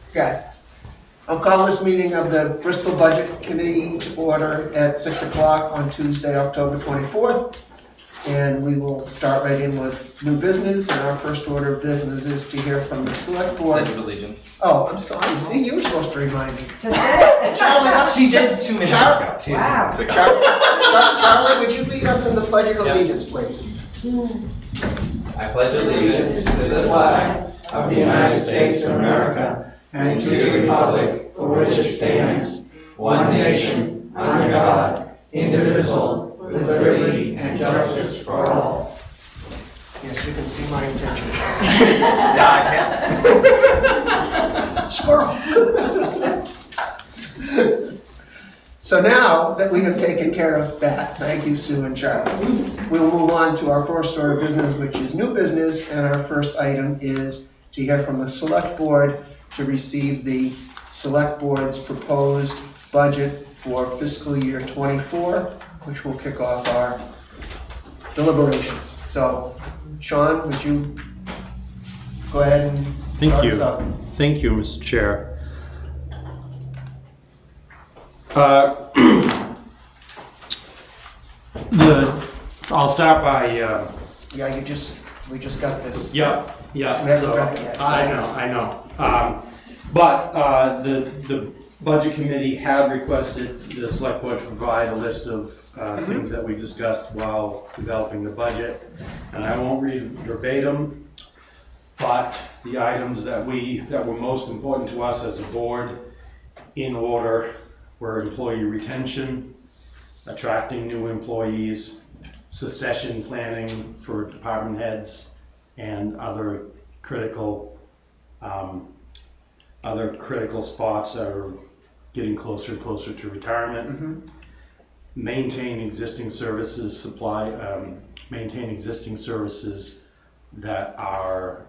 Okay. I'll call this meeting of the Bristol Budget Committee to order at 6 o'clock on Tuesday, October 24th. And we will start right in with new business. And our first order of business is to hear from the select board. Pledge of allegiance. Oh, I'm sorry. See, you were supposed to remind me. Just said it. Charlie, why don't She you did 2 minutes ago. She did 2 Wow. minutes ago. Charlie, would you lead us in the Pledge of Allegiance, please? I pledge allegiance to the flag of the United States of America and to the republic for which it stands, one nation, under God, indivisible, with liberty and justice for all. Yes, you can see my intentions. Yeah, I Squirrel. So now that we have taken care of that, thank you, Sue and Charlie, we will move on to our first order of business, which is new business, and our first item is to hear from the select board to receive the select board's proposed budget for fiscal year '24, which will kick off our deliberations. So, Sean, would you go ahead and start us up? Thank you, Mr. Chair. I'll start by, Yeah, we just got this. yeah, We haven't so, read it yet, so- I know. But the Budget Committee had requested the Select Board to provide a list of things that we discussed while developing the budget. And I won't read verbatim, but the items that were most important to us as a board in order were employee retention, attracting new employees, succession planning for department heads, and other critical spots that are getting closer and closer to retirement. Maintain existing services that are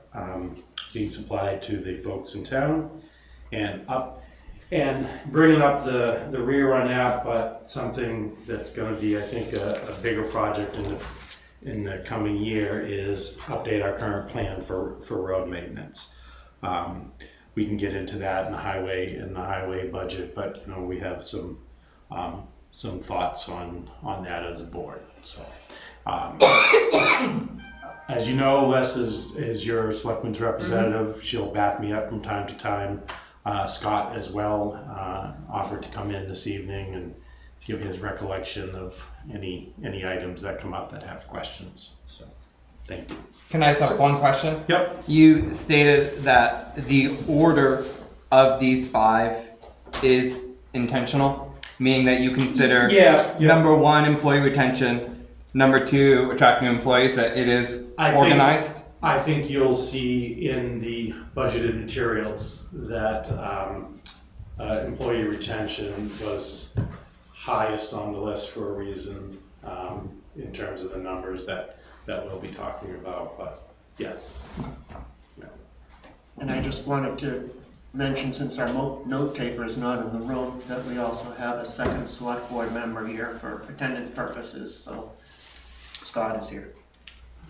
being supplied to the folks in town, and bringing up the rear on that, but something that's going to be, I think, a bigger project in the coming year is update our current plan for road maintenance. We can get into that in the highway budget, but we have some thoughts on that as a board. So, as you know, Les is your selectman's representative. She'll back me up from time to time. Scott as well offered to come in this evening and give his recollection of any items that come up that have questions. So, thank you. Can I ask one question? Yep. You stated that the order of these 5 is intentional, meaning that you consider number 1, employee retention, number 2, attract new employees, that it is organized? I think you'll see in the budgeted materials that employee retention was highest on the list for a reason in terms of the numbers that we'll be talking about, but yes. Yeah. And I just wanted to mention, since our note taker is not in the room, that we also have a second select board member here for attendance purposes, so Scott is here.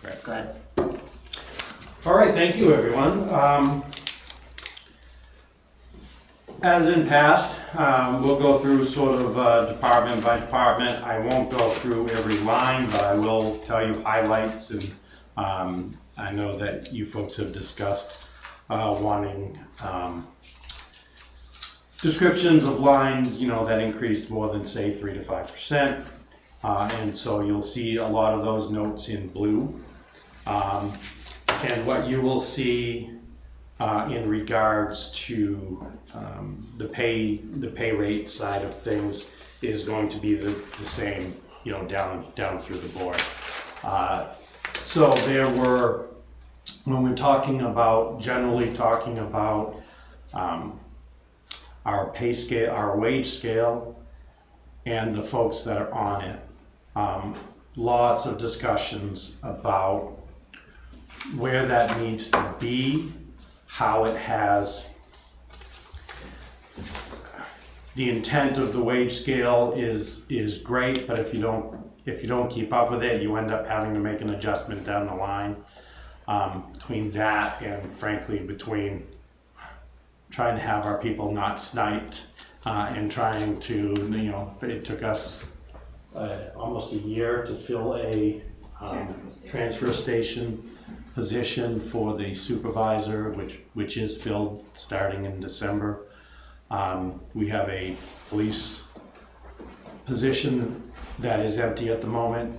Right. Go ahead. All right, thank you, everyone. As in past, we'll go through sort of department by department. I won't go through every line, but I will tell you highlights, and I know that you folks have discussed wanting descriptions of lines, that increased more than, say, 3 to 5%. And so you'll see a lot of those notes in blue. And what you will see in regards to the pay rate side of things is going to be the same, down through the board. So there were, when we're generally talking about our pay scale, our wage scale, and the folks that are on it, lots of discussions about where that needs to be, how it has, the intent of the wage scale is great, but if you don't keep up with it, you end up having to make an adjustment down the line. Between that and frankly between trying to have our people not sniped, and trying to, it took us almost a year to fill a transfer station position for the supervisor, which is filled starting in December. We have a police position that is empty at the moment.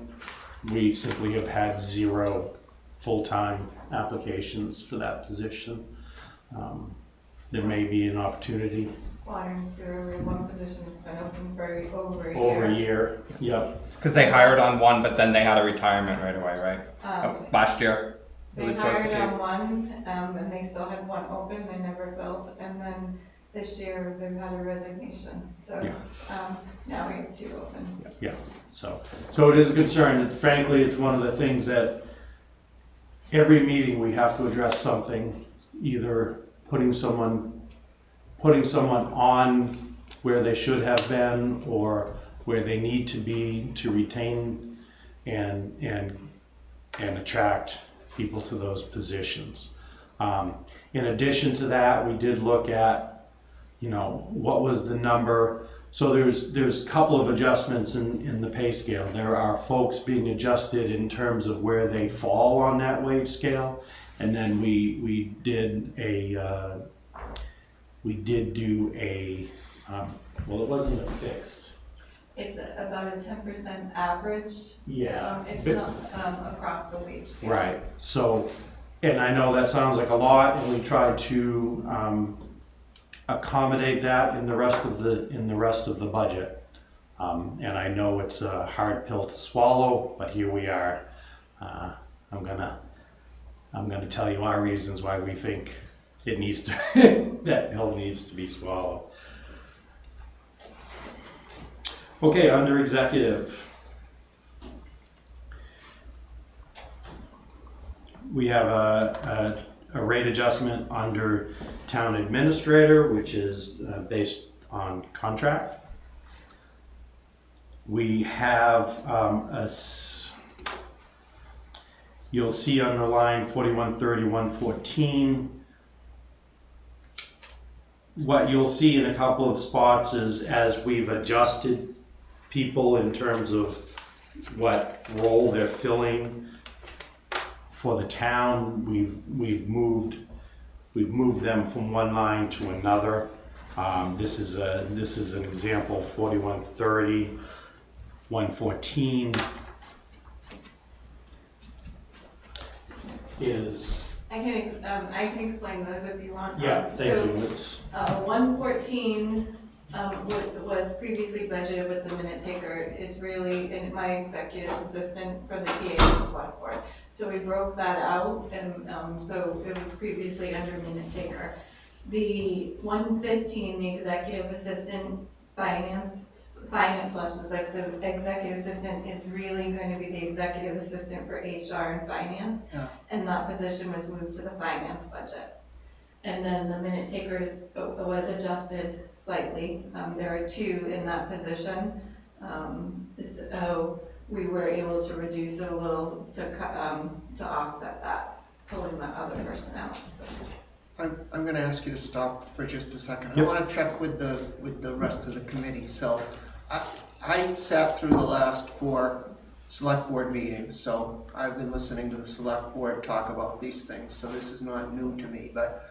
We simply have had 0 full-time applications for that position. There may be an opportunity. Water and sewer, we have one position that's been open for over a year. Over a year, yep. Because they hired on one, but then they had a retirement right away, right? Last year. They Really close to hired on case. one, and they still had one open, they never filled, and then this year they've had a resignation, so, now we have 2 open. Yeah, so it is a concern. Frankly, it's one of the things that every meeting we have to address something, either putting someone on where they should have been or where they need to be to retain and attract people to those positions. In addition to that, we did look at, what was the number. So there's a couple of adjustments in the pay scale. There are folks being adjusted in terms of where they fall on that wage scale, and then we did do a well, it wasn't a fixed. It's about a 10% average. Yeah. It's not across the wage scale. Right. So, and I know that sounds like a lot, and we tried to accommodate that in the rest of the budget. And I know it's a hard pill to swallow, but here we are. I'm gonna tell you our reasons why we think it needs to that pill needs to be swallowed. Okay, under executive, we have a rate adjustment under town administrator, which is based on contract. We have you'll see under line 4130-114. What you'll see in a couple of spots is as we've adjusted people in terms of what role they're filling for the town, we've moved them from one line to another. This is an example. 4130-114 is. I can explain those if you want. Yeah, thank So, you. It's 114 was previously budgeted with the minute taker. It's really my executive assistant for the TA and the select board. So we broke that out, and so it was previously under minute taker. The 115, the executive assistant finance executive assistant is really going to be the executive assistant for HR and finance. Yeah. And that position was moved to the finance budget. And then the minute takers was adjusted slightly. There are 2 in that position. So we were able to reduce it a little to offset that, pulling that other person out. So. I'm going to ask you to stop for just a second. I Yep. want to check with the rest of the committee. So I sat through the last 4 select board meetings, so I've been listening to the select board talk about these things, so this is not new to me, but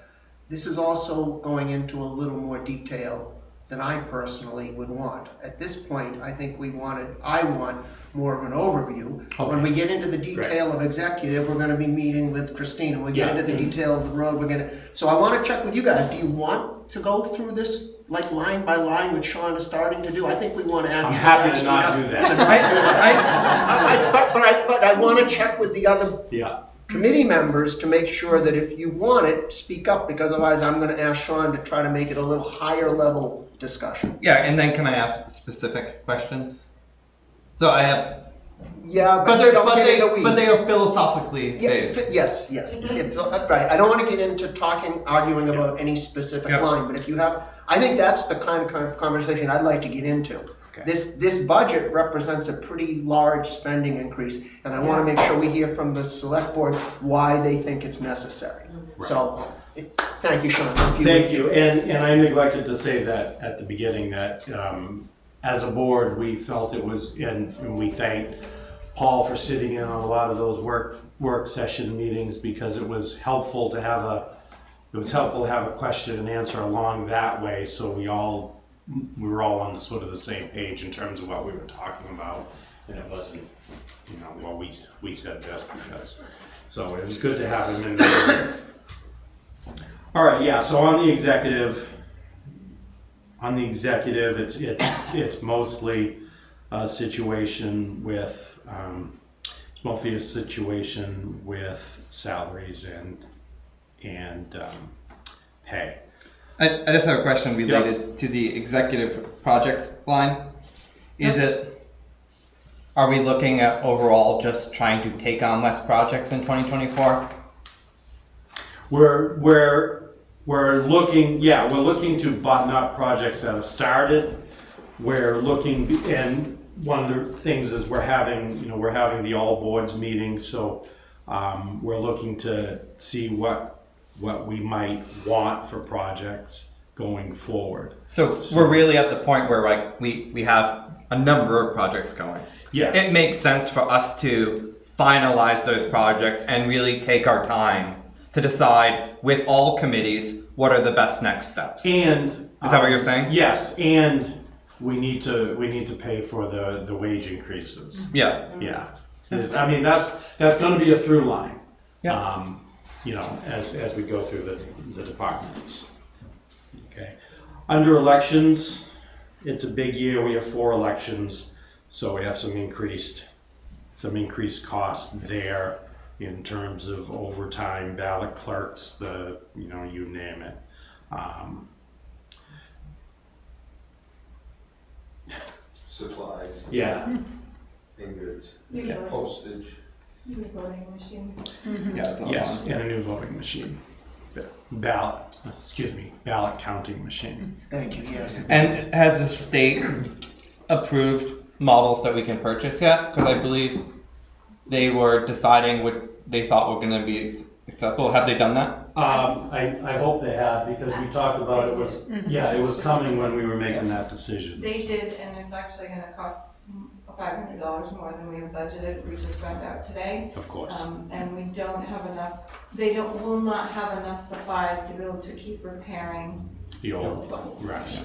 this is also going into a little more detail than I personally would want. At this point, I think I want more of an overview. Okay. When we get into the detail of executive, we're gonna be meeting with Christine, and we get into the detail of the road, so I wanna check with you guys. Do you want to go through this like line by line, which Sean is starting to do? I think we wanna actually. I'm happy to not do that. But I wanna check with the other Yeah. committee members to make sure that if you want it, speak up, because otherwise I'm gonna ask Sean to try to make it a little higher level discussion. Yeah, and then can I ask specific questions? So I have, Yeah, but don't get in the weeds. but they are philosophically Yeah, based. yes. It's right. I don't want to get into arguing about any specific Yep. line, but if you have, I think that's the kind of conversation I'd like to get into. Okay. This budget represents a pretty large spending increase, and I want to make sure we hear from the select board why they think it's necessary. Right. So Thank you, Sean. If you Thank you, and I neglected to say that at the beginning, that as a board, we felt it was, and we thanked Paul for sitting in on a lot of those work session meetings, because it was helpful to have a question and answer along that way, so we were all on sort of the same page in terms of what we were talking about, and it wasn't, well, we said this because, so it was good to have him in there. All right, yeah, so on the executive, it's mostly a situation with, salaries and pay. I just have a question related to the executive projects line. Are we looking at overall just trying to take on less projects in 2024? We're looking to button up projects that have started. We're looking, and one of the things is we're having the all boards meeting, so we're looking to see what we might want for projects going forward. So we're really at the point where like we have a number of projects going. Yes. It makes sense for us to finalize those projects and really take our time to decide with all committees what are the best next steps. And is that what you're saying? Yes, and we need to pay for the wage increases. Yeah. Yeah. I mean, that's going to be a through line. Yeah. As we go through the departments. Okay. Under elections, it's a big year. We have 4 elections, so we have some increased costs there in terms of overtime, ballot clerks, you name it. Supplies Yeah. and goods, New postage. voting machine. Yeah. It's all Yes, on. and a new voting machine. Ballot counting machine. Thank you, yes. And has the state approved models that we can purchase yet? Because I believe they were deciding what they thought were going to be acceptable. Have they done that? I hope they have, because we talked about it was coming when we were making that decision. They did, and it's actually gonna cost $500 more than we have budgeted. We just found out today. Of course. And we don't have enough, will not have enough supplies to be able to keep repairing. The old, right.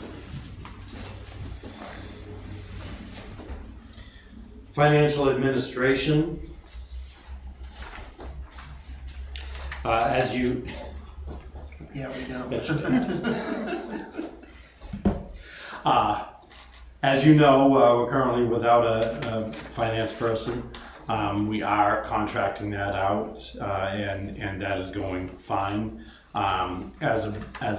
Financial administration. As you. Yeah, we know. As you know, we're currently without a finance person. We are contracting that out, and that is going fine. As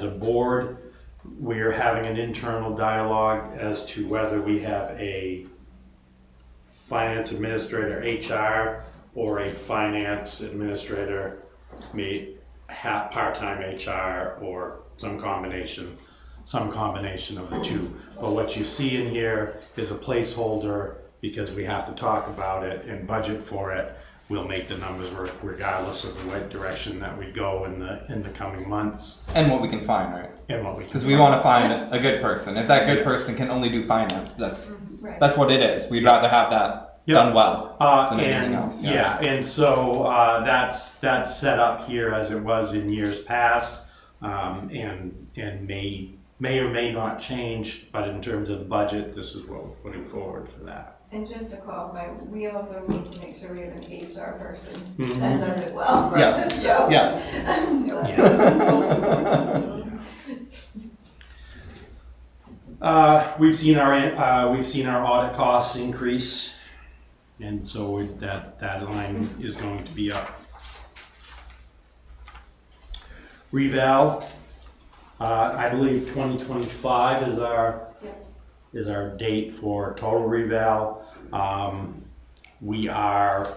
a board, we're having an internal dialogue as to whether we have a finance administrator, HR, or a finance administrator, part-time HR, or some combination of the two. But what you see in here is a placeholder, because we have to talk about it and budget for it. We'll make the numbers work regardless of the right direction that we go in the coming months. And what we can find, right? And what we can. Because we want to find a good person. If that good person can only do finance, that's what it is. We'd rather have that done well than anything else. Yeah, and so that's set up here as it was in years past, and may or may not change, but in terms of the budget, this is what we're putting forward for that. And just to qualify, we also need to make sure we have an HR person Mhm. that does it well. Yeah. So- We've seen our audit costs increase, and so that line is going to be up. Reval, I believe 2025 is our date for total reval. We are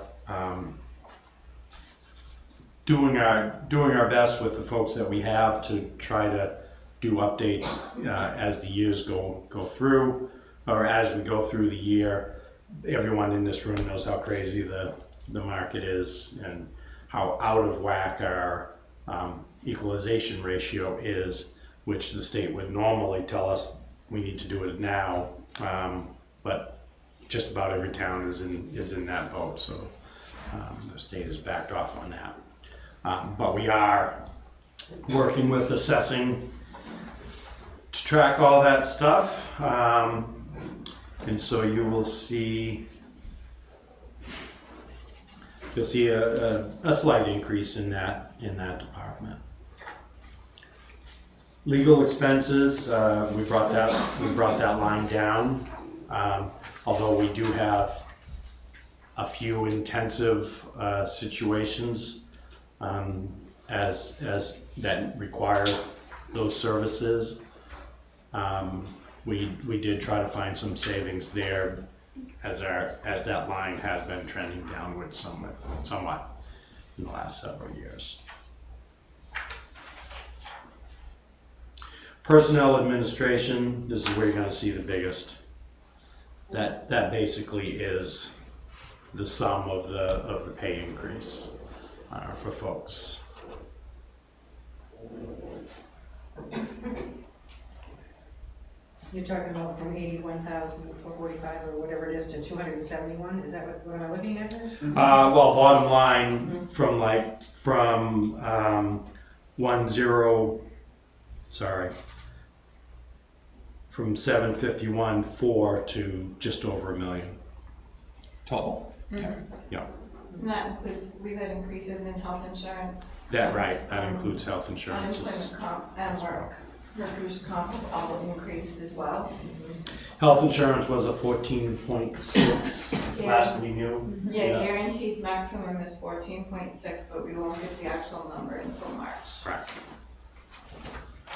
doing our best with the folks that we have to try to do updates as the years go through, or as we go through the year. Everyone in this room knows how crazy the market is and how out of whack our equalization ratio is, which the state would normally tell us we need to do it now, but just about every town is in that boat, so the state has backed off on that. But we are working with assessing to track all that stuff, and so you will see. You'll see a slight increase in that department. Legal expenses, we brought that line down, although we do have a few intensive situations as that require those services. We did try to find some savings there as that line has been trending downward somewhat in the last several years. Personnel administration, this is where you're going to see the biggest. That basically is the sum of the pay increase for folks. You're talking about from 81,445 or whatever it is to 271, is that what am I looking at here? Well, bottom line from 751.4 to just over $1 million. Total. Yeah, And that includes, we've had increases in health insurance, that includes health insurance. unemployment comp, and workers' comp all increased as well. Health insurance was a 14.6 Yeah. last we knew. Yeah, guaranteed maximum is 14.6, but we won't get the actual number until March. Correct.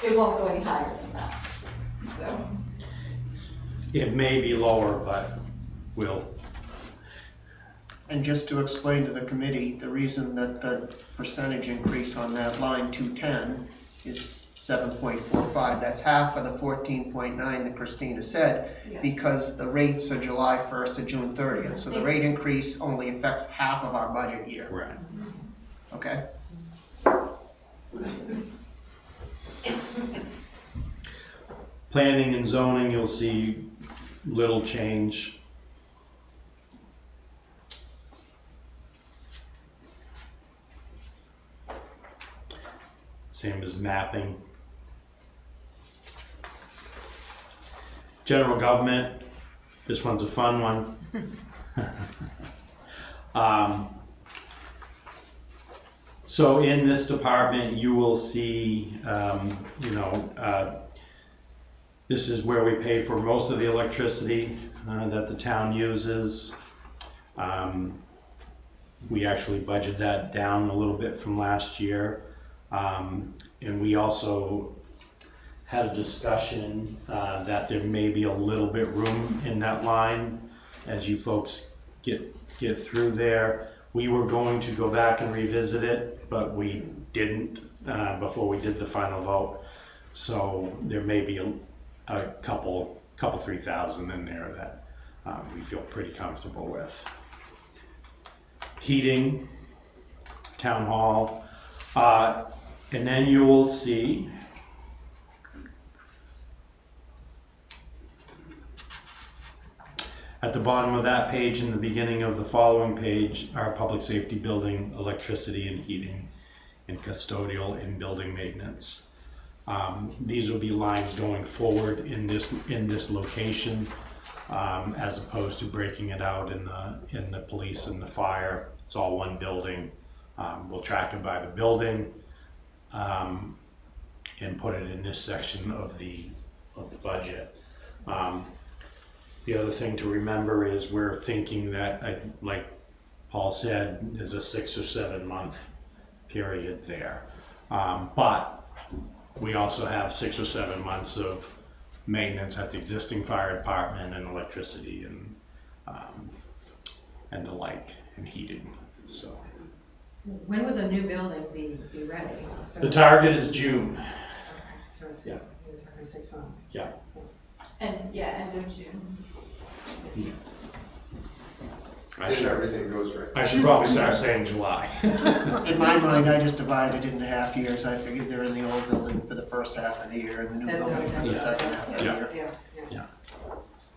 It won't go any higher than that, so. It may be lower, but we'll. And just to explain to the committee, the reason that the percentage increase on that line 210 is 7.45, that's half of the 14.9 that Christina said, Yeah. because the rates are July 1st to June 30th, so the rate increase only affects half of our budget year, Right. okay? Planning and zoning, you'll see little change. Same as mapping. General government, this one's a fun one. So in this department, you will see, this is where we pay for most of the electricity that the town uses. We actually budgeted that down a little bit from last year. And we also had a discussion that there may be a little bit room in that line as you folks get through there. We were going to go back and revisit it, but we didn't before we did the final vote. So there may be a couple 3,000 in there that we feel pretty comfortable with. Heating, town hall, and then you will see at the bottom of that page and the beginning of the following page are public safety building, electricity and heating, and custodial and building maintenance. These will be lines going forward in this location, as opposed to breaking it out in the police and the fire. It's all one building. We'll track it by the building and put it in this section of the budget. The other thing to remember is we're thinking that, like Paul said, there's a 6 or 7 month period there. But we also have 6 or 7 months of maintenance at the existing fire department and electricity and the like, and heating. So When will the new building be ready? So, the target is June. okay, so it's Yeah. it's only 6 months. And, end of June. if everything goes right. I should probably start saying July. In my mind, I just divided it into half years. I figured they're in the old building for the first half of the year and the new That's building for the okay. second half of the Yeah. year. Yeah.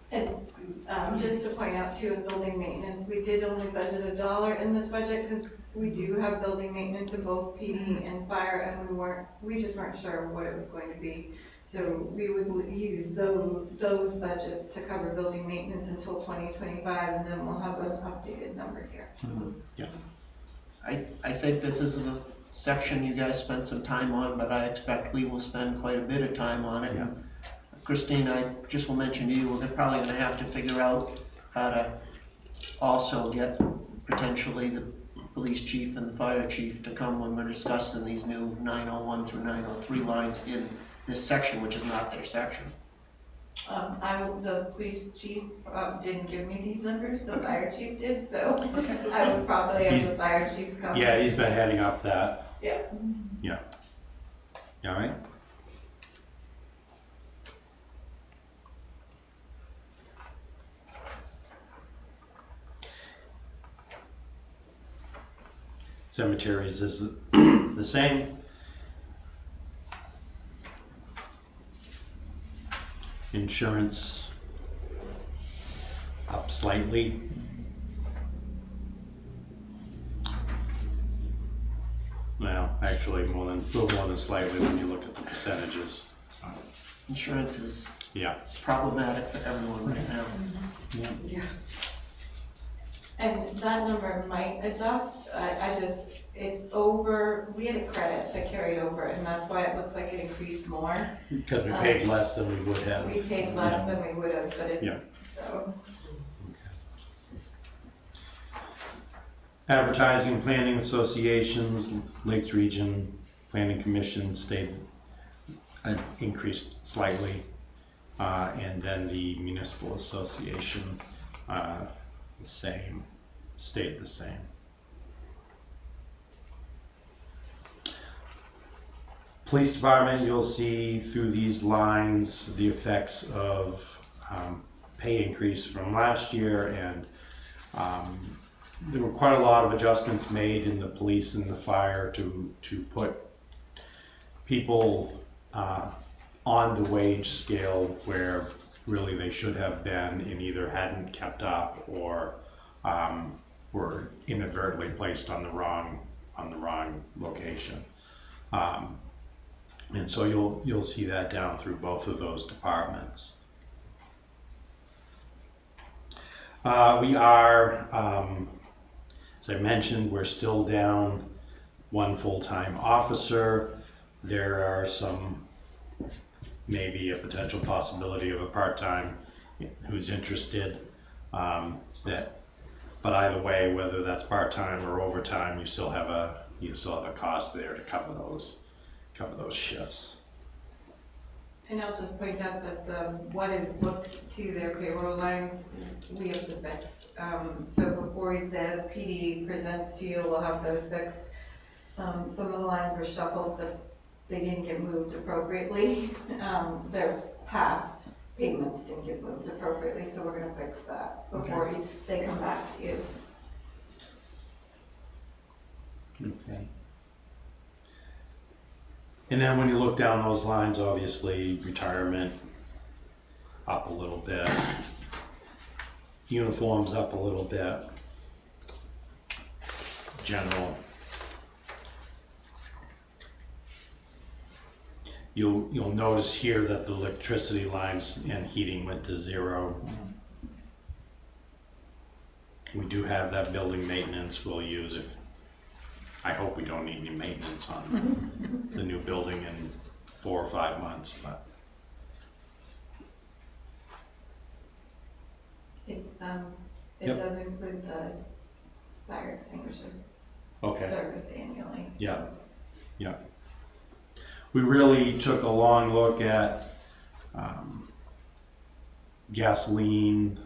And just to point out too, in building maintenance, we did only budget $1 in this budget because we do have building maintenance in both PD and fire, and we just weren't sure what it was going to be. So we would use those budgets to cover building maintenance until 2025, and then we'll have an updated number here. I think this is a section you guys spent some time on, but I expect we will spend quite a bit of time on it. Yeah. Christine, I just will mention to you, we're probably gonna have to figure out how to also get potentially the police chief and the fire chief to come when we're discussing these new 901 through 903 lines in this section, which is not their section. The police chief didn't give me these numbers, the fire chief did, so I would probably have the fire chief come. Yeah, he's been heading up that. Yeah. Yeah. All right. Cemeteries is the same. Insurance up slightly. Well, actually, a little more than slightly when you look at the percentages. Insurance is Yeah. problematic for everyone right now. Yeah. And that number might adjust, it's over, we had a credit that carried over, and that's why it looks like it increased more. Because we paid less than we would have. We paid less than we would have, but Yeah. so. Advertising, planning associations, Lakes Region Planning Commission stayed, increased slightly. And then the municipal association, stayed the same. Police department, you'll see through these lines the effects of pay increase from last year, and there were quite a lot of adjustments made in the police and the fire to put people on the wage scale where really they should have been and either hadn't kept up or were inadvertently placed on the wrong location. And so you'll see that down through both of those departments. We are, as I mentioned, we're still down one full-time officer. There are maybe a potential possibility of a part-time who's interested. But either way, whether that's part-time or overtime, you still have a cost there to cover those shifts. And I'll just point out that what is booked to their payroll lines, we have to fix. So before the PD presents to you, we'll have those fixed. Some of the lines were shuffled, but they didn't get moved appropriately. Their past payments didn't get moved appropriately, so we're gonna fix that before they come back to you. Okay. And then when you look down those lines, obviously retirement up a little bit, uniforms up a little bit, general. You'll notice here that the electricity lines and heating went to 0. We do have that building maintenance we'll use if, I hope we don't need any maintenance on the new building in 4 or 5 months, but. It Yep. does include the fire extinguisher Okay. service annually. So. Yeah. Yeah. We really took a long look at gasoline,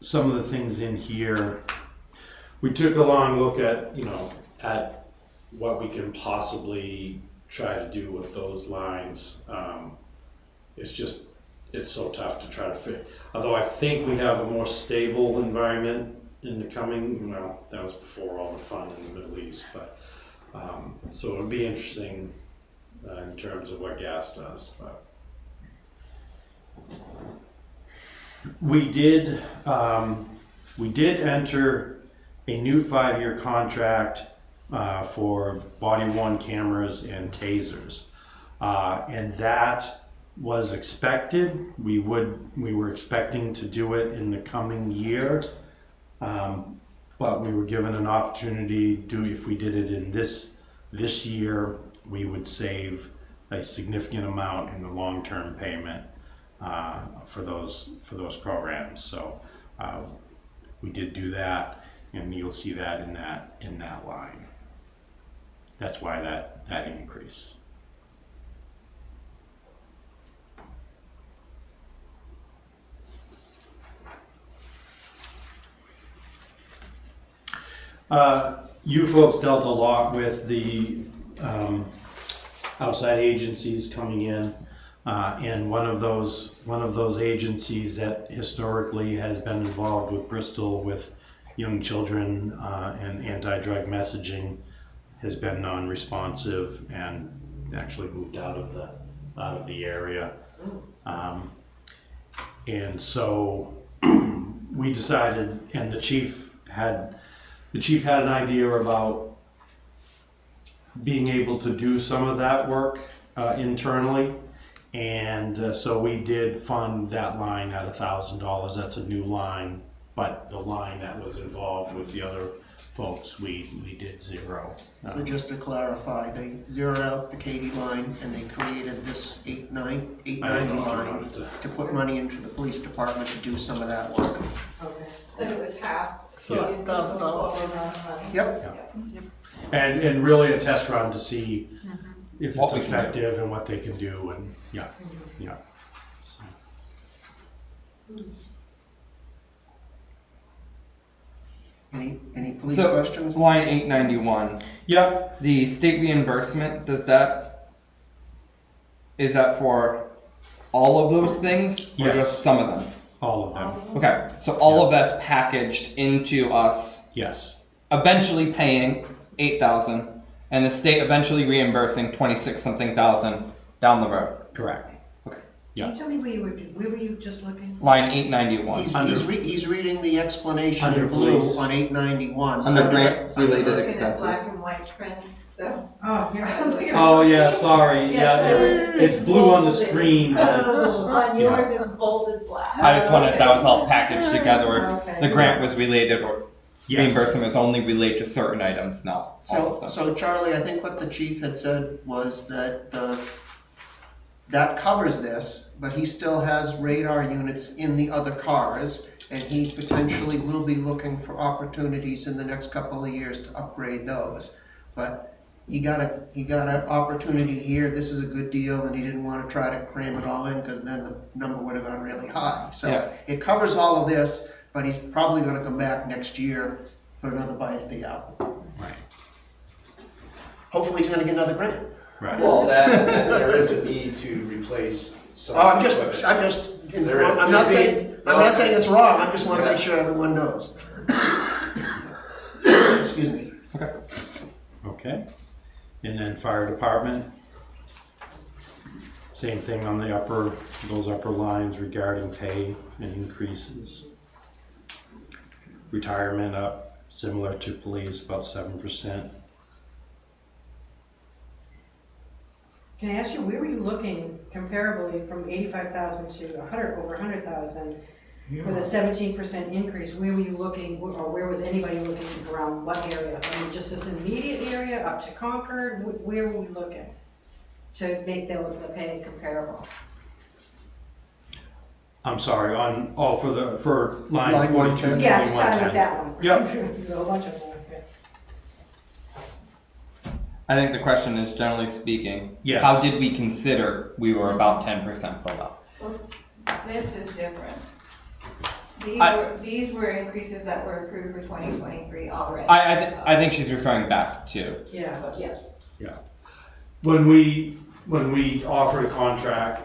some of the things in here. We took a long look at, at what we can possibly try to do with those lines. It's just, it's so tough to try to fit. Although I think we have a more stable environment in the coming, well, that was before all the fun in the Middle East, but, so it'll be interesting in terms of what gas does, but. We did enter a new 5-year contract for body worn cameras and tasers, and that was expected. We were expecting to do it in the coming year, but we were given an opportunity to if we did it in this year, we would save a significant amount in the long-term payment for those programs. So we did do that, and you'll see that in that line. That's why that increase. You folks dealt a lot with the outside agencies coming in, and one of those agencies that historically has been involved with Bristol with young children and anti-drug messaging has been non-responsive and actually moved out of the area, and so we decided, and the chief had an idea about being able to do some of that work internally, and so we did fund that line at $1,000. That's a new line, but the line that was involved with the other folks, we did zero. So just to clarify, they zeroed out the Katy line and they created this 890 line to put money into the police department to do some of that work. Okay. But it was half. So- you did $1,000 savings money. Yep. And really a test run to see if What it's we can do. effective and what they can do, and yeah. So. Any police So, questions? line 891, Yep, the state reimbursement, is that for all of those things or Yes. just some of them? all of them, Okay, so all of that's packaged into us yes. eventually paying 8,000 and the state eventually reimbursing 26 something thousand down the road. Correct. Can you tell me where were you just looking? Line 891. He's reading the explanation Under in blue police. on 891. Under So- grant related Looking at expenses. black and white print, so. Oh, yeah. I'm looking at- Oh, yeah, sorry, Yeah, yeah, so it's blue on the bolded. screen, but it's, On yours, it's bolded black. I just wanted that was all packaged together. Okay. The grant was related or yes. reimbursement was only related to certain items, not all of them. So Charlie, I think what the chief had said was that that covers this, but he still has radar units in the other cars, and he potentially will be looking for opportunities in the next couple of years to upgrade those. But he got an opportunity here, this is a good deal, and he didn't want to try to cram it all in, because then the number would have gone really high. So Yeah. it covers all of this, but he's probably gonna come back next year for another bite at the apple. Right, Hopefully he's gonna get another grant. right. Well, there is a need to replace some. Oh, I'm equipment. just, There is. I'm not Just be- saying, I'm not saying it's wrong, I just wanna make sure everyone knows. Excuse me. Okay, and then fire department. Same thing on those upper lines regarding pay and increases. Retirement up, similar to police, about 7%. Can I ask you, where were you looking comparably from 85,000 to over 100,000 with a 17% increase? Where were you looking, or where was anybody looking around what area? I mean, just this immediate area up to Concord? Where were we looking to make the pay comparable? I'm sorry, for line Line 42, 110. Yeah, starting 2110. with that one. Yep. There's a whole bunch of them. Okay. I think the question is, generally speaking, Yes. how did we consider we were about 10% filled up? This is different. I- These were increases that were approved for 2023 already. I think she's referring back to. Yeah. Yeah. When we offered a contract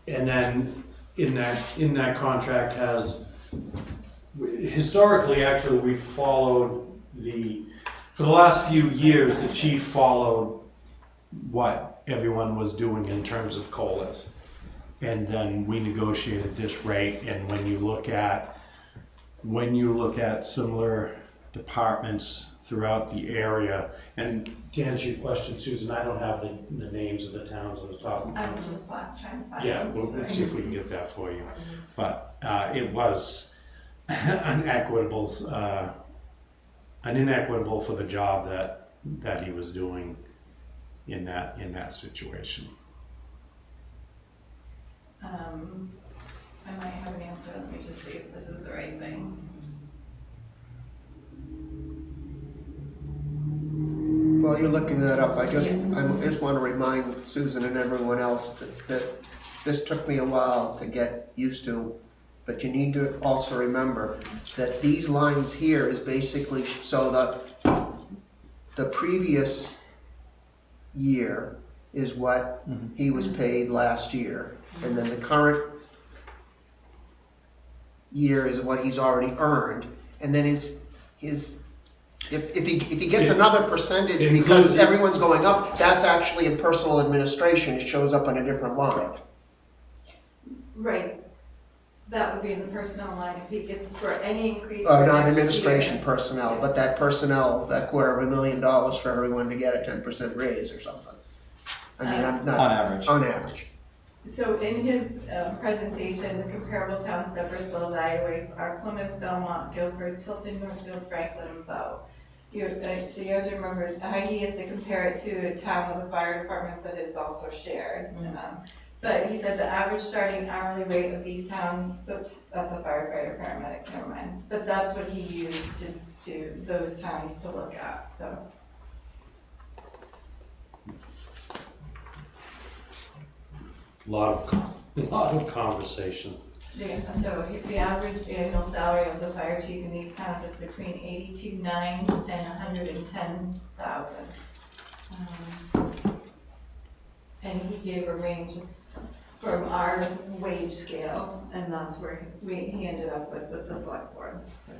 And then in that contract historically, actually, we followed for the last few years, the chief followed what everyone was doing in terms of COLAs. And then we negotiated this rate, and when you look at similar departments throughout the area, and to answer your question, Susan, I don't have the names of the towns on the top of my head. I'm just trying to find Yeah, them, we'll sorry. see if we can get that for you. But it was inequitable for the job that he was doing in that situation. I might have an answer, let me just see if this is the right thing. While you're looking that up, I just want to remind Susan and everyone else that this took me a while to get used to, but you need to also remember that these lines here is basically so that the previous year is what he was paid last year, and then the current year is what he's already earned, and then if he gets another percentage because everyone's going up, that's actually in personal administration. It shows up on a different line. Right, that would be in the personnel line, if he gets, for any increase for Not next administration year. personnel, but that personnel, that $250,000 for everyone to get a 10% raise or something. I mean, I'm not. On average. On average. So in his presentation, the comparable towns that Bristol evaluates are Plymouth, Belmont, Guilford, Tilton, Northfield, Franklin, and Bow. So you have to remember, he has to compare it to a town with a fire department that is also shared. But he said the average starting hourly rate of these towns, oops, that's a firefighter, paramedic, never mind. But that's what he used to those towns to look at, so. A lot of conversation. Yeah, so the average annual salary of the fire chief in these towns is between $82,900 and $110,000. And he gave a range from our wage scale, and that's where he ended up with the select board, so.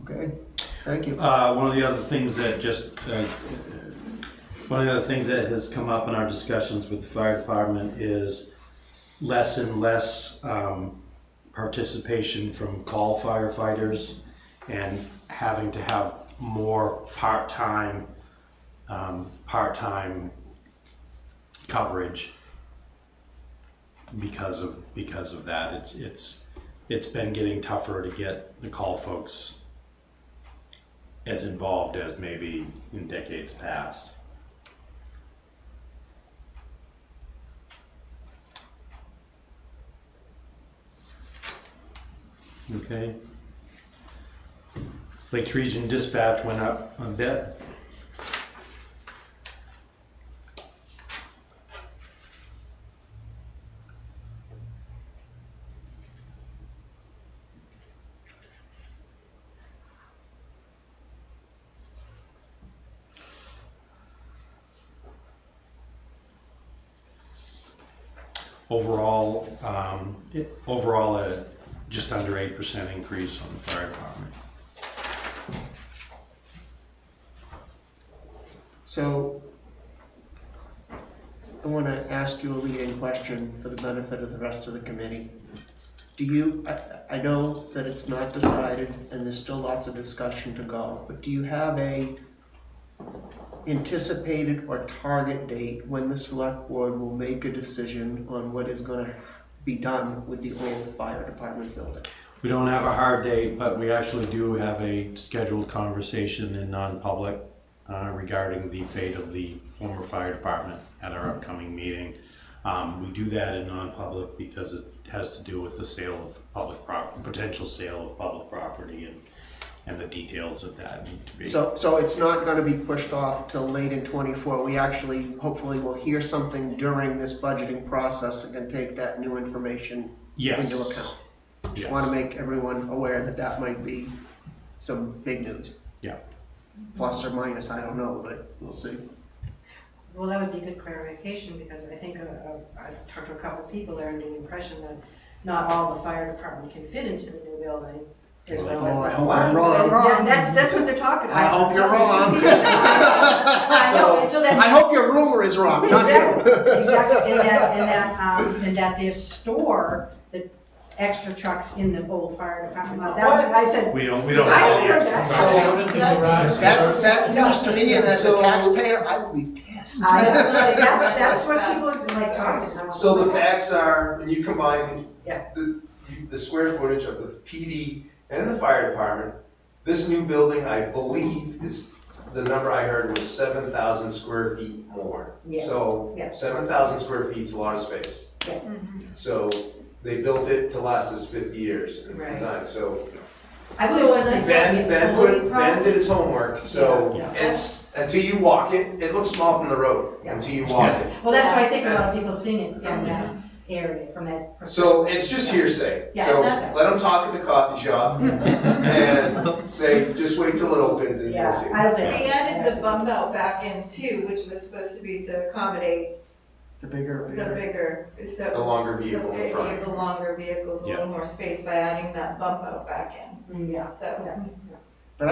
Okay, thank you. One of the other things that has come up in our discussions with the fire department is less and less participation from call firefighters and having to have more part-time coverage because of that. It's been getting tougher to get the call folks as involved as maybe in decades past. Okay. Lakes Region Dispatch went up a bit. Overall, a just under 8% increase on the fire department. So I want to ask you a leading question for the benefit of the rest of the committee. I know that it's not decided and there's still lots of discussion to go, but do you have a anticipated or target date when the select board will make a decision on what is going to be done with the old fire department building? We don't have a hard date, but we actually do have a scheduled conversation in non-public regarding the fate of the former fire department at our upcoming meeting. We do that in non-public because it has to do with the sale of public property, potential sale of public property, and the details of that need to be. So it's not going to be pushed off till late in '24. We actually, hopefully, will hear something during this budgeting process and can take that new information Yes. into account. Just Yes. want to make everyone aware that that might be some big news. Yeah. plus or minus, I don't know, but we'll see. Well, that would be good clarification, because I think I've talked to a couple of people there under the impression that not all the fire department can fit into the new building as well as. Oh, I hope I'm wrong. Yeah, that's what they're talking about. I hope you're wrong. I know, so that. I hope your rumor is wrong, not you. Exactly, and that they store the extra trucks in the old fire department. Well, that's what I said. We don't. I heard that. That's news to me, and as a taxpayer, I will be pissed. That's what people like talking about. So the facts are, when you combine Yeah. the square footage of the PD and the fire department, this new building, I believe, is, the number I heard was 7,000 square feet more. Yeah. So Yeah. 7,000 square feet is a lot of space. Yeah. So they built it to last us 50 years in its Right. design, so. I believe once they Ben did his homework, so Yeah. it's, until you walk it, it looks small from the road, Yeah. until you walk it. Well, that's why I think a lot of people sing it from that area, from that. So it's just hearsay. Yeah, So that's- let them talk at the coffee shop and say, just wait till it opens and you'll see. Yeah, I don't We say. added the bump out back in too, which was supposed to be to accommodate The bigger, the bigger, so. The longer vehicle in Gave front. the longer vehicles a little more space by adding that bump out back Yeah. in, so. Yeah. But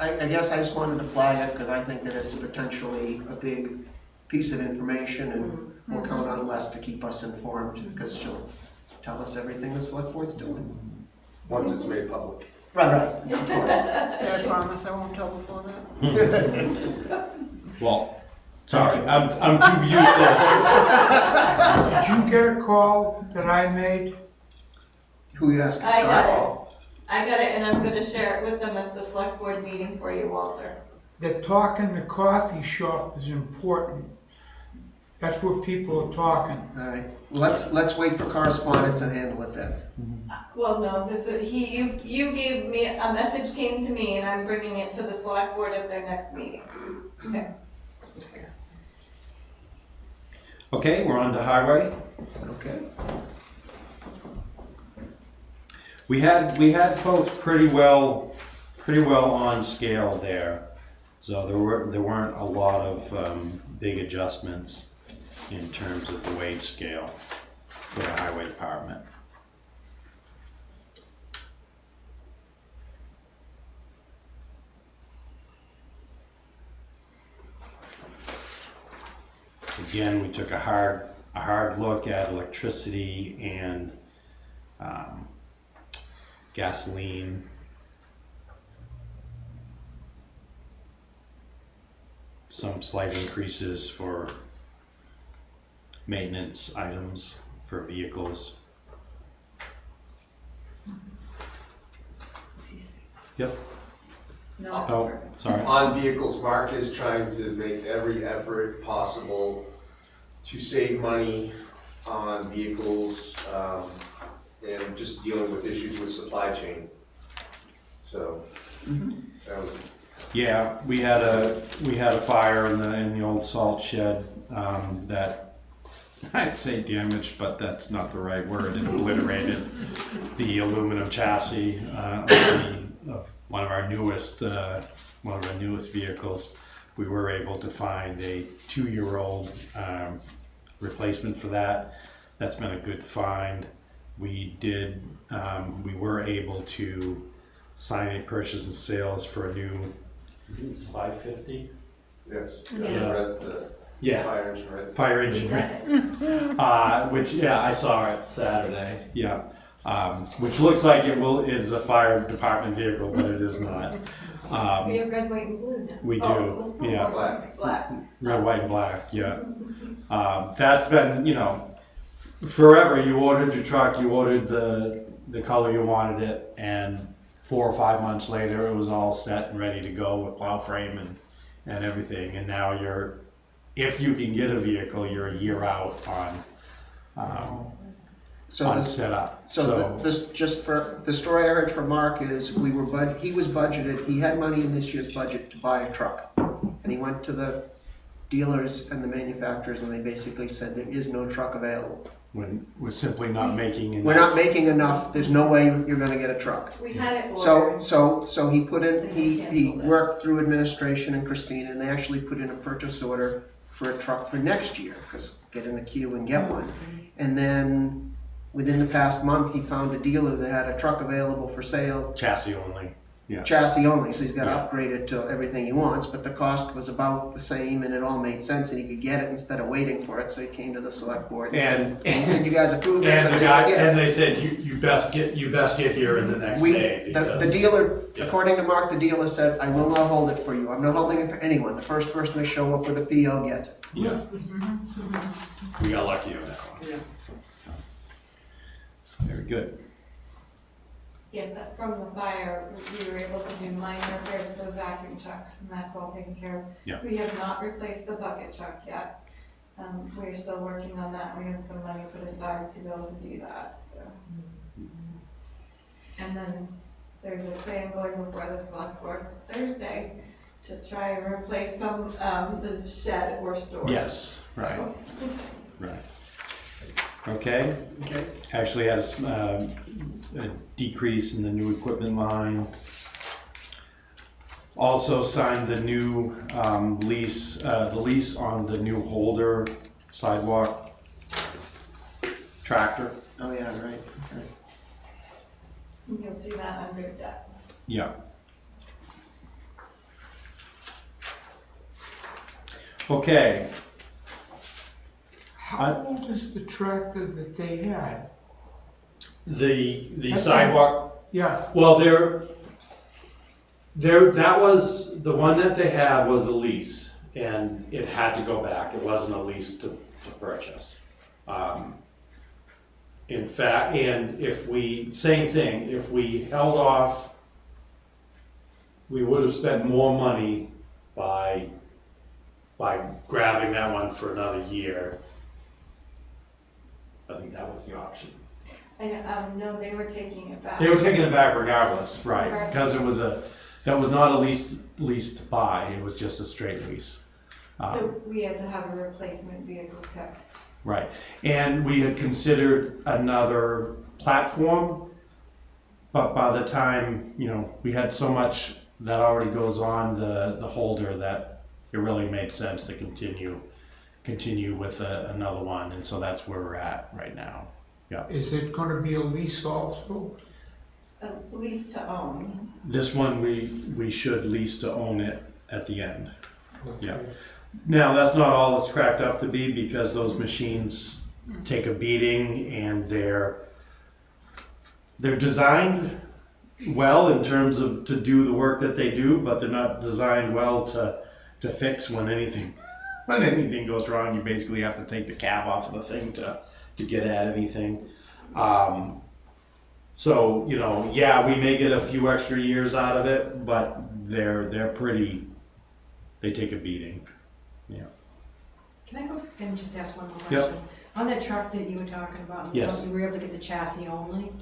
I guess I just wanted to flag it, because I think that it's potentially a big piece of information, and we'll count on Les to keep us informed, because she'll tell us everything the select board's doing. Once it's made public. Right, of course. I promise I won't tell before that. Well, sorry, I'm too used to. Did you get a call that I made? Who you asking, I Scott? got it. I got it, and I'm gonna share it with them at the select board meeting for you, Walter. The talk in the coffee shop is important. That's where people are talking. All right, let's wait for correspondence and handle it then. Well, no, you gave me, a message came to me, and I'm bringing it to the select board at their next meeting. Okay. Okay, we're on to highway. Okay. We had folks pretty well on scale there, so there weren't a lot of big adjustments in terms of the wage scale for the highway department. Again, we took a hard look at electricity and gasoline. Some slight increases for maintenance items for vehicles. Yep. Oh, sorry. On vehicles, Mark is trying to make every effort possible to save money on vehicles, and just dealing with issues with supply chain. So, Yeah, we had a fire in the old salt shed that I'd say damaged, but that's not the right word. It obliterated the aluminum chassis of one of our newest vehicles. We were able to find a 2-year-old replacement for that. That's been a good find. We were able to sign a purchase and sales for a new, I think it's 550? yes. Yeah. Rent the Yeah. fire engine, right? Fire engine, right? Which, yeah, I saw it Saturday, yeah. Which looks like is a fire department vehicle, but it is not. We have red, white, and blue now. We do, yeah. Black. Black. Red, white, and black, yeah. That's been, forever. You ordered your truck, you ordered the color you wanted it, and 4 or 5 months later, it was all set and ready to go with plow frame and everything. And now if you can get a vehicle, you're a year out on setup. This, just for, the story I heard from Mark is he was budgeted, he had money in this year's budget to buy a truck. And he went to the dealers and the manufacturers, and they basically said there is no truck available. when we're simply not making enough. We're not making enough, there's no way you're gonna get a truck. We had it So, ordered. so he put in, he Canceled it. worked through administration and Christina, and they actually put in a purchase order for a truck for next year, because get in the queue and get one. And then, within the past month, he found a dealer that had a truck available for sale, Chassis only. Yeah. chassis only, so he's got to Yeah. upgrade it to everything he wants, but the cost was about the same, and it all made sense, and he could get it instead of waiting for it, so he came to the select board and said, can you guys approve this? And the they guy, said yes. and they said, you best get here in the next day, The because. dealer, Yeah. according to Mark, the dealer said, I will not hold it for you. I'm not holding it for anyone. The first person to show up with a PO gets it. Yeah. We got lucky on that one. Yeah. Very good. Yes, that from the fire, we were able to do minor repairs to the vacuum truck, and that's all taken care of. Yeah. We have not replaced the bucket truck yet. We're still working on that. We have some money put aside to be able to do that, so. And then there's a plan going before the select board Thursday to try and replace some, the shed or storage. Yes, right, So, right. Okay, Okay. actually has a decrease in the new equipment line. Also signed the new lease, the lease on the new Holder sidewalk tractor. Oh, yeah, right. Okay. You'll see that under debt. Yeah. Okay, How old is the tractor that they had? the Okay. sidewalk. Yeah, Well, that was, the one that they had was a lease, and it had to go back, it wasn't a lease to purchase. In fact, and if we, same thing, if we held off, we would have spent more money by grabbing that one for another year. I think that was the option. No, they were taking it back. They were taking it back regardless, right, Regardless. because it was that was not a lease to buy, it was just a straight lease. So we had to have a replacement vehicle kept. Right, and we had considered another platform, but by the time, we had so much that already goes on the Holder that it really made sense to continue with another one, and so that's where we're at right now. is it gonna be a lease also? A lease to own. This one, we should lease to own it at the end. Yeah. Okay. Now, that's not all it's cracked up to be, because those machines take a beating, and they're designed well in terms of to do the work that they do, but they're not designed well to fix when anything goes wrong. You basically have to take the cab off of the thing to get at anything. So, yeah, we may get a few extra years out of it, but they take a beating. Can I go and just ask one more Yep. question? On that truck that you were talking about, Yes. you were able to get the chassis only? Okay,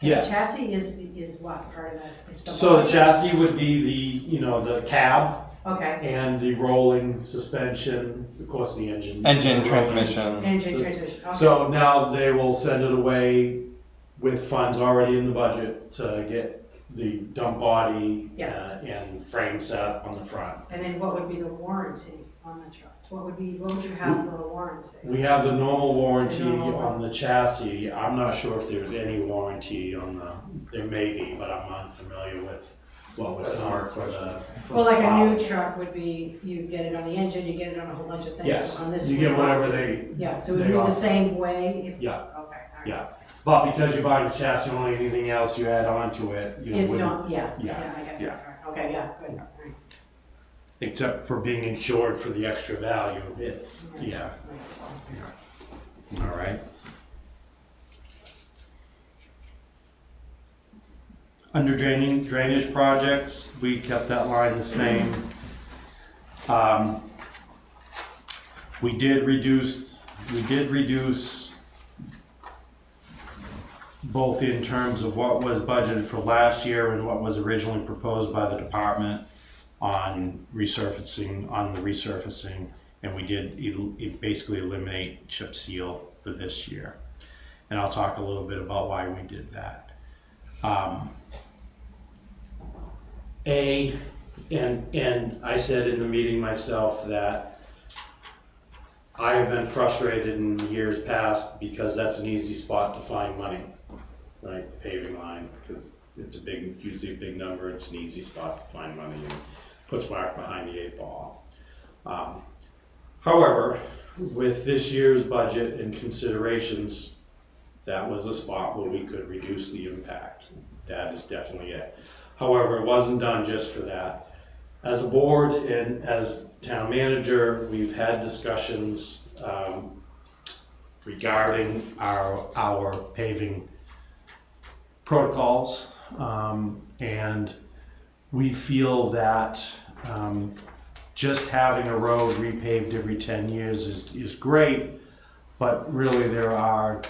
Yes. The chassis is what part of that? It's the So the body? chassis would be the cab Okay, and the rolling suspension, of course, the engine. Engine, transmission. engine transmission, okay. So now they will send it away with funds already in the budget to get the dump body and frame set on the front. And then what would be the warranty on the truck? What would you have for a warranty? We have the normal warranty The normal on the chassis. I'm not sure if there's any warranty on there may be, but I'm unfamiliar with what would That's come our for question. the. Well, like a power. new truck would be, you get it on the engine, you get it on a whole bunch of things. Yes, So on this you one, get whatever they, Yeah, so it would they be the offer. same way if. Yeah. Okay, all right. Yeah. But because you're buying the chassis, only anything else you add onto it, It's wouldn't- not, yeah, Yeah, I get yeah. that. Okay, yeah, good, all right. except for being insured for the extra value, it's, yeah, all right. Under drainage projects, we kept that line the same. We did reduce both in terms of what was budgeted for last year and what was originally proposed by the department on the resurfacing, and we did basically eliminate chip seal for this year. and I'll talk a little bit about why we did that. And I said in the meeting myself that I have been frustrated in years past because that's an easy spot to find money, right? Paving line, because it's usually a big number, it's an easy spot to find money and puts Mark behind the 8 ball. However, with this year's budget and considerations, that was a spot where we could reduce the impact. That is definitely it. However, it wasn't done just for that. As a board and as town manager, we've had discussions regarding our paving protocols, and we feel that just having a road repaved every 10 years is great, but really there are,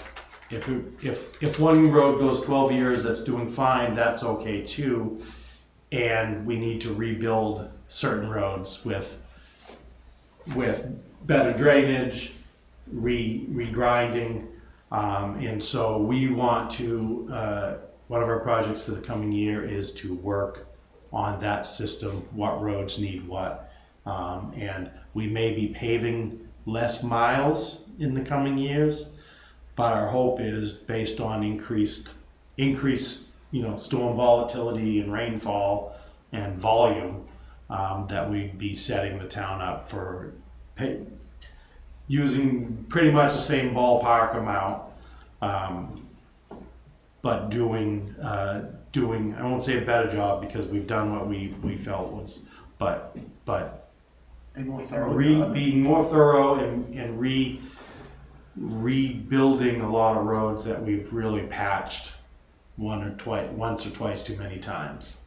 if one road goes 12 years that's doing fine, that's okay too. And we need to rebuild certain roads with better drainage, regrinding, and so we want to, one of our projects for the coming year is to work on that system, what roads need what, and we may be paving less miles in the coming years, but our hope is based on increased storm volatility and rainfall and volume, that we'd be setting the town up for using pretty much the same ballpark amount, but doing, I won't say a better job because we've done what we felt was, but Be more thorough. being more thorough and rebuilding a lot of roads that we've really patched once or twice too many times,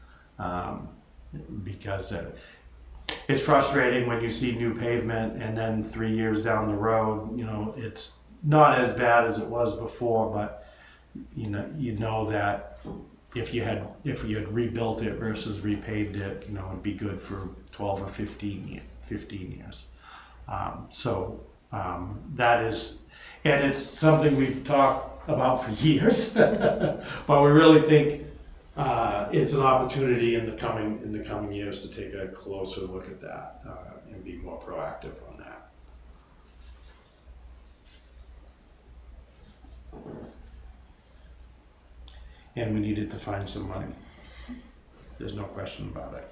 because it's frustrating when you see new pavement and then 3 years down the road, it's not as bad as it was before, but you know that if you had rebuilt it versus repaved it, it'd be good for 12 or 15 years. That is, and it's something we've talked about for years, but we really think it's an opportunity in the coming years to take a closer look at that and be more proactive on that. And we needed to find some money. There's no question about it.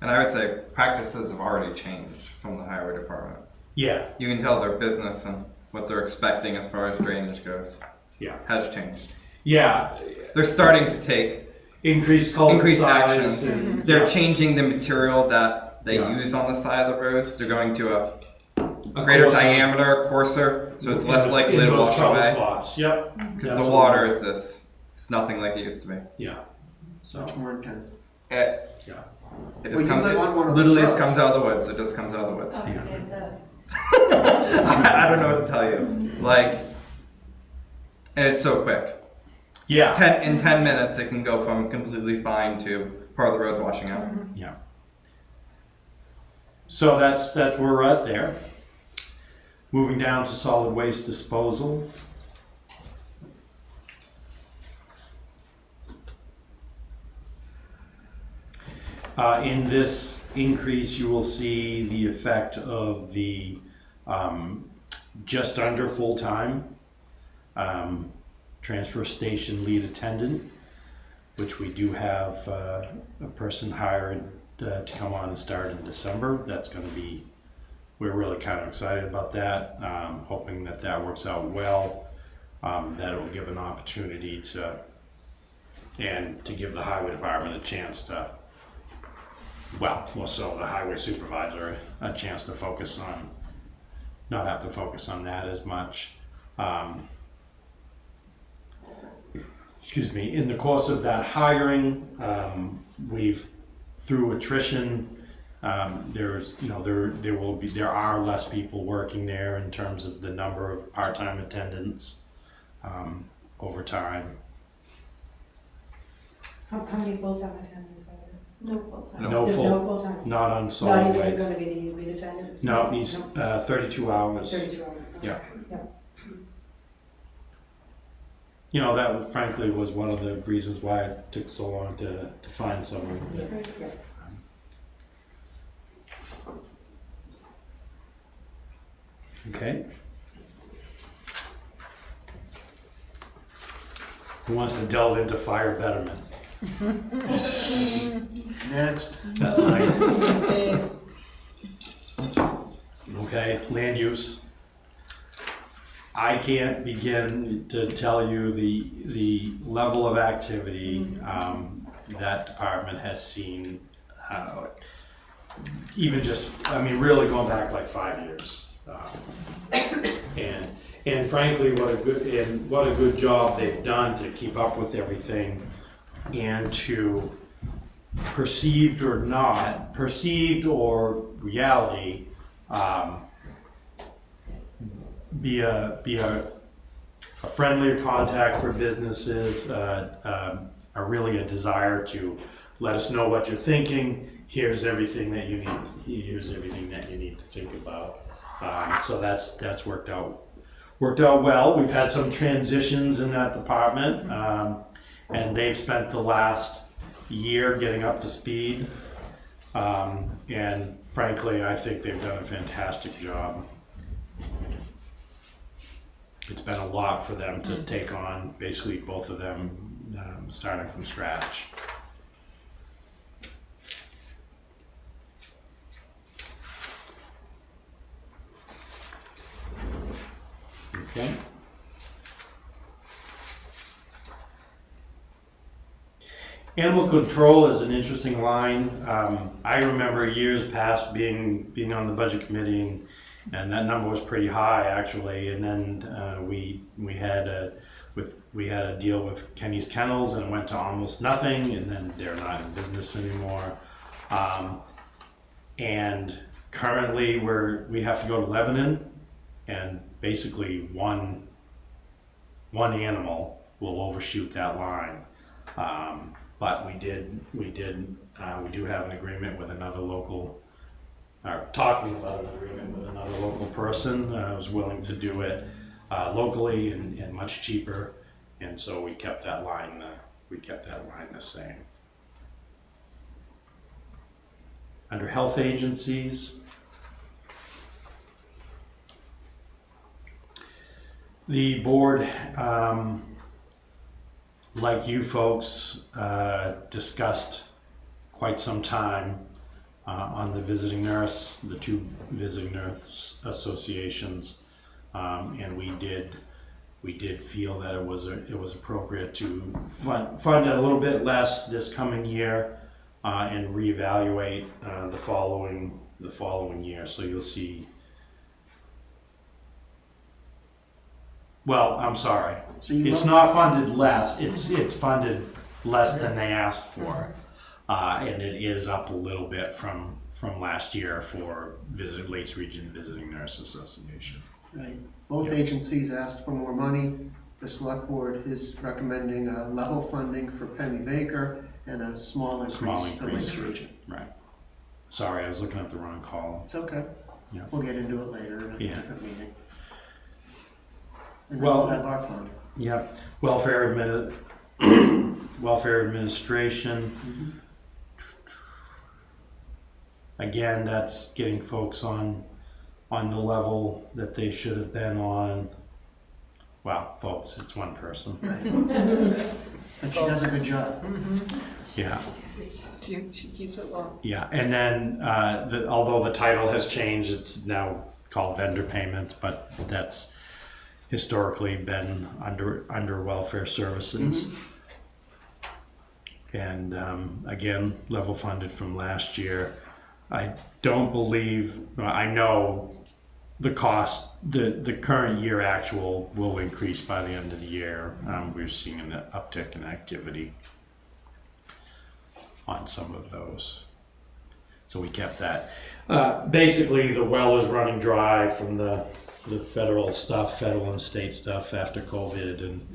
And I would say practices have already changed from the highway department. Yeah, You can tell their business and what they're expecting as far as drainage goes yeah, has changed. yeah. They're starting to take Increased culvert increased size. actions. And, They're yeah. changing the material that they Yeah. use on the side of the roads. They're going to a greater coarser- diameter, coarser, so it's less in- likely in to those wash trouble away. spots. Yep. Because the Absolutely. water is this. It's nothing like it used to be. Yeah. So Much more intense. It, yeah. it Well, just you comes. live on one of Literally, those just comes roads. out of the woods. It just comes out of the woods. Oh, it does. I don't know what to tell you. And it's so quick. Yeah. In 10 minutes, it can go from completely fine to part of the road's washing out. Yeah. So that's where we're at there. Moving down to solid waste disposal. In this increase, you will see the effect of the just under full-time transfer station lead attendant, which we do have a person hired to come on and start in December. That's going to be, we're really kind of excited about that, hoping that works out well, that it will give an opportunity to give the highway department a chance to, well, more so the highway supervisor, a chance to focus on, not have to focus on that as much. Excuse me, in the course of that hiring, we've, through attrition, there are less people working there in terms of the number of part-time attendants over time. How many full-time attendants are there? No full-time. No There's full, no full-time? not on Not solid even waste. gonna be the lead attendants? No, he's 32 hours. 32 hours. Yeah. Yeah. you know, that frankly was one of the reasons why it took so long to find someone. Okay. Who wants to delve into fire betterment? Next. Okay, land use. I can't begin to tell you the level of activity that department has seen. Even just, I mean, really going back like 5 years. And frankly, what a good job they've done to keep up with everything and to perceived or reality, be a friendlier contact for businesses, really a desire to let us know what you're thinking. Here's everything that you need. Here's everything that you need to think about. So that's worked out well. We've had some transitions in that department, and they've spent the last year getting up to speed. And frankly, I think they've done a fantastic job. It's been a lot for them to take on, basically both of them starting from scratch. Okay. Animal control is an interesting line. I remember years past being on the budget committee, and that number was pretty high actually. And then we had a deal with Kenny's Kennels, and it went to almost nothing. And then they're not in business anymore. And currently we have to go to Lebanon, and basically one animal will overshoot that line. But we do have an agreement with another local, talking about an agreement with another local person who's willing to do it locally and much cheaper, and so we kept that line the same. Under health agencies, the board, like you folks, discussed quite some time on the visiting nurse, the two visiting nurse associations, and we did feel that it was appropriate to fund a little bit less this coming year and reevaluate the following year. So you'll see. Well, I'm sorry. So you It's not funded less. It's funded less than they asked for, and it is up a little bit from last year for Lakes Region Visiting Nurse Association. Right. Both Yep. agencies asked for more money. The select board is recommending a level funding for Penny Baker and a small increase for Lakes Region. Right. Sorry, I was looking at the wrong column. It's okay. Yeah. We'll get into it later in a Yeah. different meeting. And then Well- we'll have our fund. Yep. Welfare administration. Again, that's getting folks on the level that they should have been on. Well, folks, it's one person. But she does a good job. Yeah. She keeps it low. Yeah, and then although the title has changed, it's now called vendor payments, but that's historically been under welfare services. And again, level funded from last year. I don't believe, I know the cost, the current year actual will increase by the end of the year. We're seeing an uptick in activity on some of those. So we kept that. Basically, the well is running dry from the federal and state stuff after COVID, and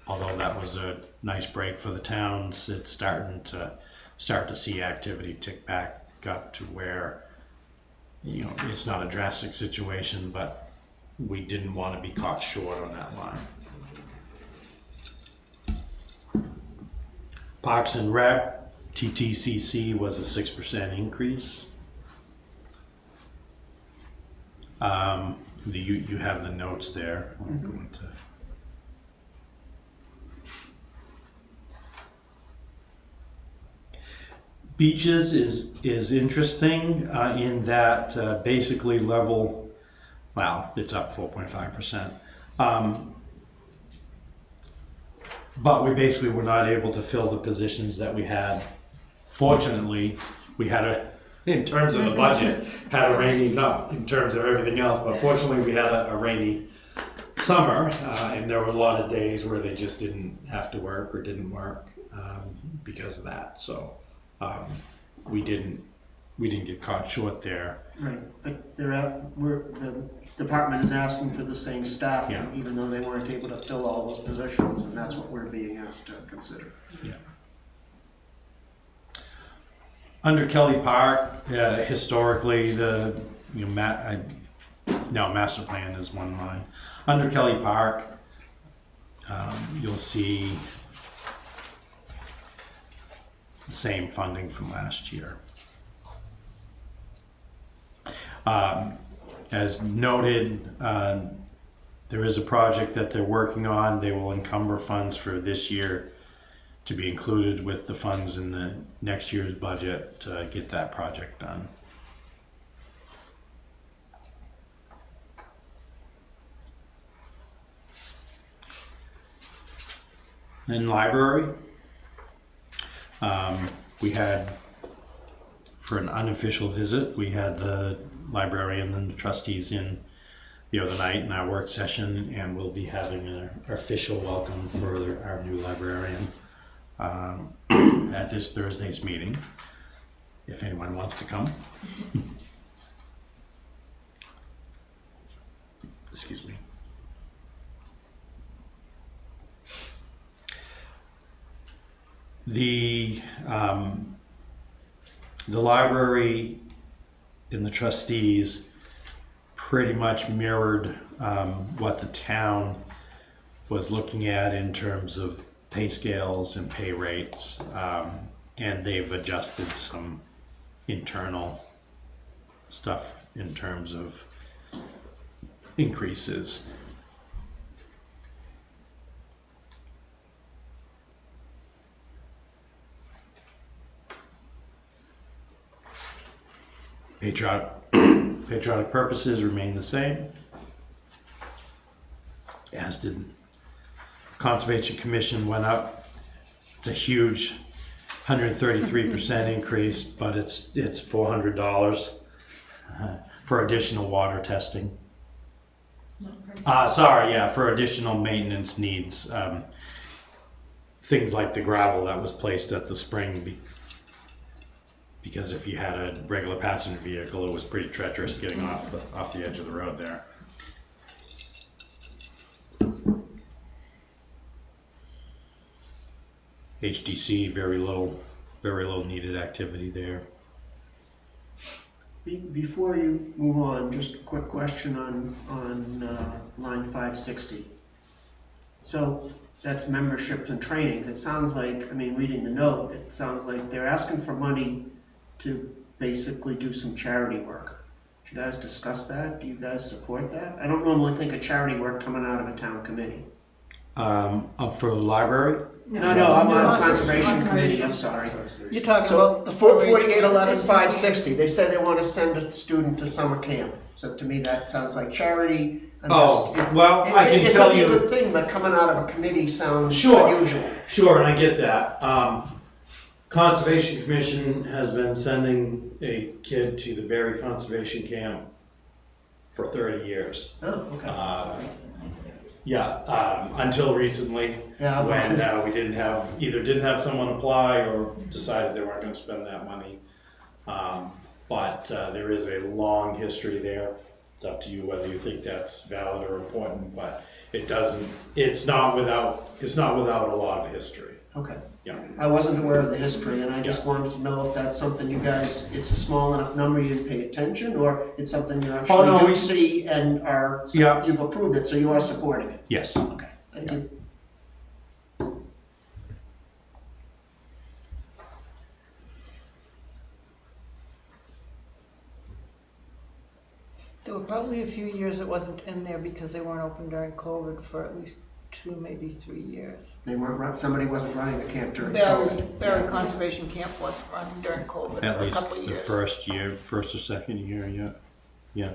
although that was a nice break for the towns, it's starting to see activity tick back up to where, you know, it's not a drastic situation, but we didn't want to be caught short on that line. Parks and Rec, TTCC was a 6% increase. You have the notes there. I'm going to. Beaches is interesting in that basically level, well, it's up 4.5%. But we basically were not able to fill the positions that we had. Fortunately, we had in terms of the budget, had a rainy, not in terms of everything else, but fortunately we had a rainy summer, and there were a lot of days where they just didn't have to work or didn't work because of that. So we didn't get caught short there. Right, but the department is asking for the same staff, Yeah. even though they weren't able to fill all those positions, and that's what we're being asked to consider. Yeah. Under Kelly Park, historically, master plan is one line. Under Kelly Park, you'll see the same funding from last year. As noted, there is a project that they're working on. They will encumber funds for this year to be included with the funds in the next year's budget to get that project done. In library, we had, for an unofficial visit, we had the librarian and the trustees in the other night in our work session, and we'll be having an official welcome for our new librarian at this Thursday's meeting, if anyone wants to come. Excuse me. The library and the trustees pretty much mirrored what the town was looking at in terms of pay scales and pay rates, and they've adjusted some internal stuff in terms of increases. Patriotic purposes remain the same, as did Conservation Commission went up. It's a huge 133% increase, but it's $400 for additional water testing. For additional maintenance needs, things like the gravel that was placed at the spring. Because if you had a regular passenger vehicle, it was pretty treacherous getting off the edge of the road there. HDC, very little needed activity there. Before you move on, just a quick question on line 560. So that's memberships and trainings. It sounds like, reading the note, it sounds like they're asking for money to basically do some charity work. Did you guys discuss that? Do you guys support that? I don't normally think of charity work coming out of a town committee. Up for the library? No, I'm on the Conservation Committee, I'm sorry. You're talking So about the 4811 560, they say they want to send a student to summer camp. So to me, that sounds like charity. I can tell you. It could be a good thing, but coming out of a committee sounds Sure. unusual. Sure, and I get that. Conservation Commission has been sending a kid to the Berry Conservation Camp for 30 years. Oh, okay. Until recently, Yeah, when we didn't have someone apply or decided they weren't going to spend that money. But there is a long history there. It's up to you whether you think that's valid or important, but it's not without a lot of history. Okay. Yeah. I wasn't aware of the history, and I just wanted to know if that's something you guys, it's a small enough number you pay attention, or it's something you actually do see and you've approved it, so you are supporting it. Yes. Okay, thank you. There were probably a few years it wasn't in there because they weren't open during COVID for at least 2, maybe 3 years. They weren't, somebody wasn't running the camp during Barry COVID. Conservation Camp wasn't running during COVID At for a least couple of the years. first or second year, yeah.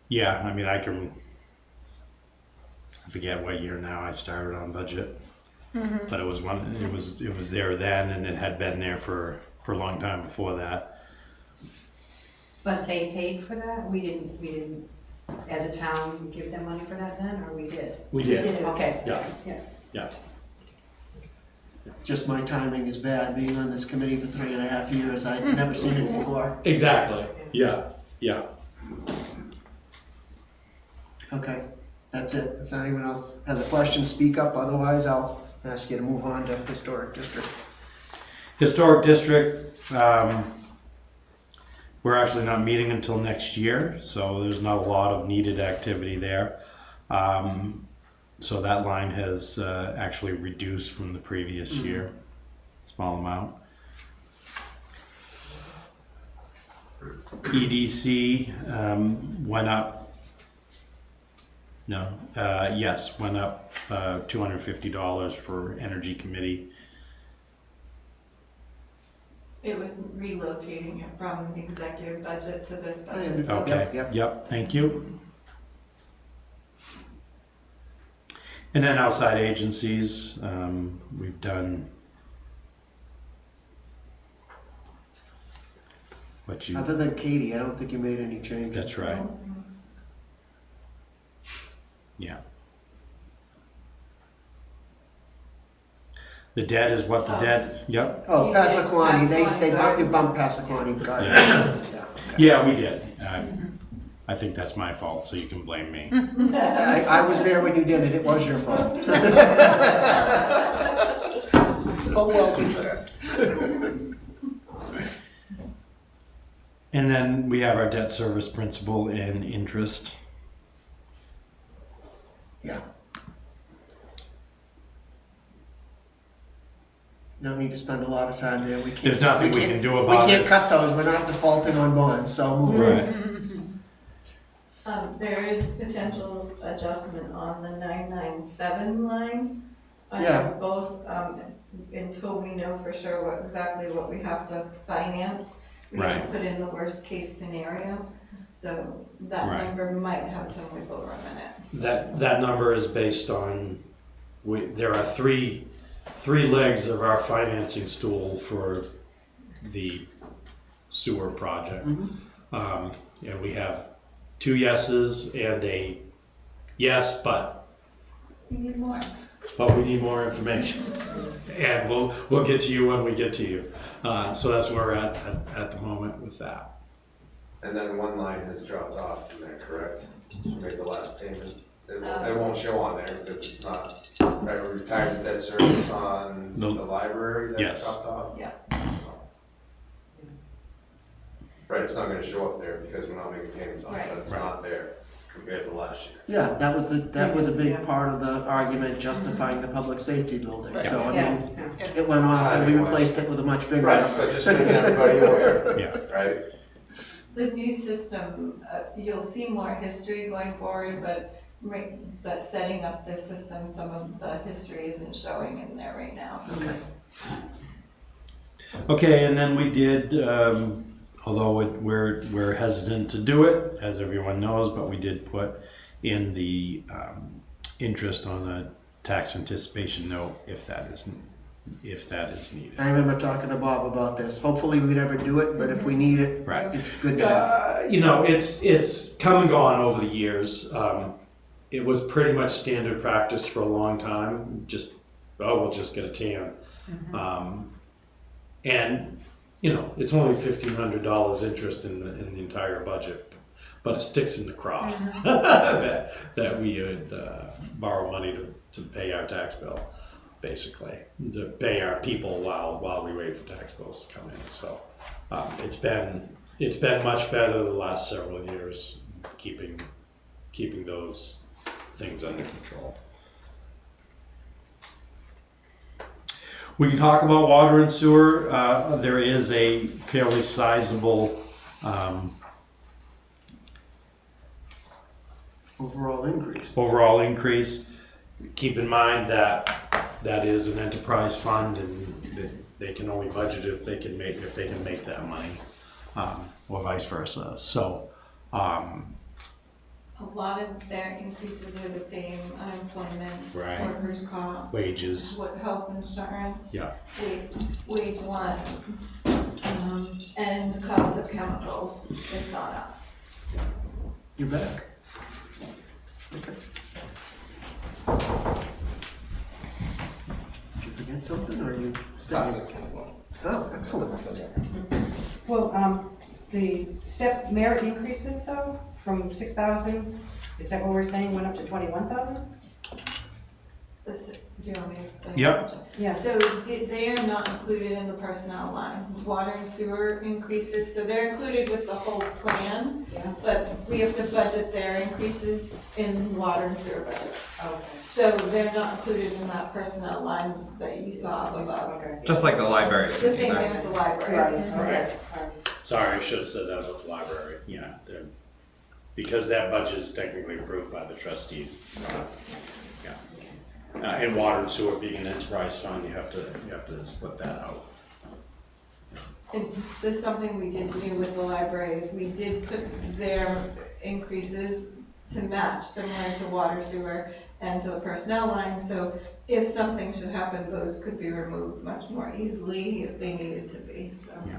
Yeah, I mean, I forget what year now I started on budget. But it was there then, and it had been there for a long time before that. But they paid for that? We didn't, as a town, give them money for that then, or we did? We did. Okay. Yeah. Just my timing is bad, being on this committee for 3.5 years, I'd never seen it before. Exactly. Yeah. Okay, that's it. If anyone else has a question, speak up, otherwise I'll ask you to move on to Historic District. Historic District, we're actually not meeting until next year, so there's not a lot of needed activity there. So that line has actually reduced from the previous year, small amount. EDC went up. No, yes, went up $250 for Energy Committee. It was relocating it from the executive budget to this budget. Okay, yep, thank you. And then outside agencies, we've done what you, Other than Katie, I don't think you made any changes. that's right. Yeah. The debt is what the debt, yep. Oh, You did Passaquoddy, they Passaquoddy. bumped Passaquoddy Garden. Yeah. Yeah. Yeah, we did. I think that's my fault, so you can blame me. I was there when you did it, it was your fault. But well deserved. And then we have our debt service principal and interest. Yeah. Don't need to spend a lot of time there, we can't. There's nothing we can do about We can't it. cut those, we're not defaulting on bonds, so move on. There is potential adjustment on the 997 line. Yeah. Both, until we know for sure exactly what we have to finance, we have to Right. put in the worst case scenario. So that Right. number might have some wiggle room in it. That number is based on, there are three legs of our financing stool for the sewer project. And we have 2 yeses and a yes, but We need more. we need more information. And we'll get to you when we get to you. So that's where we're at the moment with that. And then one line has dropped off, is that correct? To make the last payment. It won't show on there because it's not, right, we retired debt service on the library that Yes. dropped off? Yeah. Right, it's not gonna show up there because we're not making payments on it, Right. but it's Right. not there compared to last year. Yeah, that was a big part of the argument justifying the public safety building, so I Yeah, mean, yeah. it went off and we replaced it with a much bigger. Right, but just making everybody aware, Yeah. right? The new system, you'll see more history going forward, but setting up this system, some of the history isn't showing in there right now. Okay. Okay, and then we did, although we're hesitant to do it, as everyone knows, but we did put in the interest on a tax anticipation note if that is needed. I remember talking to Bob about this, hopefully we never do it, but if we need it, Right. it's good to have. It's come and gone over the years. It was pretty much standard practice for a long time. We'll just get a TAN. And it's only $1,500 interest in the entire budget, but it sticks in the crop that we would borrow money to pay our tax bill, basically, to pay our people while we wait for tax bills to come in. So it's been much better the last several years, keeping those things under control. We can talk about water and sewer. There is a fairly sizable Overall increase. overall increase. Keep in mind that that is an enterprise fund, and they can only budget if they can make that money, or vice versa. So, A lot of their increases are the same: unemployment, Right. workers' comp, wages. what health insurance, Yeah. wage line, and the cost of chemicals is gone up. You're back. Okay. Did you forget something, or are you Class is staying? canceled. Oh, excellent. Well, the step merit increases though, from 6,000, is that what we're saying, went up to 21,000? This, do you want me to explain? Yep. Yes. So they are not included in the personnel line. Water and sewer increases, so they're included with the whole plan, Yeah. but we have to budget their increases in water and sewer budget. Okay. So they're not included in that personnel line that you saw up above. Okay. Just like the library. The same thing with the library. Right, okay, all right. Sorry, I should have said that about the library. Yeah, because that budget is technically approved by the trustees. Yeah. And water and sewer being an enterprise fund, you have to split that out. It's this is something we did do with the libraries. We did put their increases to match, similar to water, sewer, and to the personnel line. So if something should happen, those could be removed much more easily if they needed to be, so. Yeah.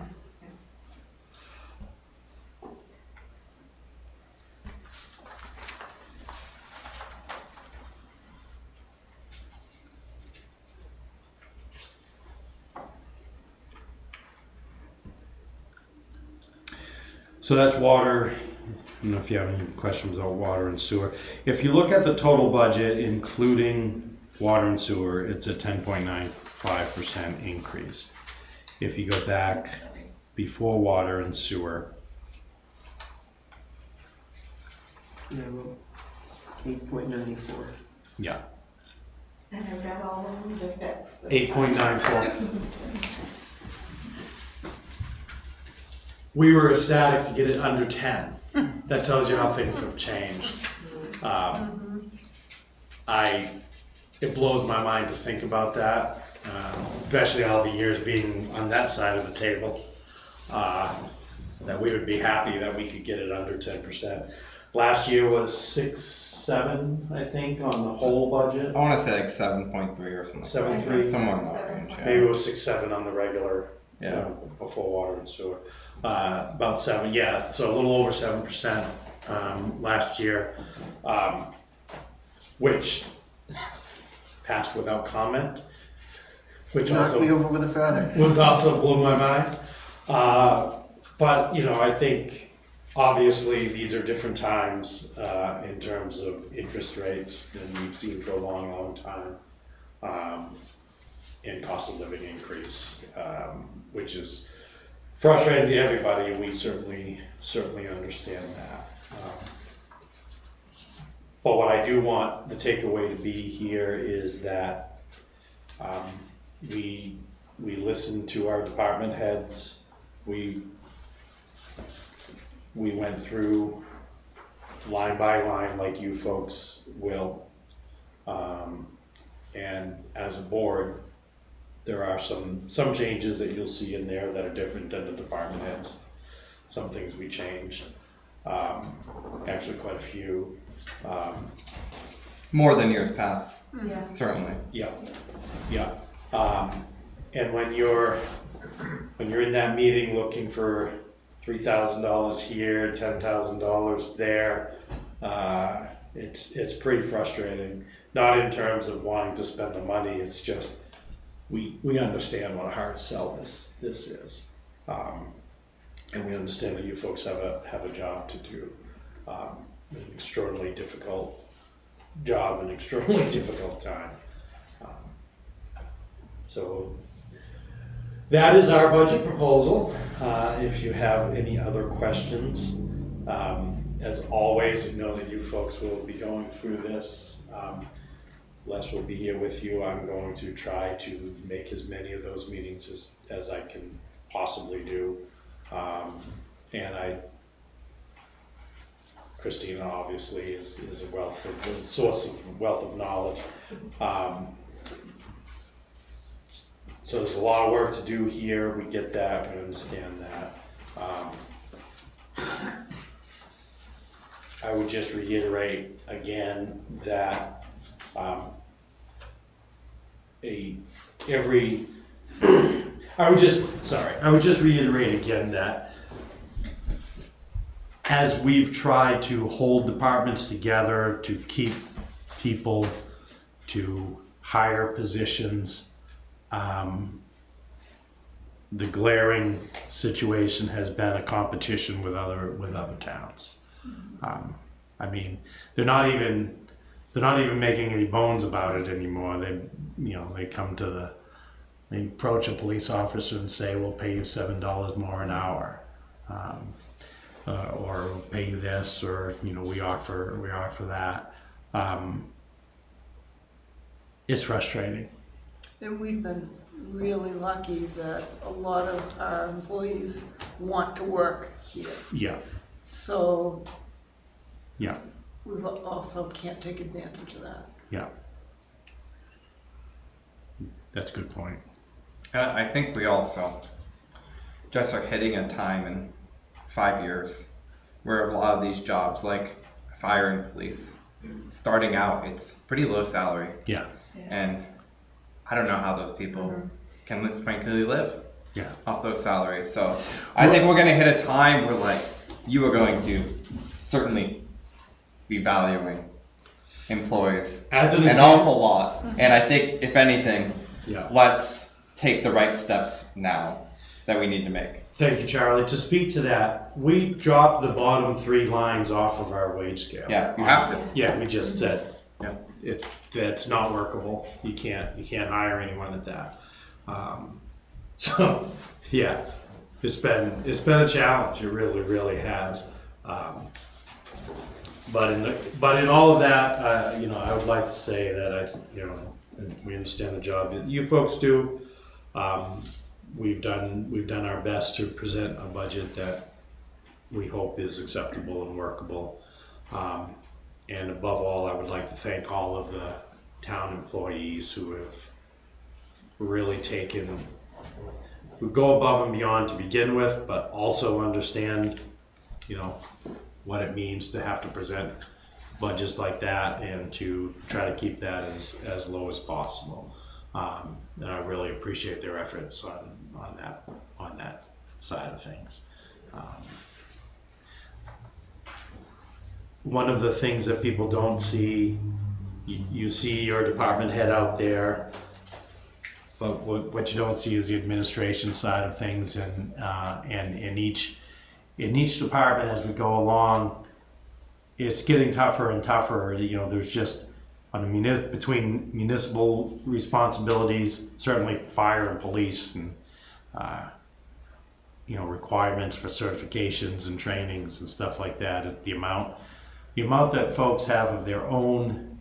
So that's water. I don't know if you have any questions about water and sewer. If you look at the total budget, including water and sewer, it's a 10.95% increase. If you go back before water and sewer, Yeah, well, 8.94. yeah, And I've got all of them to fix. this 8.94. We were ecstatic to get it under 10. That tells you how things have changed. It blows my mind to think about that, especially all the years being on that side of the table, that we would be happy that we could get it under 10%. Last year was 6.7, I think, on the whole budget. I want to say like 7.3 or something. 7.3. Somewhere in that range. Yeah. Maybe it was 6.7 on the regular, Yeah. before water and sewer. About 7, yeah, so a little over 7% last year, which passed without comment, which Knocked me also over with a feather. was also blew my mind. But I think obviously these are different times in terms of interest rates than we've seen for a long, long time, and cost of living increase, which is frustrating to everybody, and we certainly understand that. But what I do want the takeaway to be here is that we listened to our department heads. We went through line by line like you folks will, and as a board, there are some changes that you'll see in there that are different than the department heads. Some things we changed, actually quite a few. More than years past, Yeah. certainly. Yeah. And when you're in that meeting looking for $3,000 here, $10,000 there, it's pretty frustrating. Not in terms of wanting to spend the money, it's just we understand what a hard sell this is, and we understand that you folks have a job to do, an extraordinarily difficult job, an extraordinarily difficult time. So that is our budget proposal. If you have any other questions, as always, we know that you folks will be going through this. Les will be here with you. I'm going to try to make as many of those meetings as I can possibly do. And Christina obviously is a source of wealth of knowledge. So there's a lot of work to do here. We get that, we understand that. I would just reiterate again that I would just reiterate again that as we've tried to hold departments together, to keep people, to hire positions, the glaring situation has been a competition with other towns. I mean, they're not even making any bones about it anymore. They approach a police officer and say, "We'll pay you $7 more an hour, or we'll pay you this, or we offer that." It's frustrating. And we've been really lucky that a lot of our employees want to work here. Yeah, So yeah, we also can't take advantage of that. yeah. That's a good point. I think we also just are hitting a time in 5 years where a lot of these jobs, like fire and police, starting out, it's pretty low salary. Yeah, And I don't know how those people can frankly live yeah. off those salaries. So I think we're going to hit a time where you are going to certainly be valuing employees As an an example, awful lot. And I think if anything, yeah. let's take the right steps now that we need to make. Thank you, Charlie. To speak to that, we dropped the bottom 3 lines off of our wage scale. Yeah, you have to. Yeah, we just said Yeah. that's not workable. You can't hire anyone at that. So yeah, it's been a challenge. It really has. But in all of that, I would like to say that we understand the job that you folks do. We've done our best to present a budget that we hope is acceptable and workable. And above all, I would like to thank all of the town employees who have really who go above and beyond to begin with, but also understand, what it means to have to present budgets like that and to try to keep that as low as possible. And I really appreciate their efforts on that side of things. One of the things that people don't see, you see your department head out there, but what you don't see is the administration side of things, and in each department as we go along, it's getting tougher and tougher. There's just between municipal responsibilities, certainly fire and police, and requirements for certifications and trainings and stuff like that. The amount that folks have of their own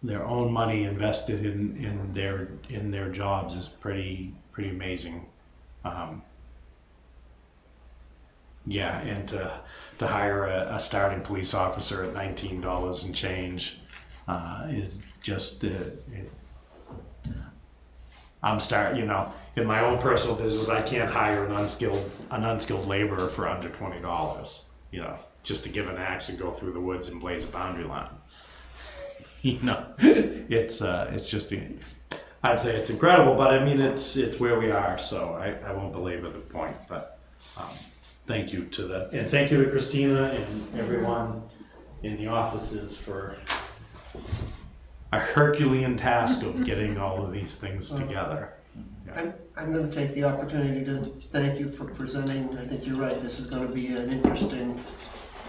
money invested in their jobs is pretty amazing. And to hire a starting police officer at $19 and change is just in my own personal business, I can't hire an unskilled laborer for under $20, just to give an axe and go through the woods and blaze a boundary line. It's just, I'd say it's incredible, but I mean, it's where we are, so I won't belabor the point, but thank you to Christina and everyone in the offices for a Herculean task of getting all of these things together. Yeah. I'm going to take the opportunity to thank you for presenting. I think you're right, this is going to be an interesting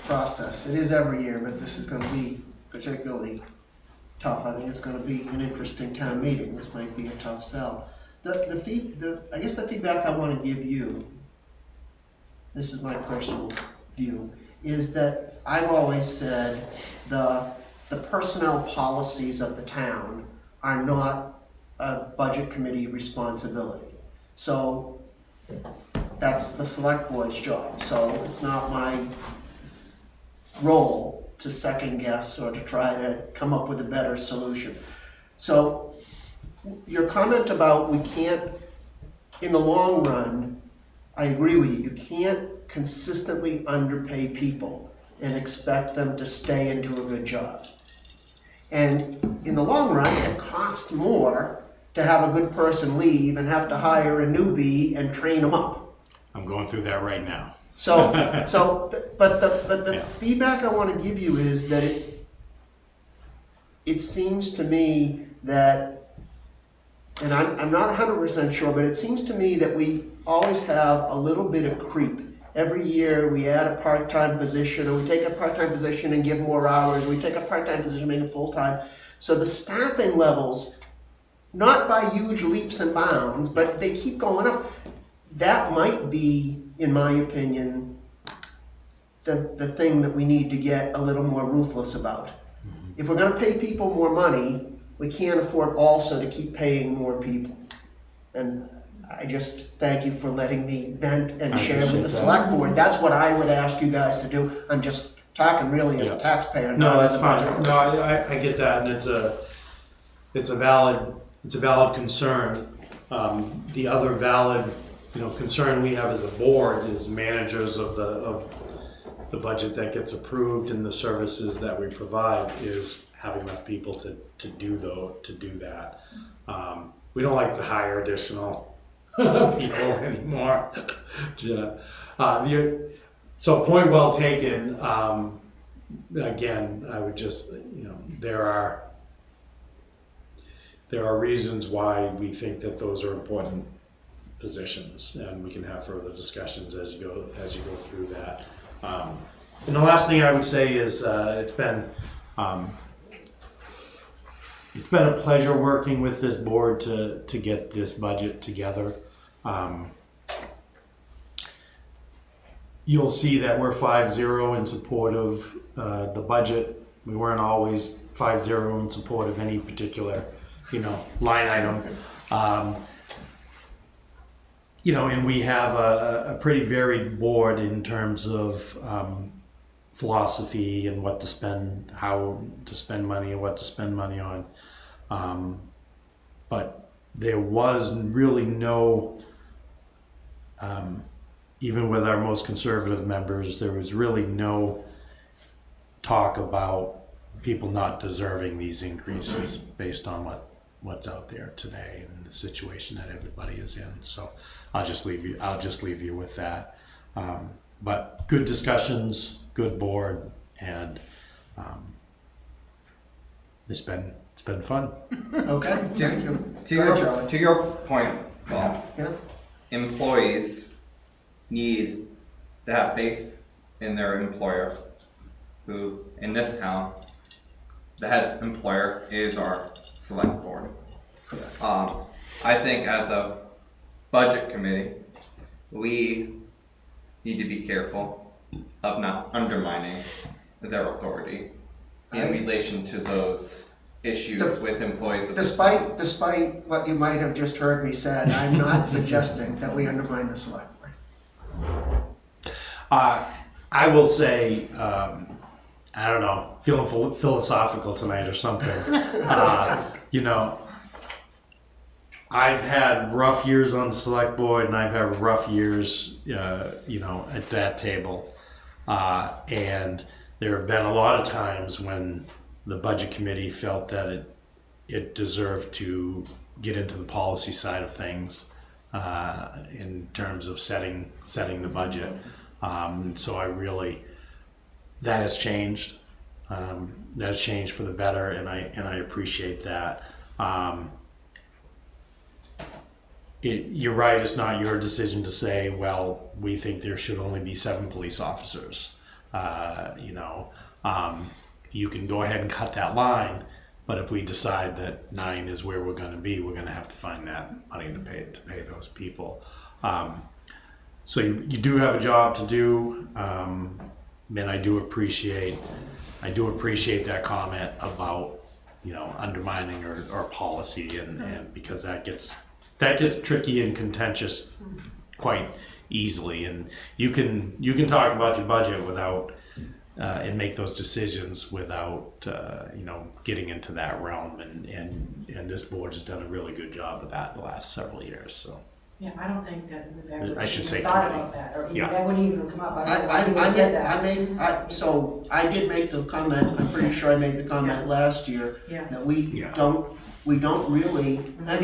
process. It is every year, but this is going to be particularly tough. I think it's going to be an interesting town meeting. This might be a tough sell. I guess the feedback I want to give you, this is my personal view, is that I've always said the the personnel policies of the town are not a budget committee responsibility. So that's the select board's job. So it's not my role to second guess or to try to come up with a better solution. So your comment about we can't, in the long run, I agree with you. You can't consistently underpay people and expect them to stay and do a good job. And in the long run, it costs more to have a good person leave and have to hire a newbie and train them up. I'm going through that right now. But the Yeah. feedback I want to give you is that it seems to me that, and I'm not 100% sure, but it seems to me that we always have a little bit of creep. Every year we add a part-time position, or we take a part-time position and give more hours, we take a part-time position and make it full-time. So the staffing levels, not by huge leaps and bounds, but they keep going up. That might be, in my opinion, the thing that we need to get a little more ruthless about. If we're gonna pay people more money, we can't afford also to keep paying more people. And I just thank you for letting me vent and I share with appreciate the that. select board. That's what I would ask you guys to do. I'm just talking really as a Yeah. taxpayer, No, not as that's a budget fine. person. No, I get that, and it's a valid concern. The other valid, concern we have as a board is managers of the budget that gets approved and the services that we provide is having enough people to do that. We don't like to hire additional people anymore. So point well taken. Again, I would just, there are reasons why we think that those are important positions, and we can have further discussions as you go through that. And the last thing I would say is it's been a pleasure working with this board to get this budget together. You'll see that we're 5-0 in support of the budget. We weren't always 5-0 in support of any particular, line item. And we have a pretty varied board in terms of philosophy and what to spend, how to spend money and what to spend money on. But there was really no, even with our most conservative members, there was really no talk about people not deserving these increases based on what's out there today and the situation that everybody is in. So I'll just leave you with that. But good discussions, good board, and it's been fun. Okay, thank you. To Go ahead, Charlie. your point, Paul, Yeah, employees need to have faith in their employer, who, in this town, the head employer is our select board. I think as a budget committee, we need to be careful of not undermining their authority in relation to those issues with employees of the town. Despite what you might have just heard me said, I'm not suggesting that we undermine the select board. I will say, I don't know, feeling philosophical tonight or something. I've had rough years on the select board, and I've had rough years, at that table. And there have been a lot of times when the budget committee felt that it deserved to get into the policy side of things in terms of setting the budget. So that has changed. That has changed for the better, and I appreciate that. You're right, it's not your decision to say, well, we think there should only be 7 police officers. You can go ahead and cut that line, but if we decide that 9 is where we're going to be, we're going to have to find that money to pay those people. So you do have a job to do. man, I do appreciate that comment about, you know, undermining our policy and because that gets tricky and contentious quite easily, and you can talk about your budget without and make those decisions without you know, getting into that realm, and this board has done a really good job of that the last several years. So Yeah, I don't think that we've ever I should say thought committee. about that, or even, Yeah. that wouldn't even come up. I don't know why people said that. So I did make the comment, I'm pretty sure I made the comment last year, Yeah. that we Yeah. don't really, I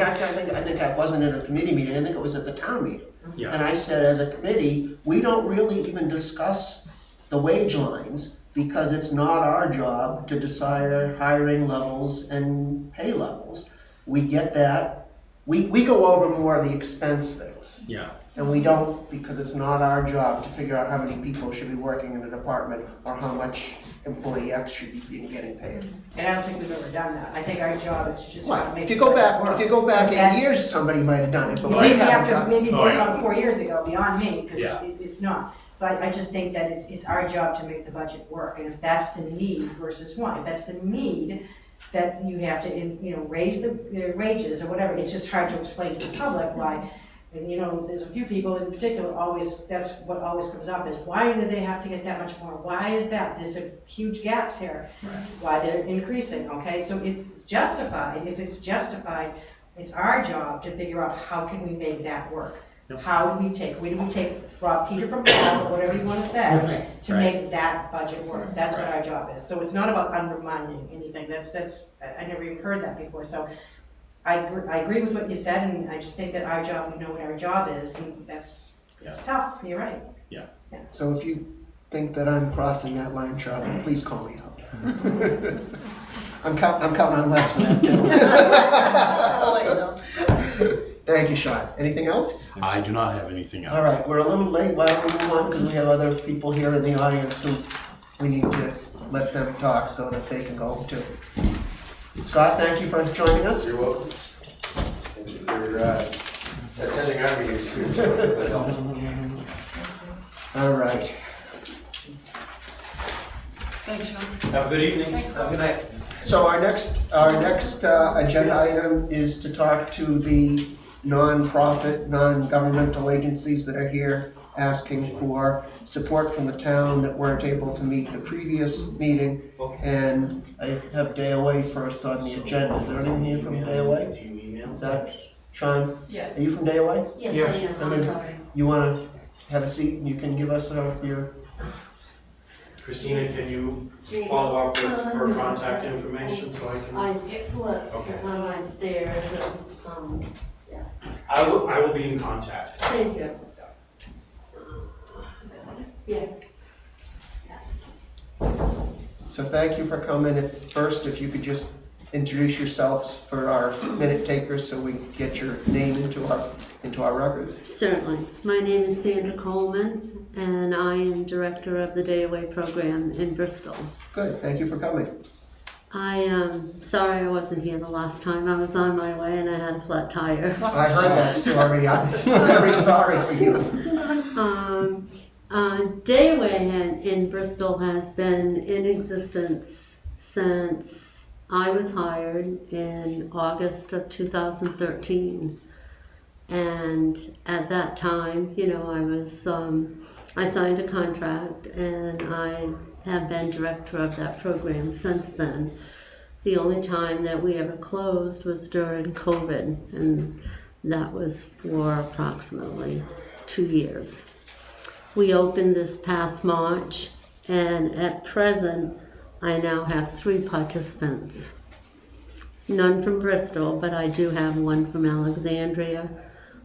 think I wasn't in a committee meeting, I think it was at the town meeting. yeah, And I said, as a committee, we don't really even discuss the wage lines because it's not our job to decide hiring levels and pay levels. We get that. We go over more of the expense things. yeah. And we don't, because it's not our job to figure out how many people should be working in a department or how much employee X should be getting paid. And I don't think we've ever done that. I think our job is to just Well, make if you the go budget back, work. if you go back So that- 8 years, somebody might have done it, but we Maybe haven't after, done it. maybe Oh, yeah. about 4 years ago, beyond me, because Yeah. it's not. So I just think that it's our job to make the budget work, and if that's the need versus want, if that's the need, that you have to, you know, raise the wages or whatever, it's just hard to explain to the public why. And you know, there's a few people in particular always, that's what always comes up is, why do they have to get that much more? Why is that? There's a huge gaps here. Why they're increasing, okay? So it's justified. If it's justified, it's our job to figure out how can we make that work? Yep. Where do we take Rob Peter from Paul, or whatever you wanna say, to Right. make that budget work? That's what our job is. So it's not about undermining anything. I never even heard that before. So I agree with what you said, and I just think that our job, we know what our job is, and it's tough, you're right. So if you think that I'm crossing that line, Charlie, please call me out. I'm counting on Les for that too. I'll let you know. Thank you, Sean. Anything else? I do not have anything else. All right, we're a little late. Why don't we move on, because we have other people here in the audience who we need to let them talk so that they can go too. Scott, thank you for joining us. You're welcome. Thank you for your attending our meetings too. So that helps. All right. Thanks, Sean. Have a good evening. Thanks, Have a good night. So our next agenda item is to talk to the non-profit, non-governmental agencies that are here asking for support from the town that weren't able to meet the previous meeting. And I have Day Away first on the agenda. Is there anyone here from Day Away? Is that Sean? Yes. Are you from Day Away? Yes, Yes. I am, I'm sorry. You want to have a seat and you can give us your... Christina, can you follow up with her contact information so I can? I slipped Okay. on my stairs and, yes, I will be in contact. thank you. Yes, yes. So thank you for coming. First, if you could just introduce yourselves for our minute takers so we can get your name into our records. Certainly. My name is Sandra Coleman, and I am director of the Day Away program in Bristol. Good, thank you for coming. I am sorry I wasn't here the last time. I was on my way and I had a flat tire. I heard that story. I'm very sorry for you. Day Away in Bristol has been in existence since I was hired in August of 2013. And at that time, you know, I signed a contract and I have been director of that program since then. The only time that we ever closed was during COVID, and that was for approximately 2 years. We opened this past March, and at present, I now have 3 participants. None from Bristol, but I do have one from Alexandria,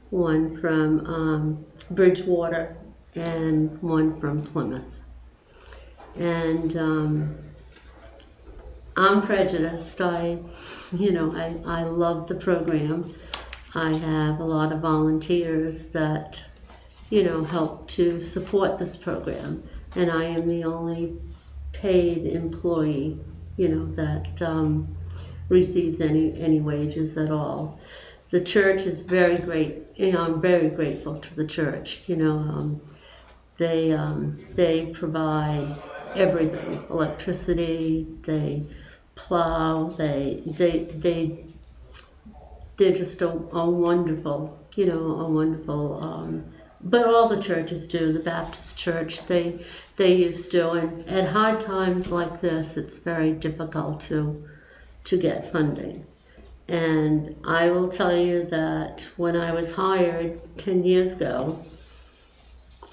one from Bridgewater, and one from Plymouth. And I'm prejudiced. I love the program. I have a lot of volunteers that, you know, help to support this program. And I am the only paid employee, you know, that receives any wages at all. The church is very great. You know, I'm very grateful to the church. You know, They provide everything, electricity, they plow, they're just a wonderful, but all the churches do. The Baptist church, they used to, and at hard times like this, it's very difficult to get funding. And I will tell you that when I was hired 10 years ago,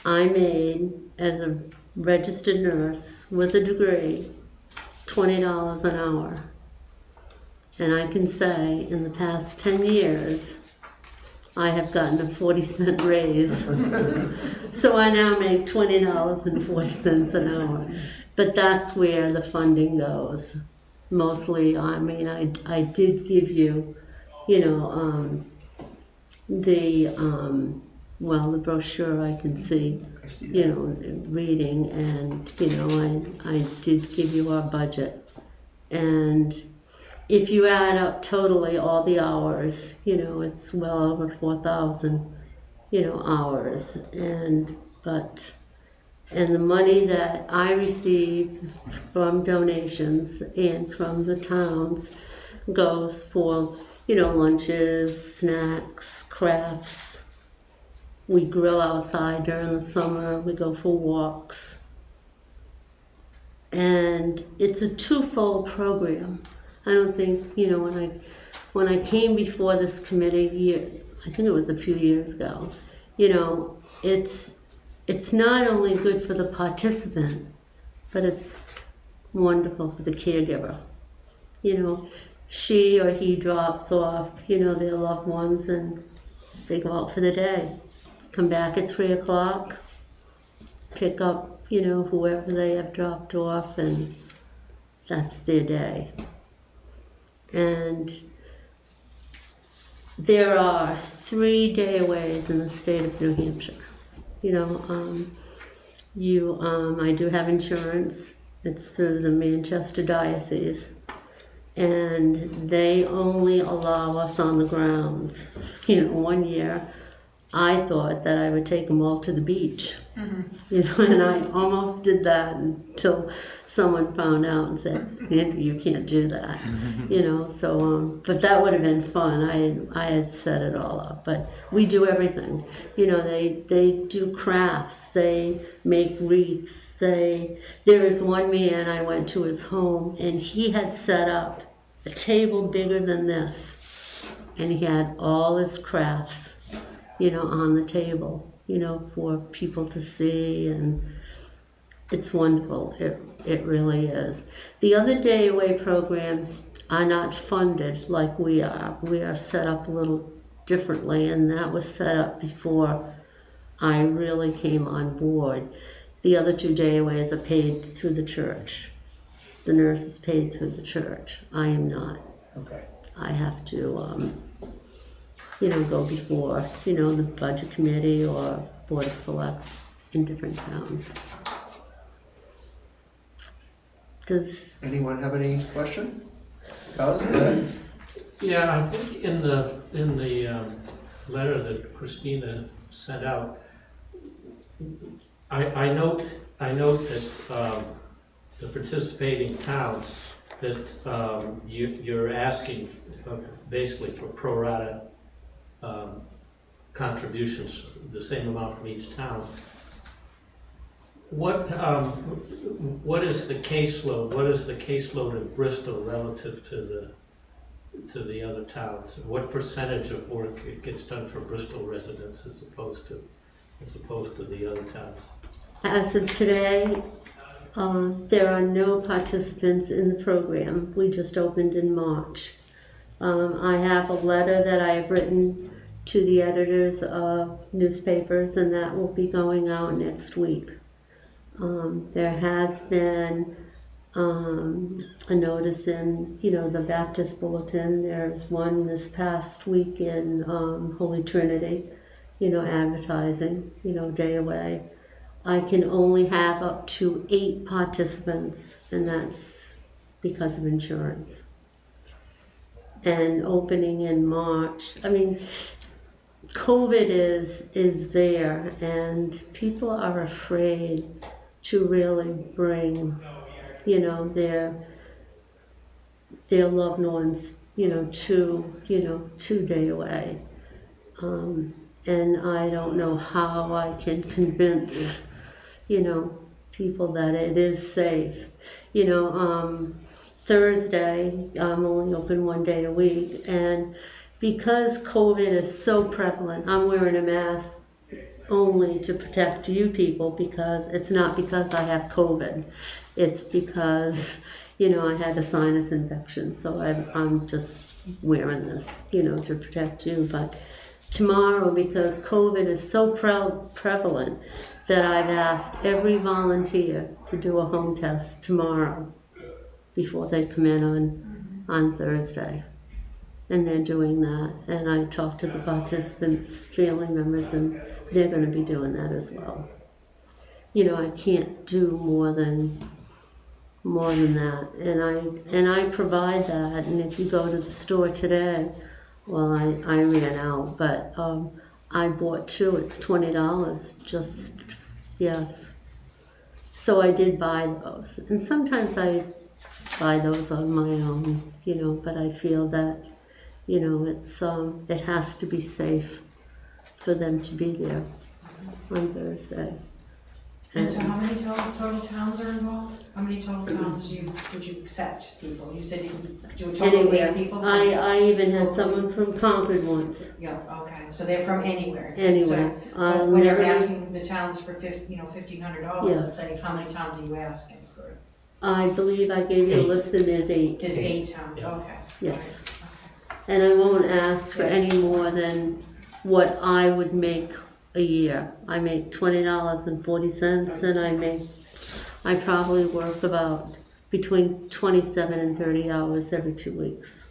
I made, as a registered nurse with a degree, $20 an hour. And I can say, in the past 10 years, I have gotten a 40-cent raise. So I now make $20.40 an hour. But that's where the funding goes. Mostly, I mean, I did give you, the brochure I can see, I see that. reading, and, I did give you our budget. And if you add up totally all the hours, it's well over 4,000, hours. And the money that I receive from donations and from the towns goes for, lunches, snacks, crafts. We grill outside during the summer, we go for walks. And it's a twofold program. I don't think, when I came before this committee, I think it was a few years ago, it's not only good for the participant, but it's wonderful for the caregiver. She or he drops off, their loved ones, and they go out for the day. Come back at 3 o'clock, pick up, whoever they have dropped off, and that's their day. And there are 3 day-aways in the state of New Hampshire. I do have insurance. It's through the Manchester Diocese, and they only allow us on the grounds. One year I thought that I would take them all to the beach, and I almost did that until someone found out and said, Andrew, you can't do that, but that would have been fun. I had set it all up, but we do everything. They do crafts, they make wreaths, there is one man, I went to his home, and he had set up a table bigger than this, and he had all his crafts, on the table, for people to see, and it's wonderful. It really is. The other day away programs are not funded like we are. We are set up a little differently, and that was set up before I really came on board. The other 2 day aways are paid through the church. The nurse is paid through the church. I am not. Okay. I have to, go before, the budget committee or board of select in different towns. Does Anyone have any question? Buzz, go ahead. Yeah, I think in the letter that Christina sent out, I note that the participating towns, that you're asking basically for pro rata contributions, the same amount from each town. What is the caseload? What is the caseload in Bristol relative to the other towns? What percentage of work gets done for Bristol residents as opposed to the other towns? As of today, there are no participants in the program. We just opened in March. I have a letter that I have written to the editors of newspapers, and that will be going out next week. There has been a notice in, the Baptist Bulletin. There's one this past week in Holy Trinity, advertising, day away. I can only have up to 8 participants, and that's because of insurance. And opening in March, COVID is there, and people are afraid to really bring, you know, their loved ones, you know, to day away. And I don't know how I can convince, you know, people that it is safe. You know, Thursday, I'm only open one day a week, and because COVID is so prevalent, I'm wearing a mask only to protect you people, because it's not because I have COVID. It's because, you know, I had a sinus infection, so I'm just wearing this, you know, to protect you. But tomorrow, because COVID is so prevalent, that I've asked every volunteer to do a home test tomorrow before they come in on Thursday. And they're doing that. And I talked to the participants' family members, and they're going to be doing that as well. You know, I can't do more than that. And I provide that. And if you go to the store today, well, I ran out, but I bought 2. It's $20. Just, yes. So I did buy those. And sometimes I buy those on my own, you know, but I feel that, you know, it has to be safe for them to be there on Thursday. And so how many total towns are involved? How many total towns would you accept people? You said you could do a total of 8 people? I even had someone from Concord once. Yeah, okay, so they're from anywhere? Anywhere. So, when you're asking the towns for $1,500, Yes. let's say, how many towns are you asking for? I believe I gave you a list, and there's 8. There's 8 towns, Yeah. okay. Yes. And I won't ask for any more than what I would make a year. I make $20.40, and I probably work about between 27 and 30 hours every 2 weeks.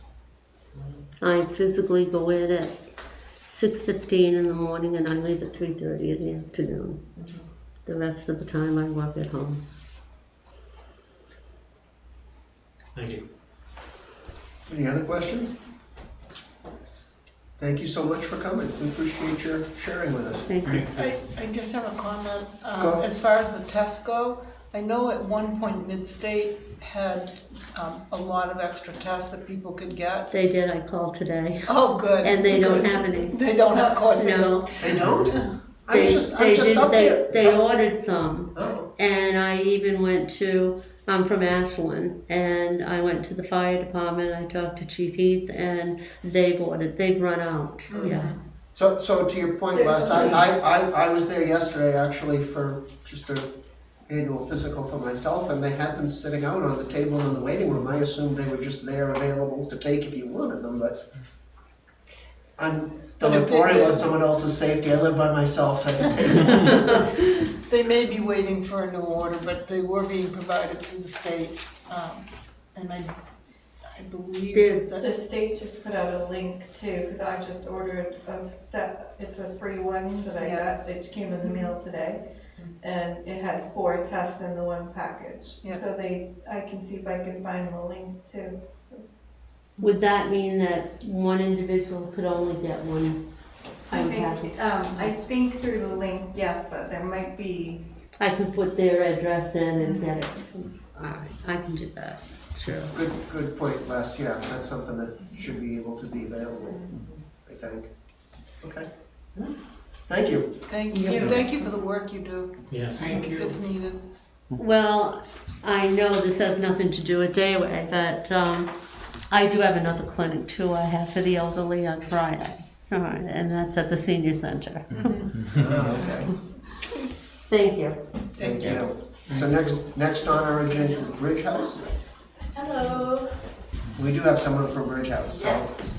I physically go in at 6:15 in the morning, and I leave at 3:30 in the afternoon. The rest of the time I work at home. Thank you. Any other questions? Thank you so much for coming. We appreciate your sharing with us. Thank you. I just have a comment. Go. As far as the tests go, I know at one point Mid-State had a lot of extra tests that people could get. They did. I called today. Oh, good. And they don't good. have any. They don't have, of course they No. don't. They don't? I They, was just they did, up here. they ordered some. Oh, And I even went to, I'm from Ashland, and I went to the fire department. I talked to Chief Heath, and they've run out. Yeah. so to your point, Les, I was there yesterday actually for just an annual physical for myself, and they had them sitting out on the table in the waiting room. I assumed they were just there available to take if you wanted them, but But don't if they worry did- about someone else's safety. I live by myself, so I can take them. They may be waiting for a new order, but they were being provided through the state. And I believe Did- The that, state just put out a link too, because I just ordered a set, it's a free one that I got, it came in the mail today. And it had 4 tests in the one package. Yeah. So I can see if I can find the link too, so. Would that mean that one individual could only get one package? I think through the link, yes, but there might be, I can put their address in and get it. Alright, I can do that. Sure. Good point, Les. Yeah, that's something that should be able to be available, I think. Okay. Thank you. thank you. Thank you for the work you do. Yeah. Thank you. It's needed. Well, I know this has nothing to do with Dayway, but I do have another clinic too I have for the elderly on Friday. All right, and that's at the senior center. Okay. Thank you. Thank you. So next on our agenda is Bridge House. Hello. We do have someone from Bridge House. So. Yes,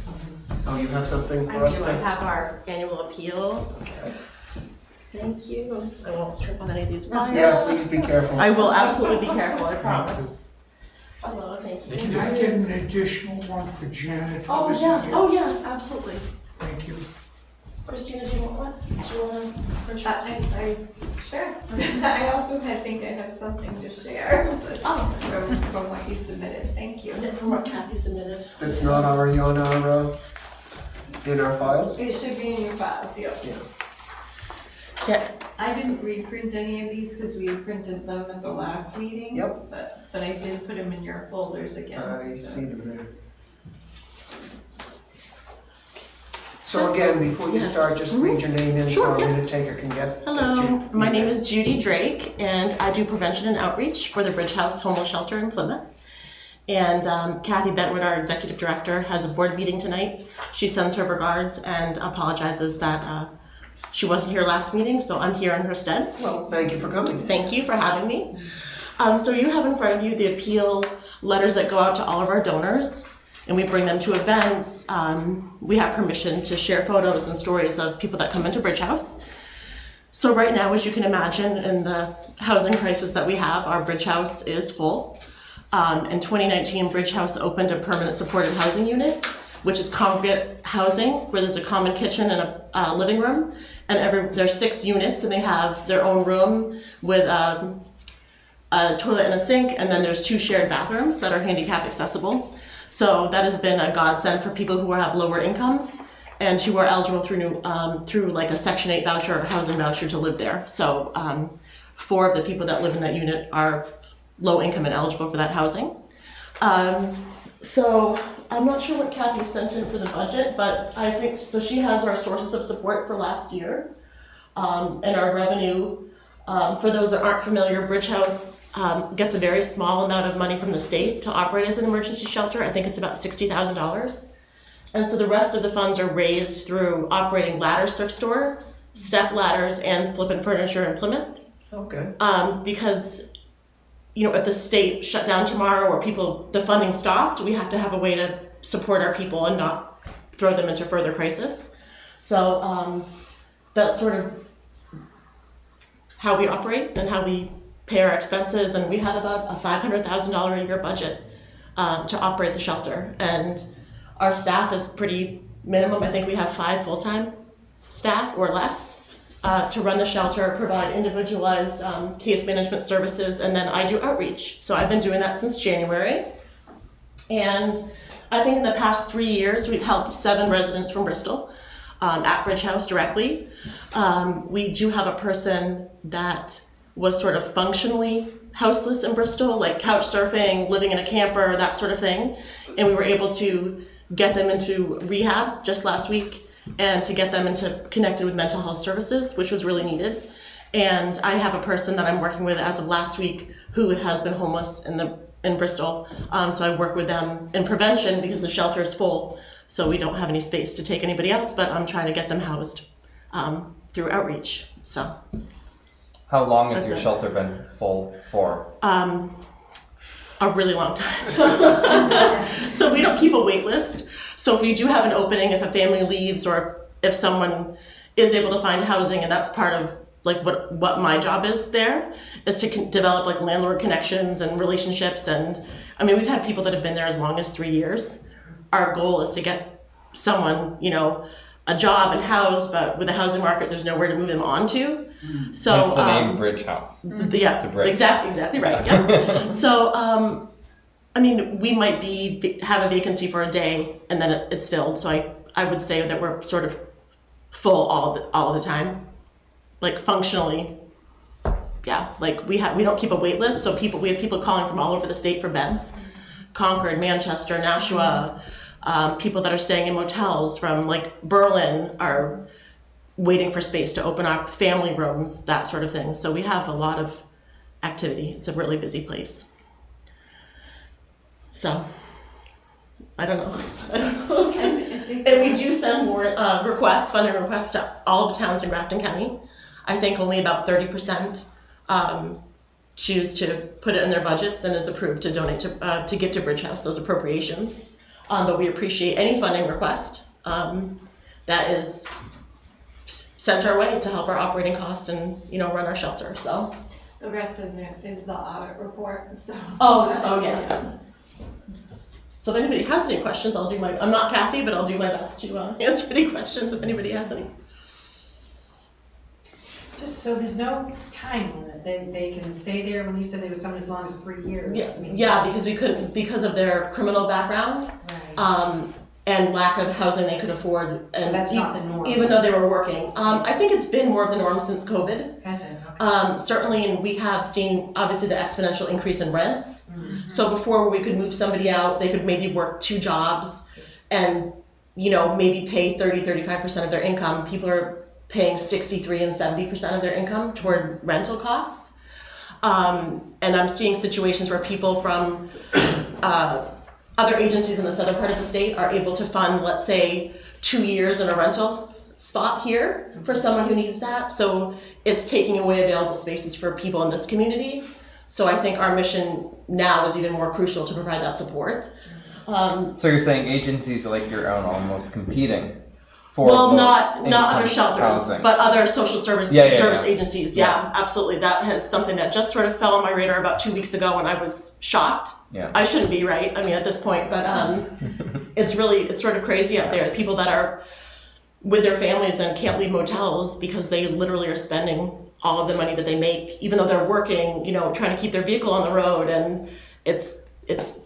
Oh, you have something for I us do. to? I have our annual appeal. Okay. Thank you. I won't trip on any of these wires. Yeah, please be careful. I will absolutely be careful, I promise. Hello, thank you. Can I get an additional one for Janet? Oh, yeah. Oh, yes, absolutely. Thank you. Christina, do you want one? Do you want to purchase? sure. I also think I have something to share from what you submitted, thank you. From what Kathy submitted. That's not already on our in our files? It should be in your files, yeah. Yeah, I didn't reprint any of these because we printed them at the last meeting. Yep. But I did put them in your folders again. I so. see them there. So again, before you Yes. start, just read your name in so Sure, our yes. minute taker can get. hello, get my you. name is Judy Drake, and I do prevention and outreach for the Bridge House Homeless Shelter in Plymouth. And Kathy Bentwood, our executive director, has a board meeting tonight. She sends her regards and apologizes that she wasn't here last meeting, so I'm here in her stead. Well, thank you for coming. Thank you for having me. So you have in front of you the appeal letters that go out to all of our donors, and we bring them to events. We have permission to share photos and stories of people that come into Bridge House. So right now, as you can imagine, in the housing crisis that we have, our Bridge House is full. In 2019, Bridge House opened a permanent supported housing unit, which is congregate housing, where there's a common kitchen and a living room. And there's 6 units, and they have their own room with a toilet and a sink, and then there's 2 shared bathrooms that are handicap accessible. So that has been a godsend for people who have lower income and who are eligible through like a Section 8 voucher or a housing voucher to live there. So 4 of the people that live in that unit are low income and eligible for that housing. So I'm not sure what Kathy sent in for the budget, but I think, so she has our sources of support for last year, and our revenue. For those that aren't familiar, Bridge House gets a very small amount of money from the state to operate as an emergency shelter. I think it's about $60,000. And so the rest of the funds are raised through operating ladder thrift store, step ladders, and flipping furniture in Plymouth. Okay. Because if the state shut down tomorrow or the funding stopped, we have to have a way to support our people and not throw them into further crisis. So that's sort of how we operate and how we pay our expenses. And we have about a $500,000 a year budget to operate the shelter. And our staff is pretty minimum. I think we have 5 full-time staff or less. To run the shelter, provide individualized case management services, and then I do outreach. So I've been doing that since January. And I think in the past 3 years, we've helped 7 residents from Bristol at Bridge House directly. We do have a person that was sort of functionally houseless in Bristol, like couch surfing, living in a camper, that sort of thing. And we were able to get them into rehab just last week, and to get them connected with mental health services, which was really needed. And I have a person that I'm working with as of last week who has been homeless in Bristol. So I work with them in prevention because the shelter is full, so we don't have any space to take anybody else, but I'm trying to get them housed through outreach. So. How long has That's your it. shelter been full for? A really long time. So we don't keep a wait list. So if we do have an opening, if a family leaves or if someone is able to find housing, and that's part of like what my job is there, is to develop like landlord connections and relationships. And I mean, we've had people that have been there as long as 3 years. Our goal is to get someone, a job and housed, but with the housing market, there's nowhere to move them on to. So Hence the name Bridge House. Yeah, To bridge. exactly right. Yeah. So, I mean, we might have a vacancy for a day and then it's filled. So I would say that we're sort of full all of the time, like functionally. Yeah, like we don't keep a wait list. So we have people calling from all over the state for beds, Concord, Manchester, Nashua. People that are staying in motels from like Berlin are waiting for space to open up family rooms, that sort of thing. So we have a lot of activity. It's a really busy place. So, I don't know. And we do send more funding requests to all of the towns in Grafton County. I think only about 30% choose to put it in their budgets and is approved to donate to give to Bridge House, those appropriations. But we appreciate any funding request that is sent our way to help our operating costs and run our shelter. So The rest is the audit report, so. Oh yeah. So if anybody has any questions, I'm not Kathy, but I'll do my best to answer any questions if anybody has any. Just so there's no time limit, they can stay there when you said they was someone as long as 3 years. Yeah, I mean, yeah, because we couldn't, because of their criminal background. Right. and lack of housing they could afford. And So that's not the norm. even though they were working. I think it's been more of the norm since COVID. Has it? Okay. Certainly, and we have seen obviously the exponential increase in rents. So before we could move somebody out, they could maybe work 2 jobs and, you know, maybe pay 30-35% of their income. People are paying 63 and 70% of their income toward rental costs. And I'm seeing situations where people from other agencies in the southern part of the state are able to fund, let's say, 2 years in a rental spot here for someone who needs that. So it's taking away available spaces for people in this community. So I think our mission now is even more crucial to provide that support. So you're saying agencies like your own almost competing for Well, low not income other shelters, housing. but other social service Yeah. agencies. Yeah, absolutely. That has something that just sort of fell on my radar about 2 weeks ago, and I was shocked. Yeah. I shouldn't be, right? I mean, at this point, but it's sort of crazy out there. People that are with their families and can't leave motels because they literally are spending all of the money that they make, even though they're working, you know, trying to keep their vehicle on the road. And it's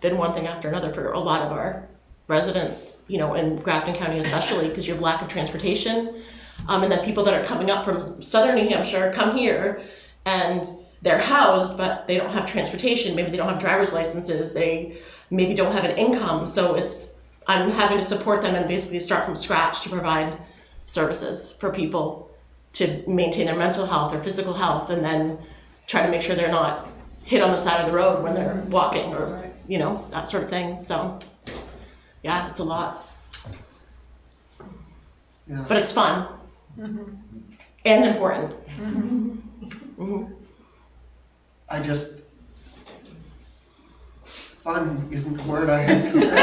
been one thing after another for a lot of our residents, you know, in Grafton County especially, because you have lack of transportation. And then people that are coming up from southern New Hampshire come here and they're housed, but they don't have transportation. Maybe they don't have driver's licenses. They maybe don't have an income. So I'm having to support them and basically start from scratch to provide services for people to maintain their mental health or physical health, and then try to make sure they're not hit on the side of the road when they're walking or, you know, that sort of thing. So yeah, it's a lot, Yeah. but it's fun and important. Fun isn't the word I had to say.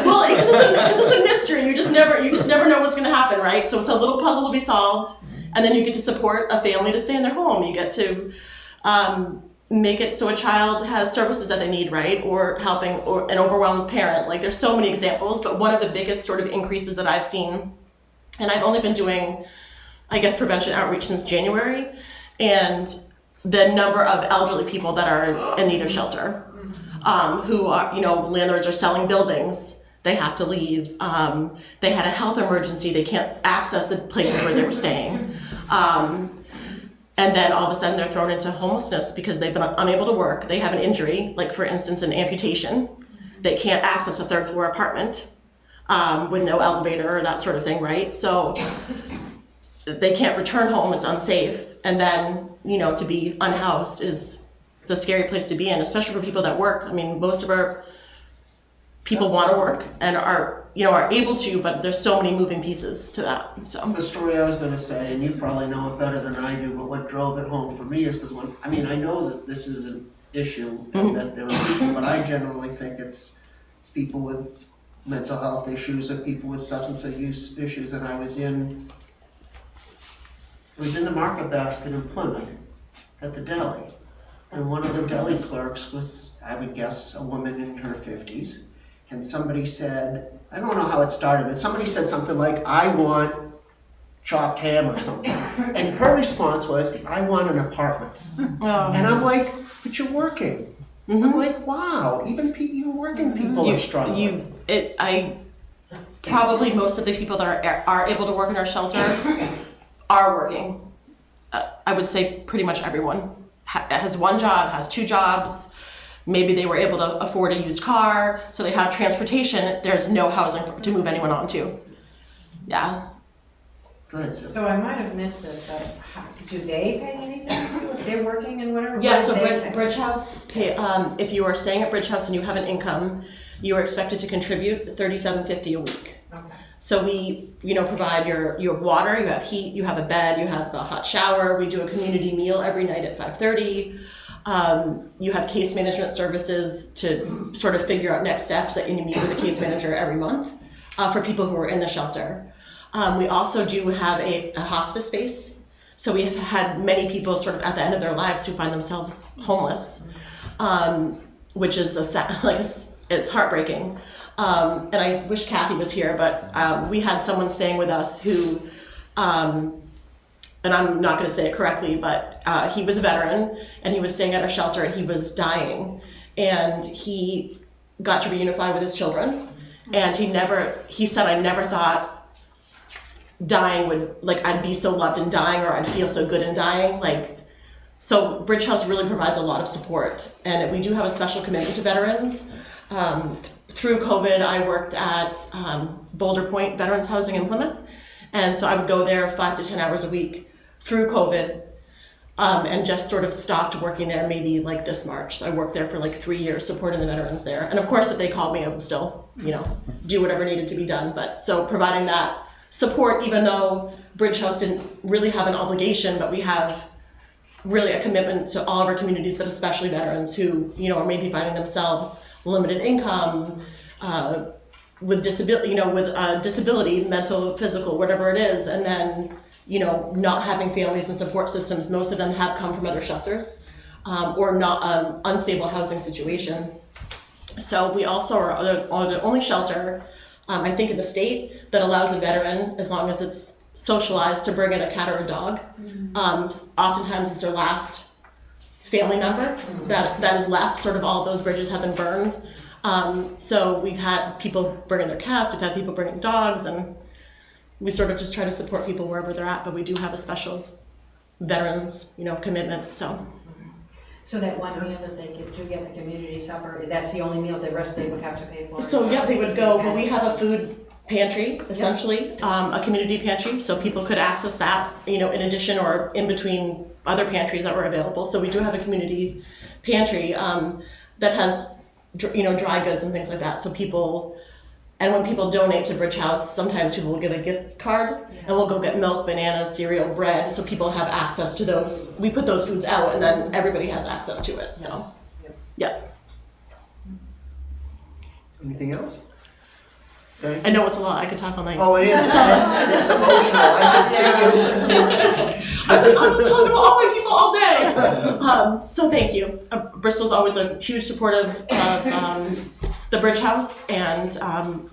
Well, because it's a mystery. You just never know what's going to happen, right? So it's a little puzzle to be solved, and then you get to support a family to stay in their home. You get to make it so a child has services that they need, right? Or helping or an overwhelmed parent. Like, there's so many examples, but one of the biggest sort of increases that I've seen, and I've only been doing, I guess, prevention outreach since January, and the number of elderly people that are in need of shelter. Who are, you know, landlords are selling buildings, they have to leave. They had a health emergency, they can't access the places where they were staying. And then all of a sudden they're thrown into homelessness because they've been unable to work. They have an injury, like for instance, an amputation. They can't access a 3rd floor apartment with no elevator or that sort of thing, right? So they can't return home, it's unsafe. And then, you know, to be unhoused is a scary place to be in, especially for people that work. I mean, most of our people want to work and are able to, but there's so many moving pieces to that. So The story I was going to say, and you probably know it better than I do, but what drove it home for me is because I know that this is an issue and that there are people, but I generally think it's people with mental health issues or people with substance abuse issues. And I was in the market basket in Plymouth at the deli. And one of the deli clerks was, I would guess, a woman in her 50s. And somebody said, I don't know how it started, but somebody said something like, I want chopped ham or something. And her response was, I want an apartment. And I'm like, but you're working. I'm like, wow, even working people are struggling. Probably most of the people that are able to work in our shelter are working. I would say pretty much everyone has one job, has 2 jobs. Maybe they were able to afford a used car, so they have transportation. There's no housing to move anyone onto. Yeah. Good. So I might have missed this, but do they pay anything if they're working and whatever? Yeah, What so do they pay? Bridge House, if you are staying at Bridge House and you have an income, you are expected to contribute $37.50 a week. Okay. So we, provide you have water, you have heat, you have a bed, you have a hot shower. We do a community meal every night at 5:30. You have case management services to sort of figure out next steps that you meet with a case manager every month for people who are in the shelter. We also do have a hospice space. So we have had many people sort of at the end of their lives who find themselves homeless, which is it's heartbreaking. And I wish Kathy was here, but we had someone staying with us who, and I'm not going to say it correctly, but he was a veteran and he was staying at our shelter and he was dying. And he got to reunify with his children. And he said, I never thought dying would, like, I'd be so loved in dying, or I'd feel so good in dying. Like, so Bridge House really provides a lot of support, and we do have a special commitment to veterans. Through COVID, I worked at Boulder Point Veterans Housing in Plymouth, and so I would go there 5 to 10 hours a week through COVID, and just sort of stopped working there maybe like this March. So I worked there for like 3 years supporting the veterans there. And of course, if they called me, I would still, do whatever needed to be done. But so providing that support, even though Bridge House didn't really have an obligation, but we have really a commitment to all of our communities, but especially veterans who, are maybe finding themselves limited income, with disability, disability, mental, physical, whatever it is, and then, not having families and support systems. Most of them have come from other shelters, or not unstable housing situation. So we also are the only shelter, I think in the state, that allows a veteran, as long as it's socialized, to bring in a cat or a dog. Oftentimes it's their last family member that is left. Sort of all of those bridges have been burned. So we've had people bring in their cats, we've had people bring in dogs, and we sort of just try to support people wherever they're at, but we do have a special veterans, commitment, so. So that one meal that they get the community supper, that's the only meal, the rest they would have to pay for? So yeah, they would go, but we have a food pantry, essentially, a community pantry, so people could access that, in addition or in between other pantries that were available. So we do have a community pantry that has, dry goods and things like that. So people, and when people donate to Bridge House, sometimes people will give a gift card, and we'll go get milk, bananas, cereal, bread, so people have access to those. We put those foods out, and then everybody has access to it, so, yep. Anything else? I know it's a lot, I could talk all night. Oh, it is. It's emotional. I can see you. I was talking about all my people all day. So thank you. Bristol's always a huge supporter of the Bridge House, and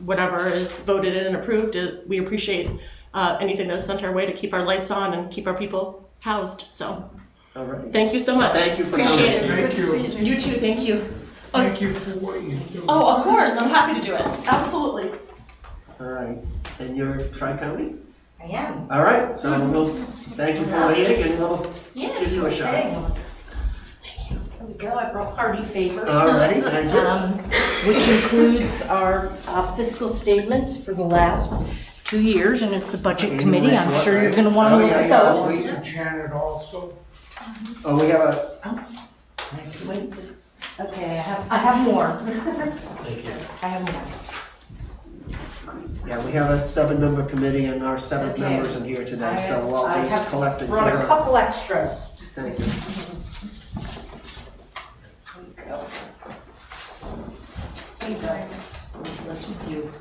whatever is voted in and approved, we appreciate anything that's sent our way to keep our lights on and keep our people housed. So All right. thank you so much. Thank you for Appreciate coming. it. Thank you. You too, thank you. Thank you for what you do. Oh, of course, I'm happy to do it. Absolutely. All right. And you're Tri-County? I am. All right. So we'll thank you for waiting, and we'll give you a shot. There we go, I brought party favors. All righty, thank you. Which includes our fiscal statements for the last 2 years, and it's the budget committee. I'm sure you're gonna wanna look at those. And Janet also. Oh, we have a, Wait, okay, I have more. Thank you. I have more. we have a 7-member committee, and our 7 Okay. members in here today, I so have- Walter's I have collecting. Brought a your- couple extras. Thank you. Thank you very much. That's with you.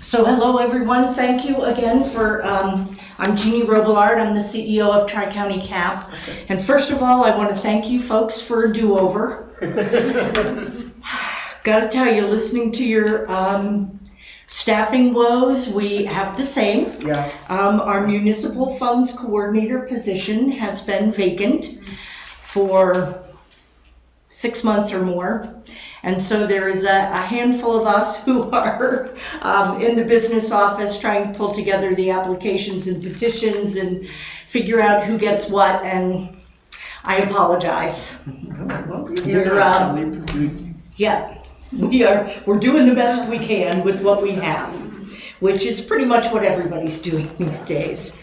So hello, everyone. Thank you again for, I'm Jeannie Robillard. I'm the CEO of Tri-County CAP. And first of all, I want to thank you folks for a do-over. Got to tell you, listening to your staffing woes, we have the same. Yeah. Our municipal funds coordinator position has been vacant for 6 months or more. And so there is a handful of us who are in the business office trying to pull together the applications and petitions and figure out who gets what, and I apologize. Well, you're here now, so we Yeah, we're doing the best we can with what we have, which is pretty much what everybody's doing these days.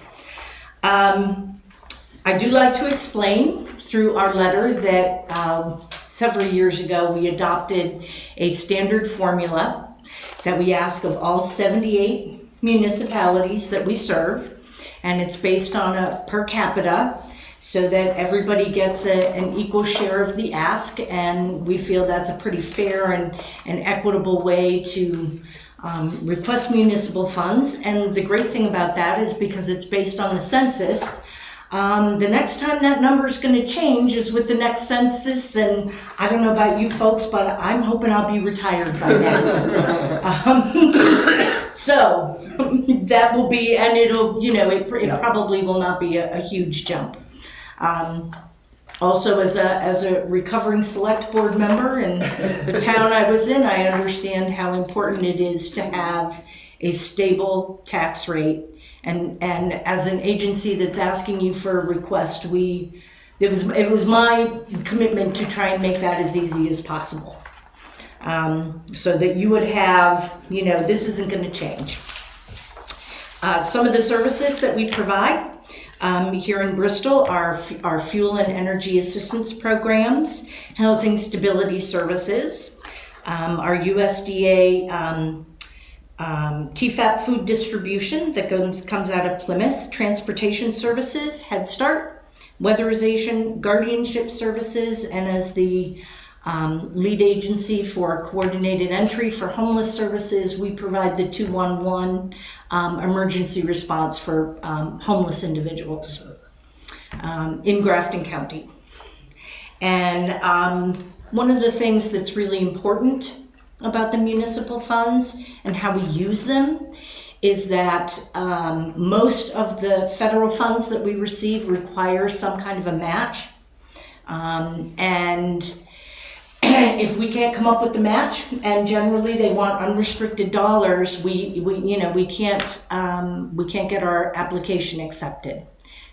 I do like to explain through our letter that several years ago we adopted a standard formula that we ask of all 78 municipalities that we serve, and it's based on a per capita, so that everybody gets an equal share of the ask, and we feel that's a pretty fair and equitable way to request municipal funds. And the great thing about that is because it's based on the census, the next time that number is going to change is with the next census, and I don't know about you folks, but I'm hoping I'll be retired by then. So that will be, and it'll, it probably will not be a huge jump. Also, as a recovering select board member in the town I was in, I understand how important it is to have a stable tax rate. And as an agency that's asking you for a request, it was my commitment to try and make that as easy as possible. So that you would have, this isn't going to change. Some of the services that we provide here in Bristol are fuel and energy assistance programs, housing stability services, our USDA TFAP food distribution that comes out of Plymouth, transportation services, Head Start, weatherization, guardianship services, and as the lead agency for coordinated entry for homeless services, we provide the 211 emergency response for homeless individuals in Grafton County. And one of the things that's really important about the municipal funds and how we use them is that most of the federal funds that we receive require some kind of a match. And if we can't come up with the match, and generally they want unrestricted dollars, we can't get our application accepted.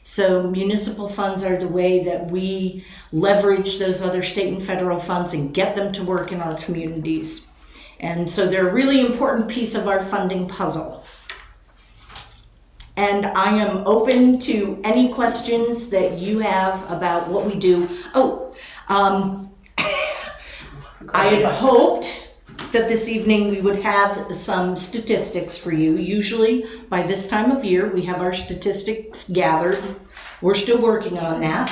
So municipal funds are the way that we leverage those other state and federal funds and get them to work in our communities. And so they're a really important piece of our funding puzzle. And I am open to any questions that you have about what we do. I had hoped that this evening we would have some statistics for you. Usually by this time of year, we have our statistics gathered. We're still working on that.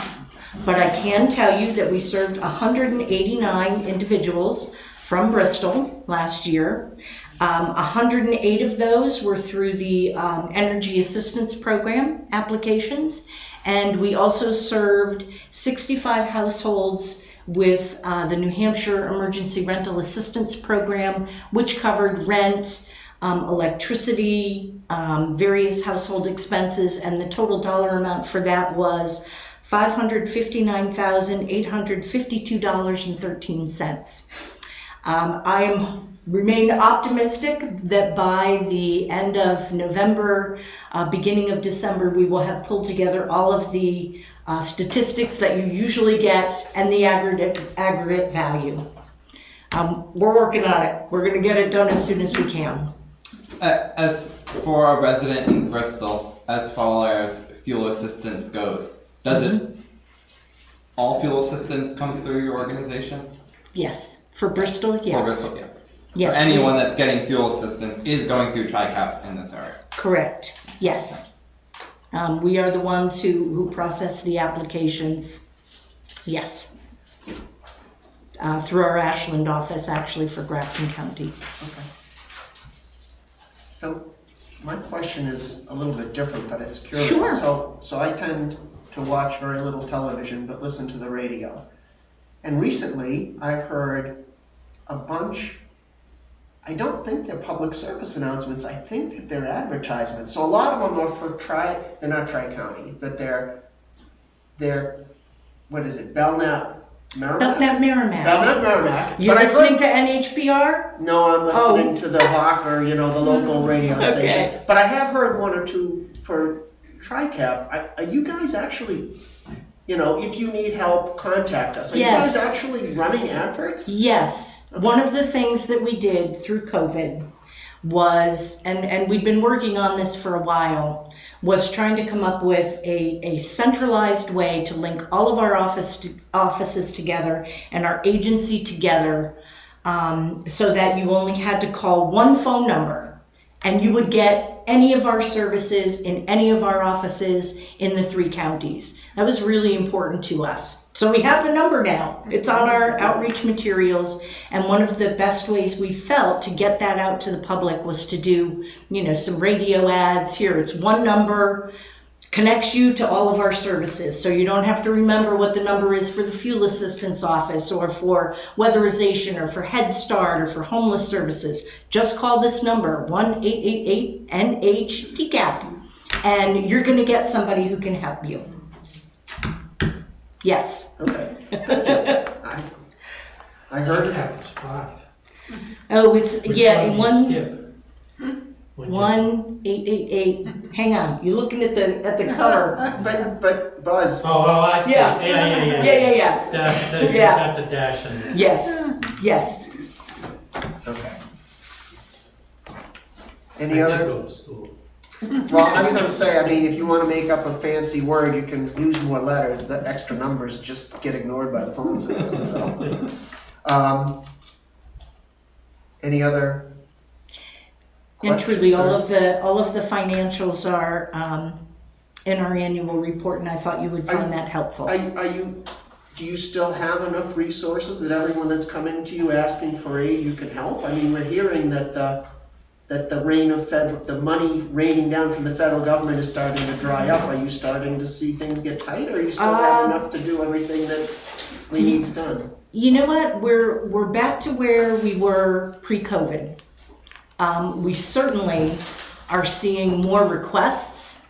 But I can tell you that we served 189 individuals from Bristol last year. 108 of those were through the Energy Assistance Program applications. And we also served 65 households with the New Hampshire Emergency Rental Assistance Program, which covered rent, electricity, various household expenses, and the total dollar amount for that was $559,852.13. I remain optimistic that by the end of November, beginning of December, we will have pulled together all of the statistics that you usually get and the aggregate value. We're working on it. We're going to get it done as soon as we can. As for a resident in Bristol, as far as fuel assistance goes, does it all fuel assistance come through your organization? Yes. For Bristol, yes. For Bristol, yeah. Yes. So anyone that's getting fuel assistance is going through TRICAP in this area. Correct. Yes. We are the ones who process the applications. Yes. Through our Ashland office, actually, for Grafton County. Okay. So my question is a little bit different, but it's curious. Sure. So I tend to watch very little television, but listen to the radio. And recently, I've heard a bunch, I don't think they're public service announcements, I think that they're advertisements. So a lot of them are for they're not Tri-County, but they're, what is it, Belknap, Merrimack? Belknap Merrimack. Belknap Merrimack. You're But I've listening heard- to NHPR? No, I'm listening to the Hawker, the local radio Okay. station. But I have heard one or two for TRICAP. Are you guys actually, if you need help, contact us. Are Yes. you guys actually running adverts? Yes. One of the things that we did through COVID was, and we'd been working on this for a while, was trying to come up with a centralized way to link all of our offices together and our agency together, so that you only had to call one phone number and you would get any of our services in any of our offices in the 3 counties. That was really important to us. So we have the number now. It's on our outreach materials. And one of the best ways we felt to get that out to the public was to do, some radio ads. Here, it's one number, connects you to all of our services. So you don't have to remember what the number is for the fuel assistance office or for weatherization or for Head Start or for homeless services. Just call this number, 1-888-NH-TCAP, and you're going to get somebody who can help you. Yes. Okay, thank you. I heard it. Cap is 5. Oh, it's, Which yeah, one do you one, skip? When you- 1888. Hang on, you're looking at the cover. But Buzz, Oh, I see. Yeah. Yeah. Yeah. You Yeah. got the dash in there. Yes. okay. I Any did other? go to school. Well, I'm gonna say, I mean, if you wanna make up a fancy word, you can use more letters, the extra numbers just get ignored by the phone system, so. Any other And truly, questions or- all of the financials are in our annual report, and I thought you would find that helpful. Do you still have enough resources that everyone that's coming to you asking for aid, you can help? I mean, we're hearing that the the money raining down from the federal government is starting to dry up. Are you starting to see things get tight, or you still have enough to do everything that we need done? You know what? We're back to where we were pre-COVID. We certainly are seeing more requests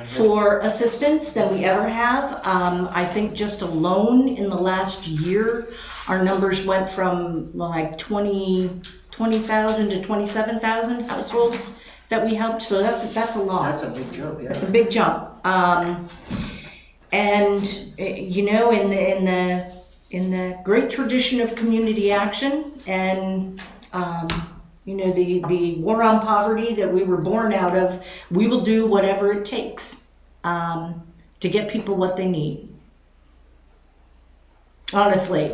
for assistance than we ever have. I think just alone in the last year, our numbers went from like 20,000 to 27,000 households that we helped. So that's a lot. That's a big jump, yeah. It's a big jump. And you know, in the great tradition of community action and you know, the war on poverty that we were born out of, we will do whatever it takes to get people what they need. Honestly,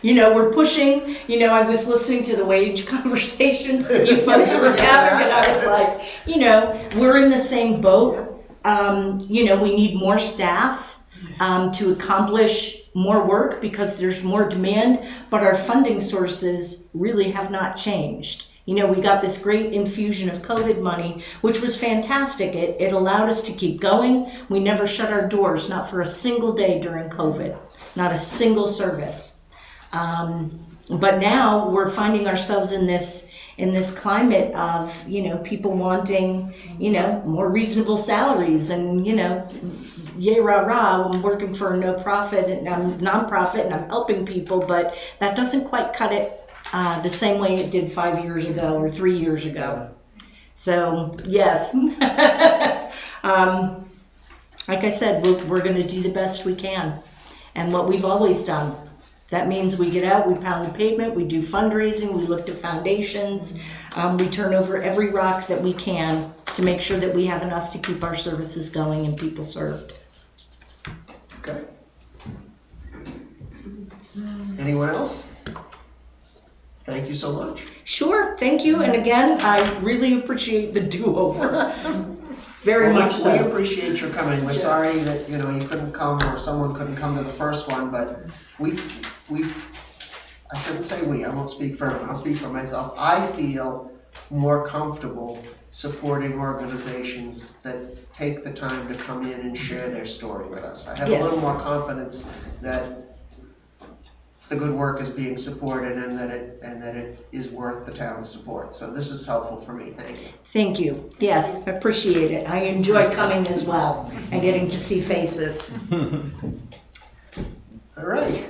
you know, we're pushing, you know, I was listening to the wage conversations that you folks were having, and I was like, you know, we're in the same boat. You know, we need more staff to accomplish more work because there's more demand, but our funding sources really have not changed. You know, we got this great infusion of COVID money, which was fantastic. It allowed us to keep going. We never shut our doors, not for a single day during COVID, not a single service. But now we're finding ourselves in this climate of, you know, people wanting, you know, more reasonable salaries and, you know, yay rah rah, I'm working for a nonprofit and I'm helping people, but that doesn't quite cut it the same way it did 5 years ago or 3 years ago. So yes, like I said, we're going to do the best we can, and what we've always done. That means we get out, we pound the pavement, we do fundraising, we look to foundations, we turn over every rock that we can to make sure that we have enough to keep our services going and people served. Okay. Anyone else? Thank you so much. Sure, thank you, and again, I really appreciate the do-over. Very much so. We appreciate your coming. We're sorry that, you know, you couldn't come or someone couldn't come to the first one, but I shouldn't say we, I won't speak for everyone, I'll speak for myself. I feel more comfortable supporting organizations that take the time to come in and share their story with us. I have a little more confidence that the good work is being supported and that it is worth the town's support. So this is helpful for me. Thank you. Thank you. Yes, I appreciate it. I enjoy coming as well and getting to see faces. All right.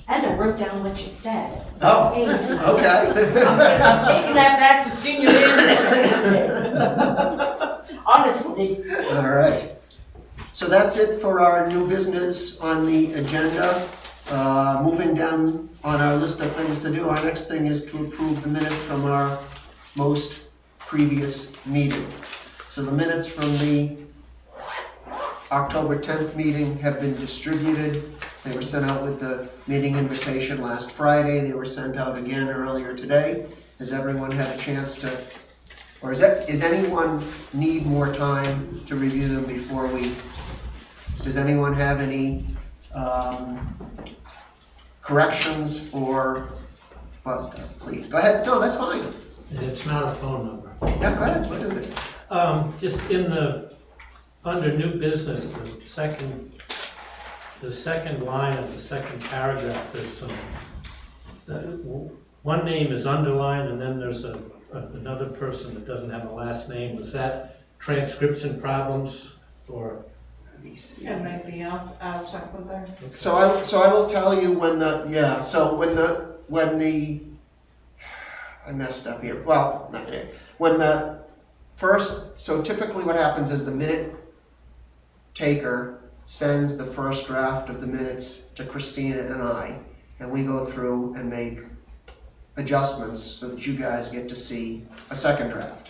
And I wrote down what you said. Oh, Hey, okay. I'm taking that back to senior management. Honestly. All right. So that's it for our new business on the agenda. Moving down on our list of things to do, our next thing is to approve the minutes from our most previous meeting. So the minutes from the October 10th meeting have been distributed. They were sent out with the meeting invitation last Friday. They were sent out again earlier today. Has everyone had a chance to, or is anyone need more time to review them before does anyone have any corrections or, Buzz does, please. Go ahead. No, that's fine. And it's not a phone number. Yeah, go ahead. What is it? Just under new business, the second line of the second paragraph, there's one name is underlined and then there's another person that doesn't have a last name. Was that transcription problems or? Let me see. It might be, I'll check with her. So I will tell you when I messed up here. Well, not today. When the first, so typically what happens is the minute taker sends the first draft of the minutes to Christina and I, and we go through and make adjustments so that you guys get to see a second draft.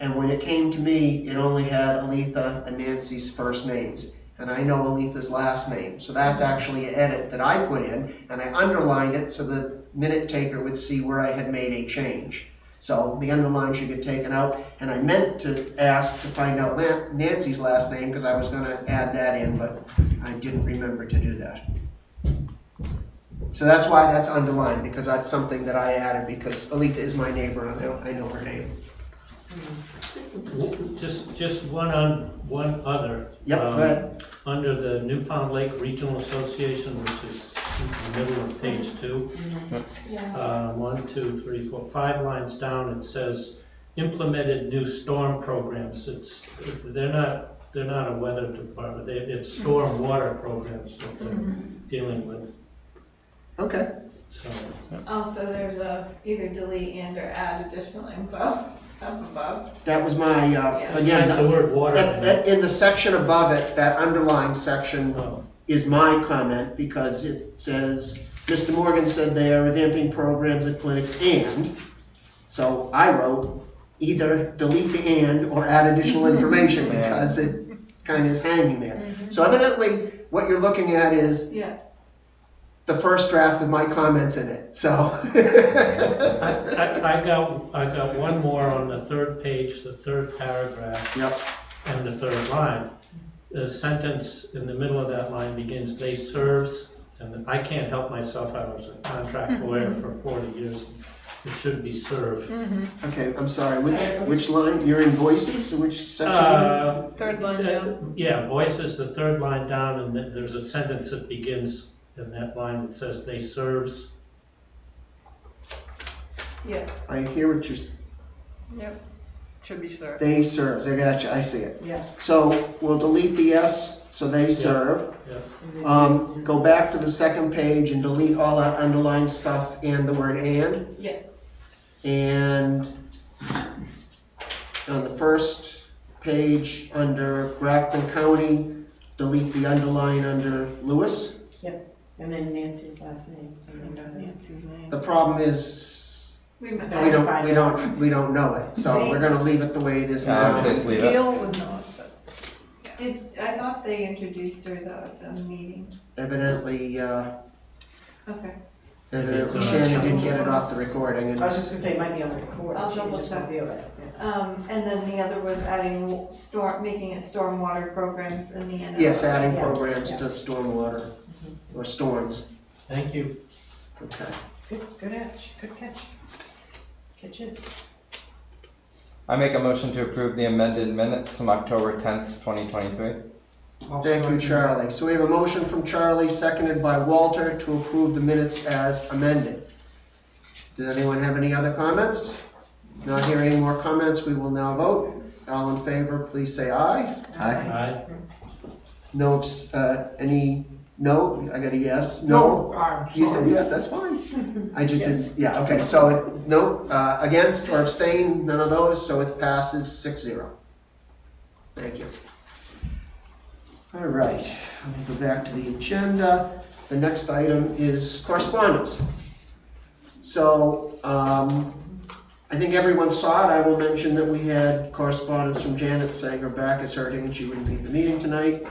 And when it came to me, it only had Aletha and Nancy's first names. And I know Aletha's last name. So that's actually an edit that I put in, and I underlined it so the minute taker would see where I had made a change. So the underline should get taken out, and I meant to ask to find out Nancy's last name because I was going to add that in, but I didn't remember to do that. So that's why that's underlined, because that's something that I added because Aletha is my neighbor and I know her name. Just one other. Yep, go ahead. Under the Newfound Lake Regional Association, which is in the middle of page 2. Yeah. 1, 2, 3, 4, 5 lines down, it says implemented new storm programs. They're not a weather department. It's storm water programs that they're dealing with. Okay. So Also, there's either delete and or add additional info up above. That was my, Yeah. again, the word water. in the section above it, that underlined section Oh, is my comment because it says, Mr. Morgan said they are revamping programs at clinics and, so I wrote either delete the and or add additional information because it kind of is hanging there. So evidently, what you're looking at is Yeah. the first draft with my comments in it, so. I got one more on the third page, the third paragraph, Yep, and the third line. The sentence in the middle of that line begins, "They serves," and I can't help myself, I was a contract lawyer for 40 years. It should be serve. okay, I'm sorry, which line, you're in voices, which section? Third line down. Yeah, voices, the third line down, and then there's a sentence that begins in that line that says, "They serves." Yeah. I hear what you're, Yep, should be served. they serves, I got you, I see it. Yeah. So we'll delete the S, so they serve. Go back to the second page and delete all that underlined stuff and the word and. Yeah. And on the first page under Grafton County, delete the underline under Lewis. And then Nancy's last name. Nancy's name. The problem is We It's we don't know it, so we're gonna leave it the way it is Yeah, I would now. say just leave it. Gail would know it, but. I thought they introduced her the meeting. Evidently, Okay. Shannon didn't get it off the recording I was and, just gonna say it might be on the recording. I'll She can double just check. review it. And then the other was adding making it stormwater programs in the end. yes, adding Yeah. programs to stormwater or storms. Thank you. Okay. Good catch. Kitchens. I make a motion to approve the amended minutes from October 10th, 2023. Thank you, Charlie. So we have a motion from Charlie, seconded by Walter, to approve the minutes as amended. Does anyone have any other comments? Not hearing any more comments, we will now vote. All in favor, please say aye. Aye. No, no? I got a yes? No? I'm You said sorry. yes, that's fine. I just did, yeah, okay, so no, against or abstain, none of those, so it passes 6-0. Thank you. All right, let me go back to the agenda. The next item is correspondence. So, I think everyone saw it. I will mention that we had correspondence from Janet saying her back is hurting and she wouldn't be at the meeting tonight.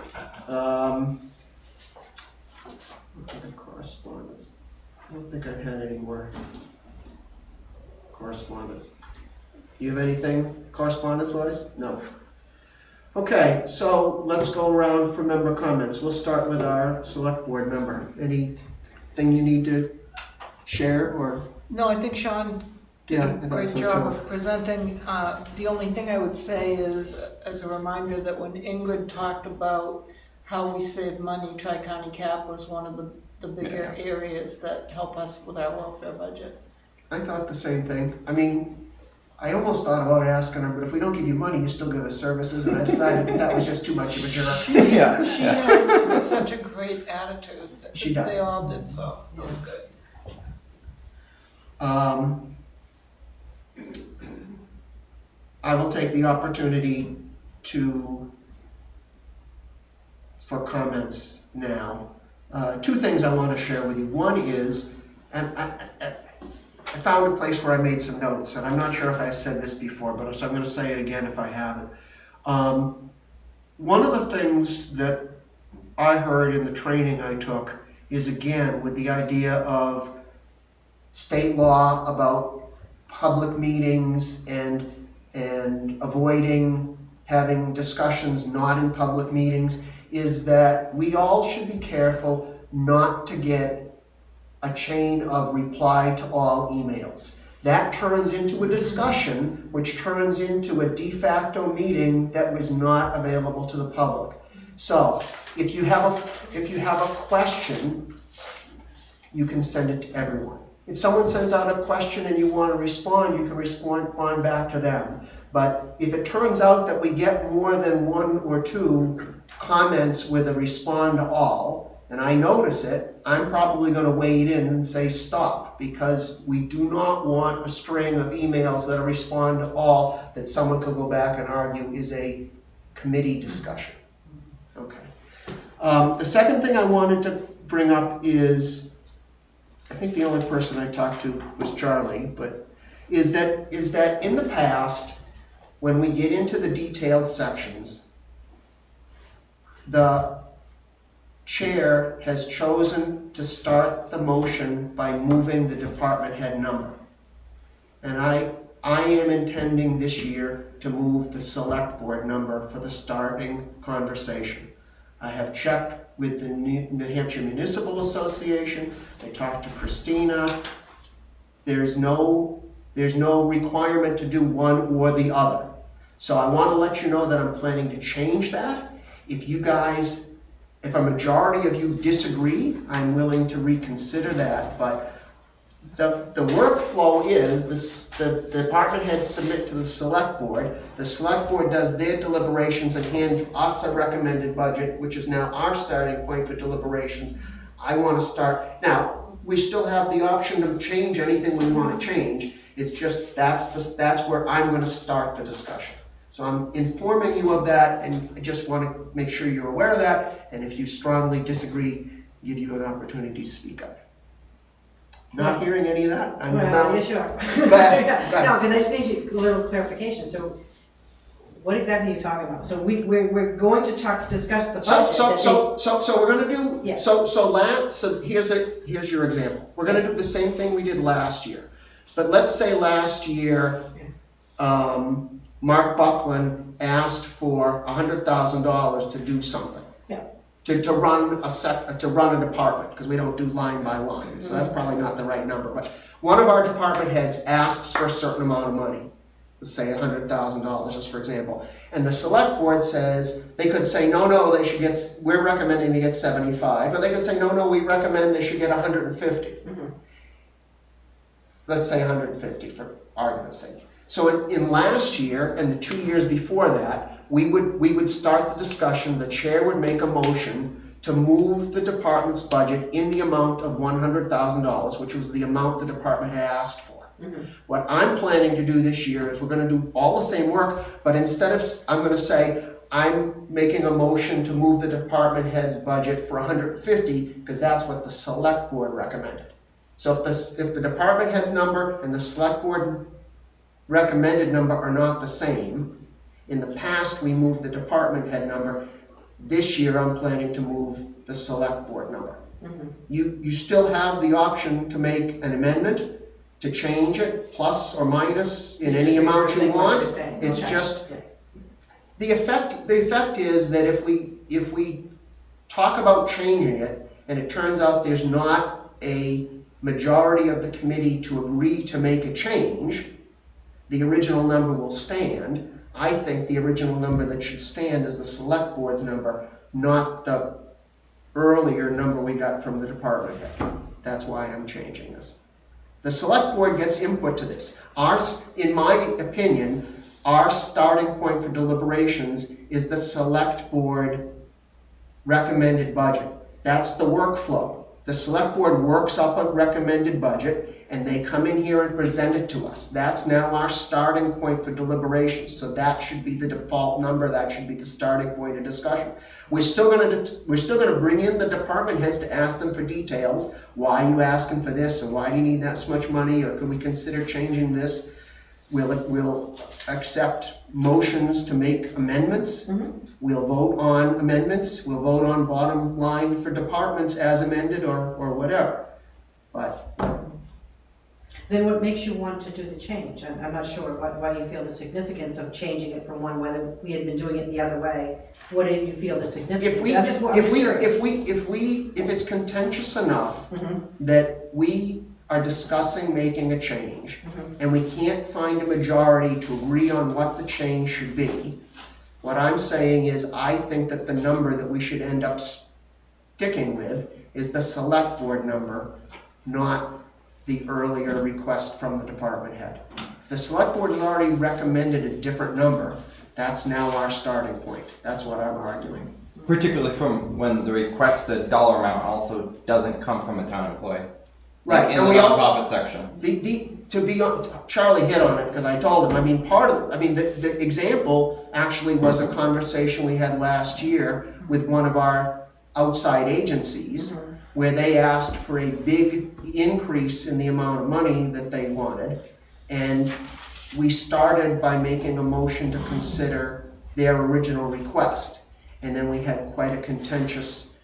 Correspondence. I don't think I've had any more correspondence. Do you have anything correspondence-wise? No. Okay, so let's go around for member comments. We'll start with our select board member. Anything you need to share or? No, I think Sean did Yeah, I a thought great so job too. of presenting. The only thing I would say is, as a reminder, that when Ingrid talked about how we save money, Tri-County Cap was one of the bigger areas that help us with our welfare budget. I thought the same thing. I mean, I almost thought about asking her, but if we don't give you money, you still give us services, and I decided that was just too much of a jerk. She has such a great attitude. She does. They all did, so it was good. I will take the opportunity for comments now. Two things I want to share with you. One is, and I found a place where I made some notes, and I'm not sure if I've said this before, but so I'm going to say it again if I haven't. One of the things that I heard in the training I took is, again, with the idea of state law about public meetings and avoiding having discussions not in public meetings, is that we all should be careful not to get a chain of reply to all emails. That turns into a discussion, which turns into a de facto meeting that was not available to the public. So, if you have a question, you can send it to everyone. If someone sends out a question and you want to respond, you can respond back to them. But if it turns out that we get more than one or two comments with a respond to all, and I notice it, I'm probably going to wade in and say stop, because we do not want a string of emails that are respond to all that someone could go back and argue is a committee discussion. Okay. The second thing I wanted to bring up is, I think the only person I talked to was Charlie, but is that in the past, when we get into the detailed sections, the chair has chosen to start the motion by moving the department head number. And I am intending this year to move the select board number for the starting conversation. I have checked with the New Hampshire Municipal Association. I talked to Christina. There's no requirement to do one or the other. So I want to let you know that I'm planning to change that. If a majority of you disagree, I'm willing to reconsider that. But the workflow is the department heads submit to the select board. The select board does their deliberations and hands us a recommended budget, which is now our starting point for deliberations. I want to start. Now, we still have the option to change anything we want to change. It's just that's where I'm going to start the discussion. So I'm informing you of that, and I just want to make sure you're aware of that, and if you strongly disagree, give you an opportunity to speak up. Not hearing any of that? Well, yeah, sure. Go ahead. No, because I just need a little clarification. So what exactly are you talking about? So we're going to discuss the budget. So we're going to do, Yeah. so here's your example. We're going to do the same thing we did last year. But let's say last year, Mark Buckland asked for $100,000 to do something. Yeah. To run a department, because we don't do line by line, so that's probably not the right number. But one of our department heads asks for a certain amount of money, let's say $100,000, just for example. And the select board says, they could say, no, we're recommending they get 75, or they could say, no, we recommend they should get 150. Mm-hmm. Let's say 150 for argument's sake. So in last year and the 2 years before that, we would start the discussion. The chair would make a motion to move the department's budget in the amount of $100,000, which was the amount the department had asked for. Mm-hmm. What I'm planning to do this year is we're going to do all the same work, but instead of, I'm going to say, I'm making a motion to move the department head's budget for 150, because that's what the select board recommended. So if the department head's number and the select board recommended number are not the same, in the past we moved the department head number. This year I'm planning to move the select board number. Mm-hmm. You still have the option to make an amendment, to change it, plus or minus in any amount you want. It's just, the effect is that if we talk about changing it and it turns out there's not a majority of the committee to agree to make a change, the original number will stand. I think the original number that should stand is the select board's number, not the earlier number we got from the department head. That's why I'm changing this. The select board gets input to this. In my opinion, our starting point for deliberations is the select board recommended budget. That's the workflow. The select board works up a recommended budget and they come in here and present it to us. That's now our starting point for deliberations. So that should be the default number. That should be the starting point of discussion. We're still gonna bring in the department heads to ask them for details. Why are you asking for this? And why do you need that so much money? Or could we consider changing this? We'll accept motions to make amendments. We'll vote on amendments. We'll vote on bottom line for departments as amended or whatever. But Then what makes you want to do the change? I'm not sure why you feel the significance of changing it from one, whether we had been doing it the other way. What do you feel the significance? if it's contentious enough that we are discussing making a change and we can't find a majority to agree on what the change should be, what I'm saying is I think that the number that we should end up sticking with is the select board number, not the earlier request from the department head. If the select board has already recommended a different number, that's now our starting point. That's what I'm arguing. Particularly from when the requested dollar amount also doesn't come from a town employee. Right, In and the we all, nonprofit section. Charlie hit on it, because I told him, the example actually was a conversation we had last year with one of our outside agencies, where they asked for a big increase in the amount of money that they wanted, and we started by making a motion to consider their original request, and then we had quite a contentious,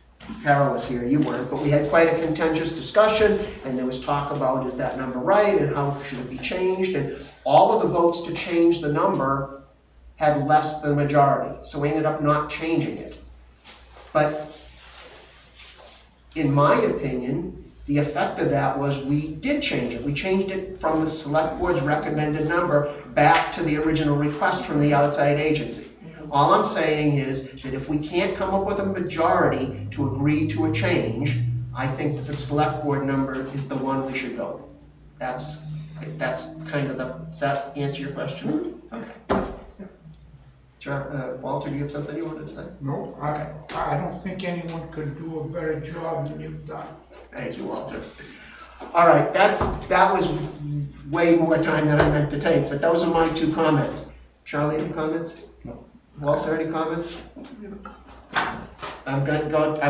Carol was here, you weren't, but we had quite a contentious discussion, and there was talk about, is that number right, and how should it be changed, and all of the votes to change the number had less than majority, so we ended up not changing it. But in my opinion, the effect of that was we did change it. We changed it from the select board's recommended number back to the original request from the outside agency. All I'm saying is that if we can't come up with a majority to agree to a change, I think that the select board number is the one we should go with. That's kind of does that answer your question? Okay. Walter, do you have something you wanted to say? No, I don't think anyone could do a better job than you've done. Thank you, Walter. All right, that was way more time than I meant to take, but those are my two comments. Charlie, any comments? No. Walter, any comments? I'm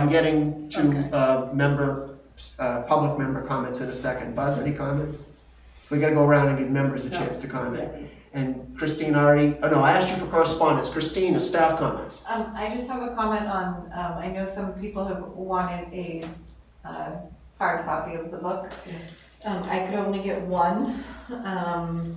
getting to public member comments in a second. Buzz, any comments? We gotta go around and give members a chance to comment. And Christine I asked you for correspondence. Christine, staff comments. I just have a comment on, I know some people have wanted a hard copy of the book. I could only get one.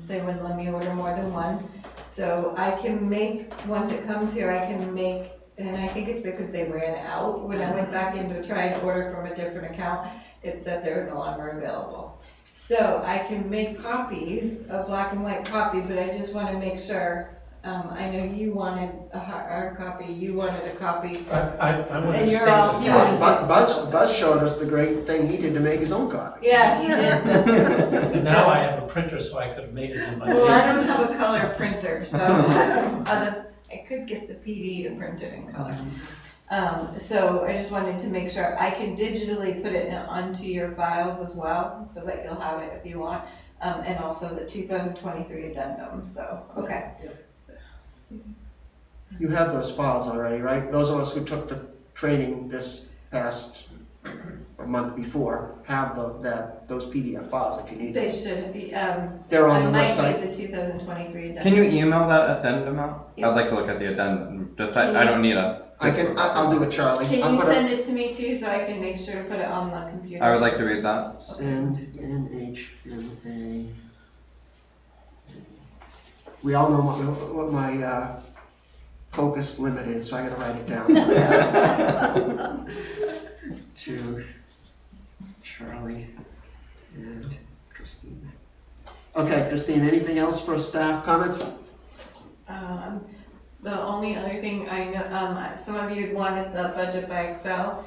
They wouldn't let me order more than one. So I can make, once it comes here, I can make, and I think it's because they ran out. When I went back in to try and order from a different account, it said they're no longer available. So I can make copies, a black and white copy, but I just want to make sure, I know you wanted a hard copy, you wanted a copy. I want to And you're all set. Buzz showed us the great thing he did to make his own copy. Yeah, he did. And now I have a printer, so I could make it in my. Well, I don't have a color printer, so I could get the PD to print it in color. So I just wanted to make sure I can digitally put it onto your files as well, so that you'll have it if you want, and also the 2023 addendum, so, okay. So, You have those files already, right? Those of us who took the training this past month before have those PDF files if you need them. they should be, They're on I the might website. need the 2023 addendum. Can you email that addendum out? Yeah. I'd like to look at the addendum. I don't need a. I'll do it, Charlie. Can you send it to me too, so I can make sure to put it on the computer? I would like to read that. Send NHMA. We all know what my focus limit is, so I gotta write it down. To Charlie and Christine. Okay, Christine, anything else for staff comments? The only other thing I know, some of you had wanted the budget by Excel.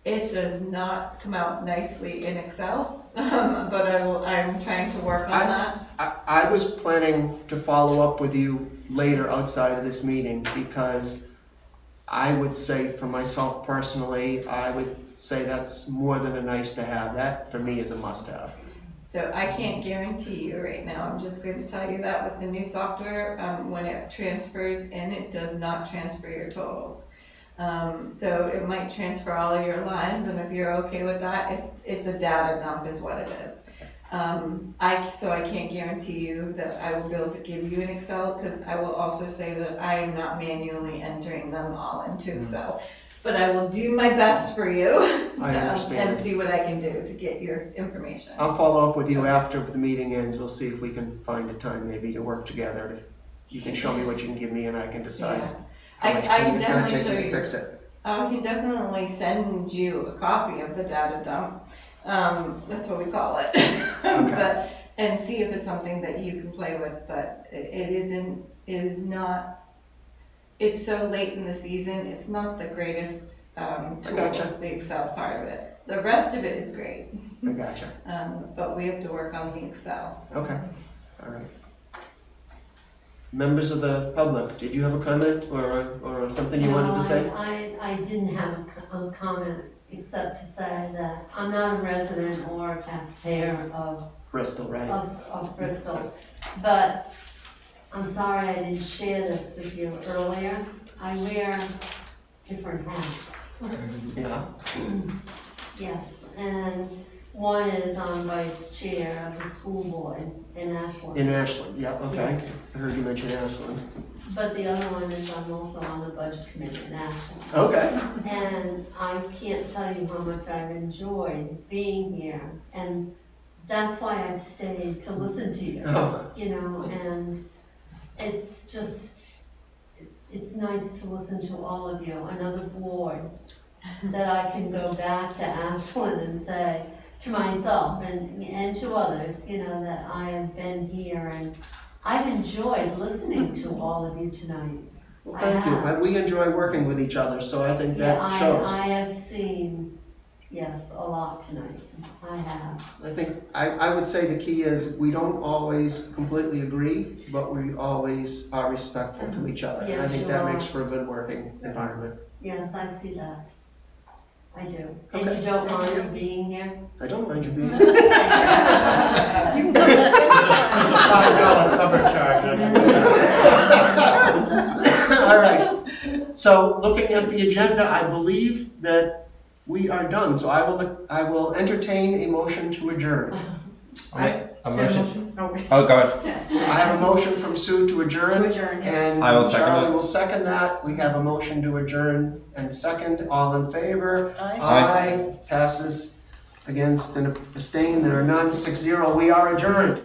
It does not come out nicely in Excel. but I'm trying to work on that. I was planning to follow up with you later outside of this meeting because I would say for myself personally, I would say that's more than a nice to have. That for me is a must have. So I can't guarantee you right now, I'm just going to tell you that with the new software, when it transfers in, it does not transfer your totals. So it might transfer all of your lines, and if you're okay with that, it's a data dump is what it is. So I can't guarantee you that I will be able to give you an Excel, because I will also say that I am not manually entering them all into Excel. But I will do my best for you. I understand. And see what I can do to get your information. I'll follow up with you after the meeting ends. We'll see if we can find a time maybe to work together. You can show me what you can give me and I can decide Yeah. how much I pain can it's gonna definitely take show me to you. fix it. I can definitely send you a copy of the data dump. That's what we call it. But, and see if it's something that you can play with, but it is not, it's so late in the season, it's not the greatest tool, gotcha. the Excel part of it. The rest of it is great, I gotcha. but we have to work on the Excel. so. Okay, all right. Members of the public, did you have a comment or something you wanted to say? I didn't have a comment except to say that I'm not a resident or a taxpayer of Bristol, right? of Bristol. But I'm sorry I didn't share this with you earlier. I wear different hats. Yeah. Yes, and one is I'm vice chair of the school board in Ashland. In Ashland, yeah, okay. Yes. I heard you mention Ashland. But the other one is I'm also on the budget committee in Ashland. Okay. And I can't tell you how much I've enjoyed being here. And that's why I've stayed to listen to you, Oh. you know, and it's just, it's nice to listen to all of you, another board, that I can go back to Ashland and say to myself and to others, you know, that I have been here and I've enjoyed listening to all of you tonight. Well, thank you. We enjoy working with each other, so I think that shows. I have seen, yes, a lot tonight. I have. I think, I would say the key is we don't always completely agree, but we always are respectful to each other. And I Yes, think you that are. makes for a good working environment. Yes, I see that. I do. Okay. And you don't mind me being here? I don't mind you being here. There's a $5 cover charge. All right. So looking at the agenda, I believe that we are done. So I will entertain a motion to adjourn. A motion? Oh, God. I have a motion from Sue to adjourn. To adjourn, yeah. And I will second Charlie it. will second that. We have a motion to adjourn and second. All in favor? Aye. Aye. Passes against and abstain. There are none. 6-0. We are adjourned.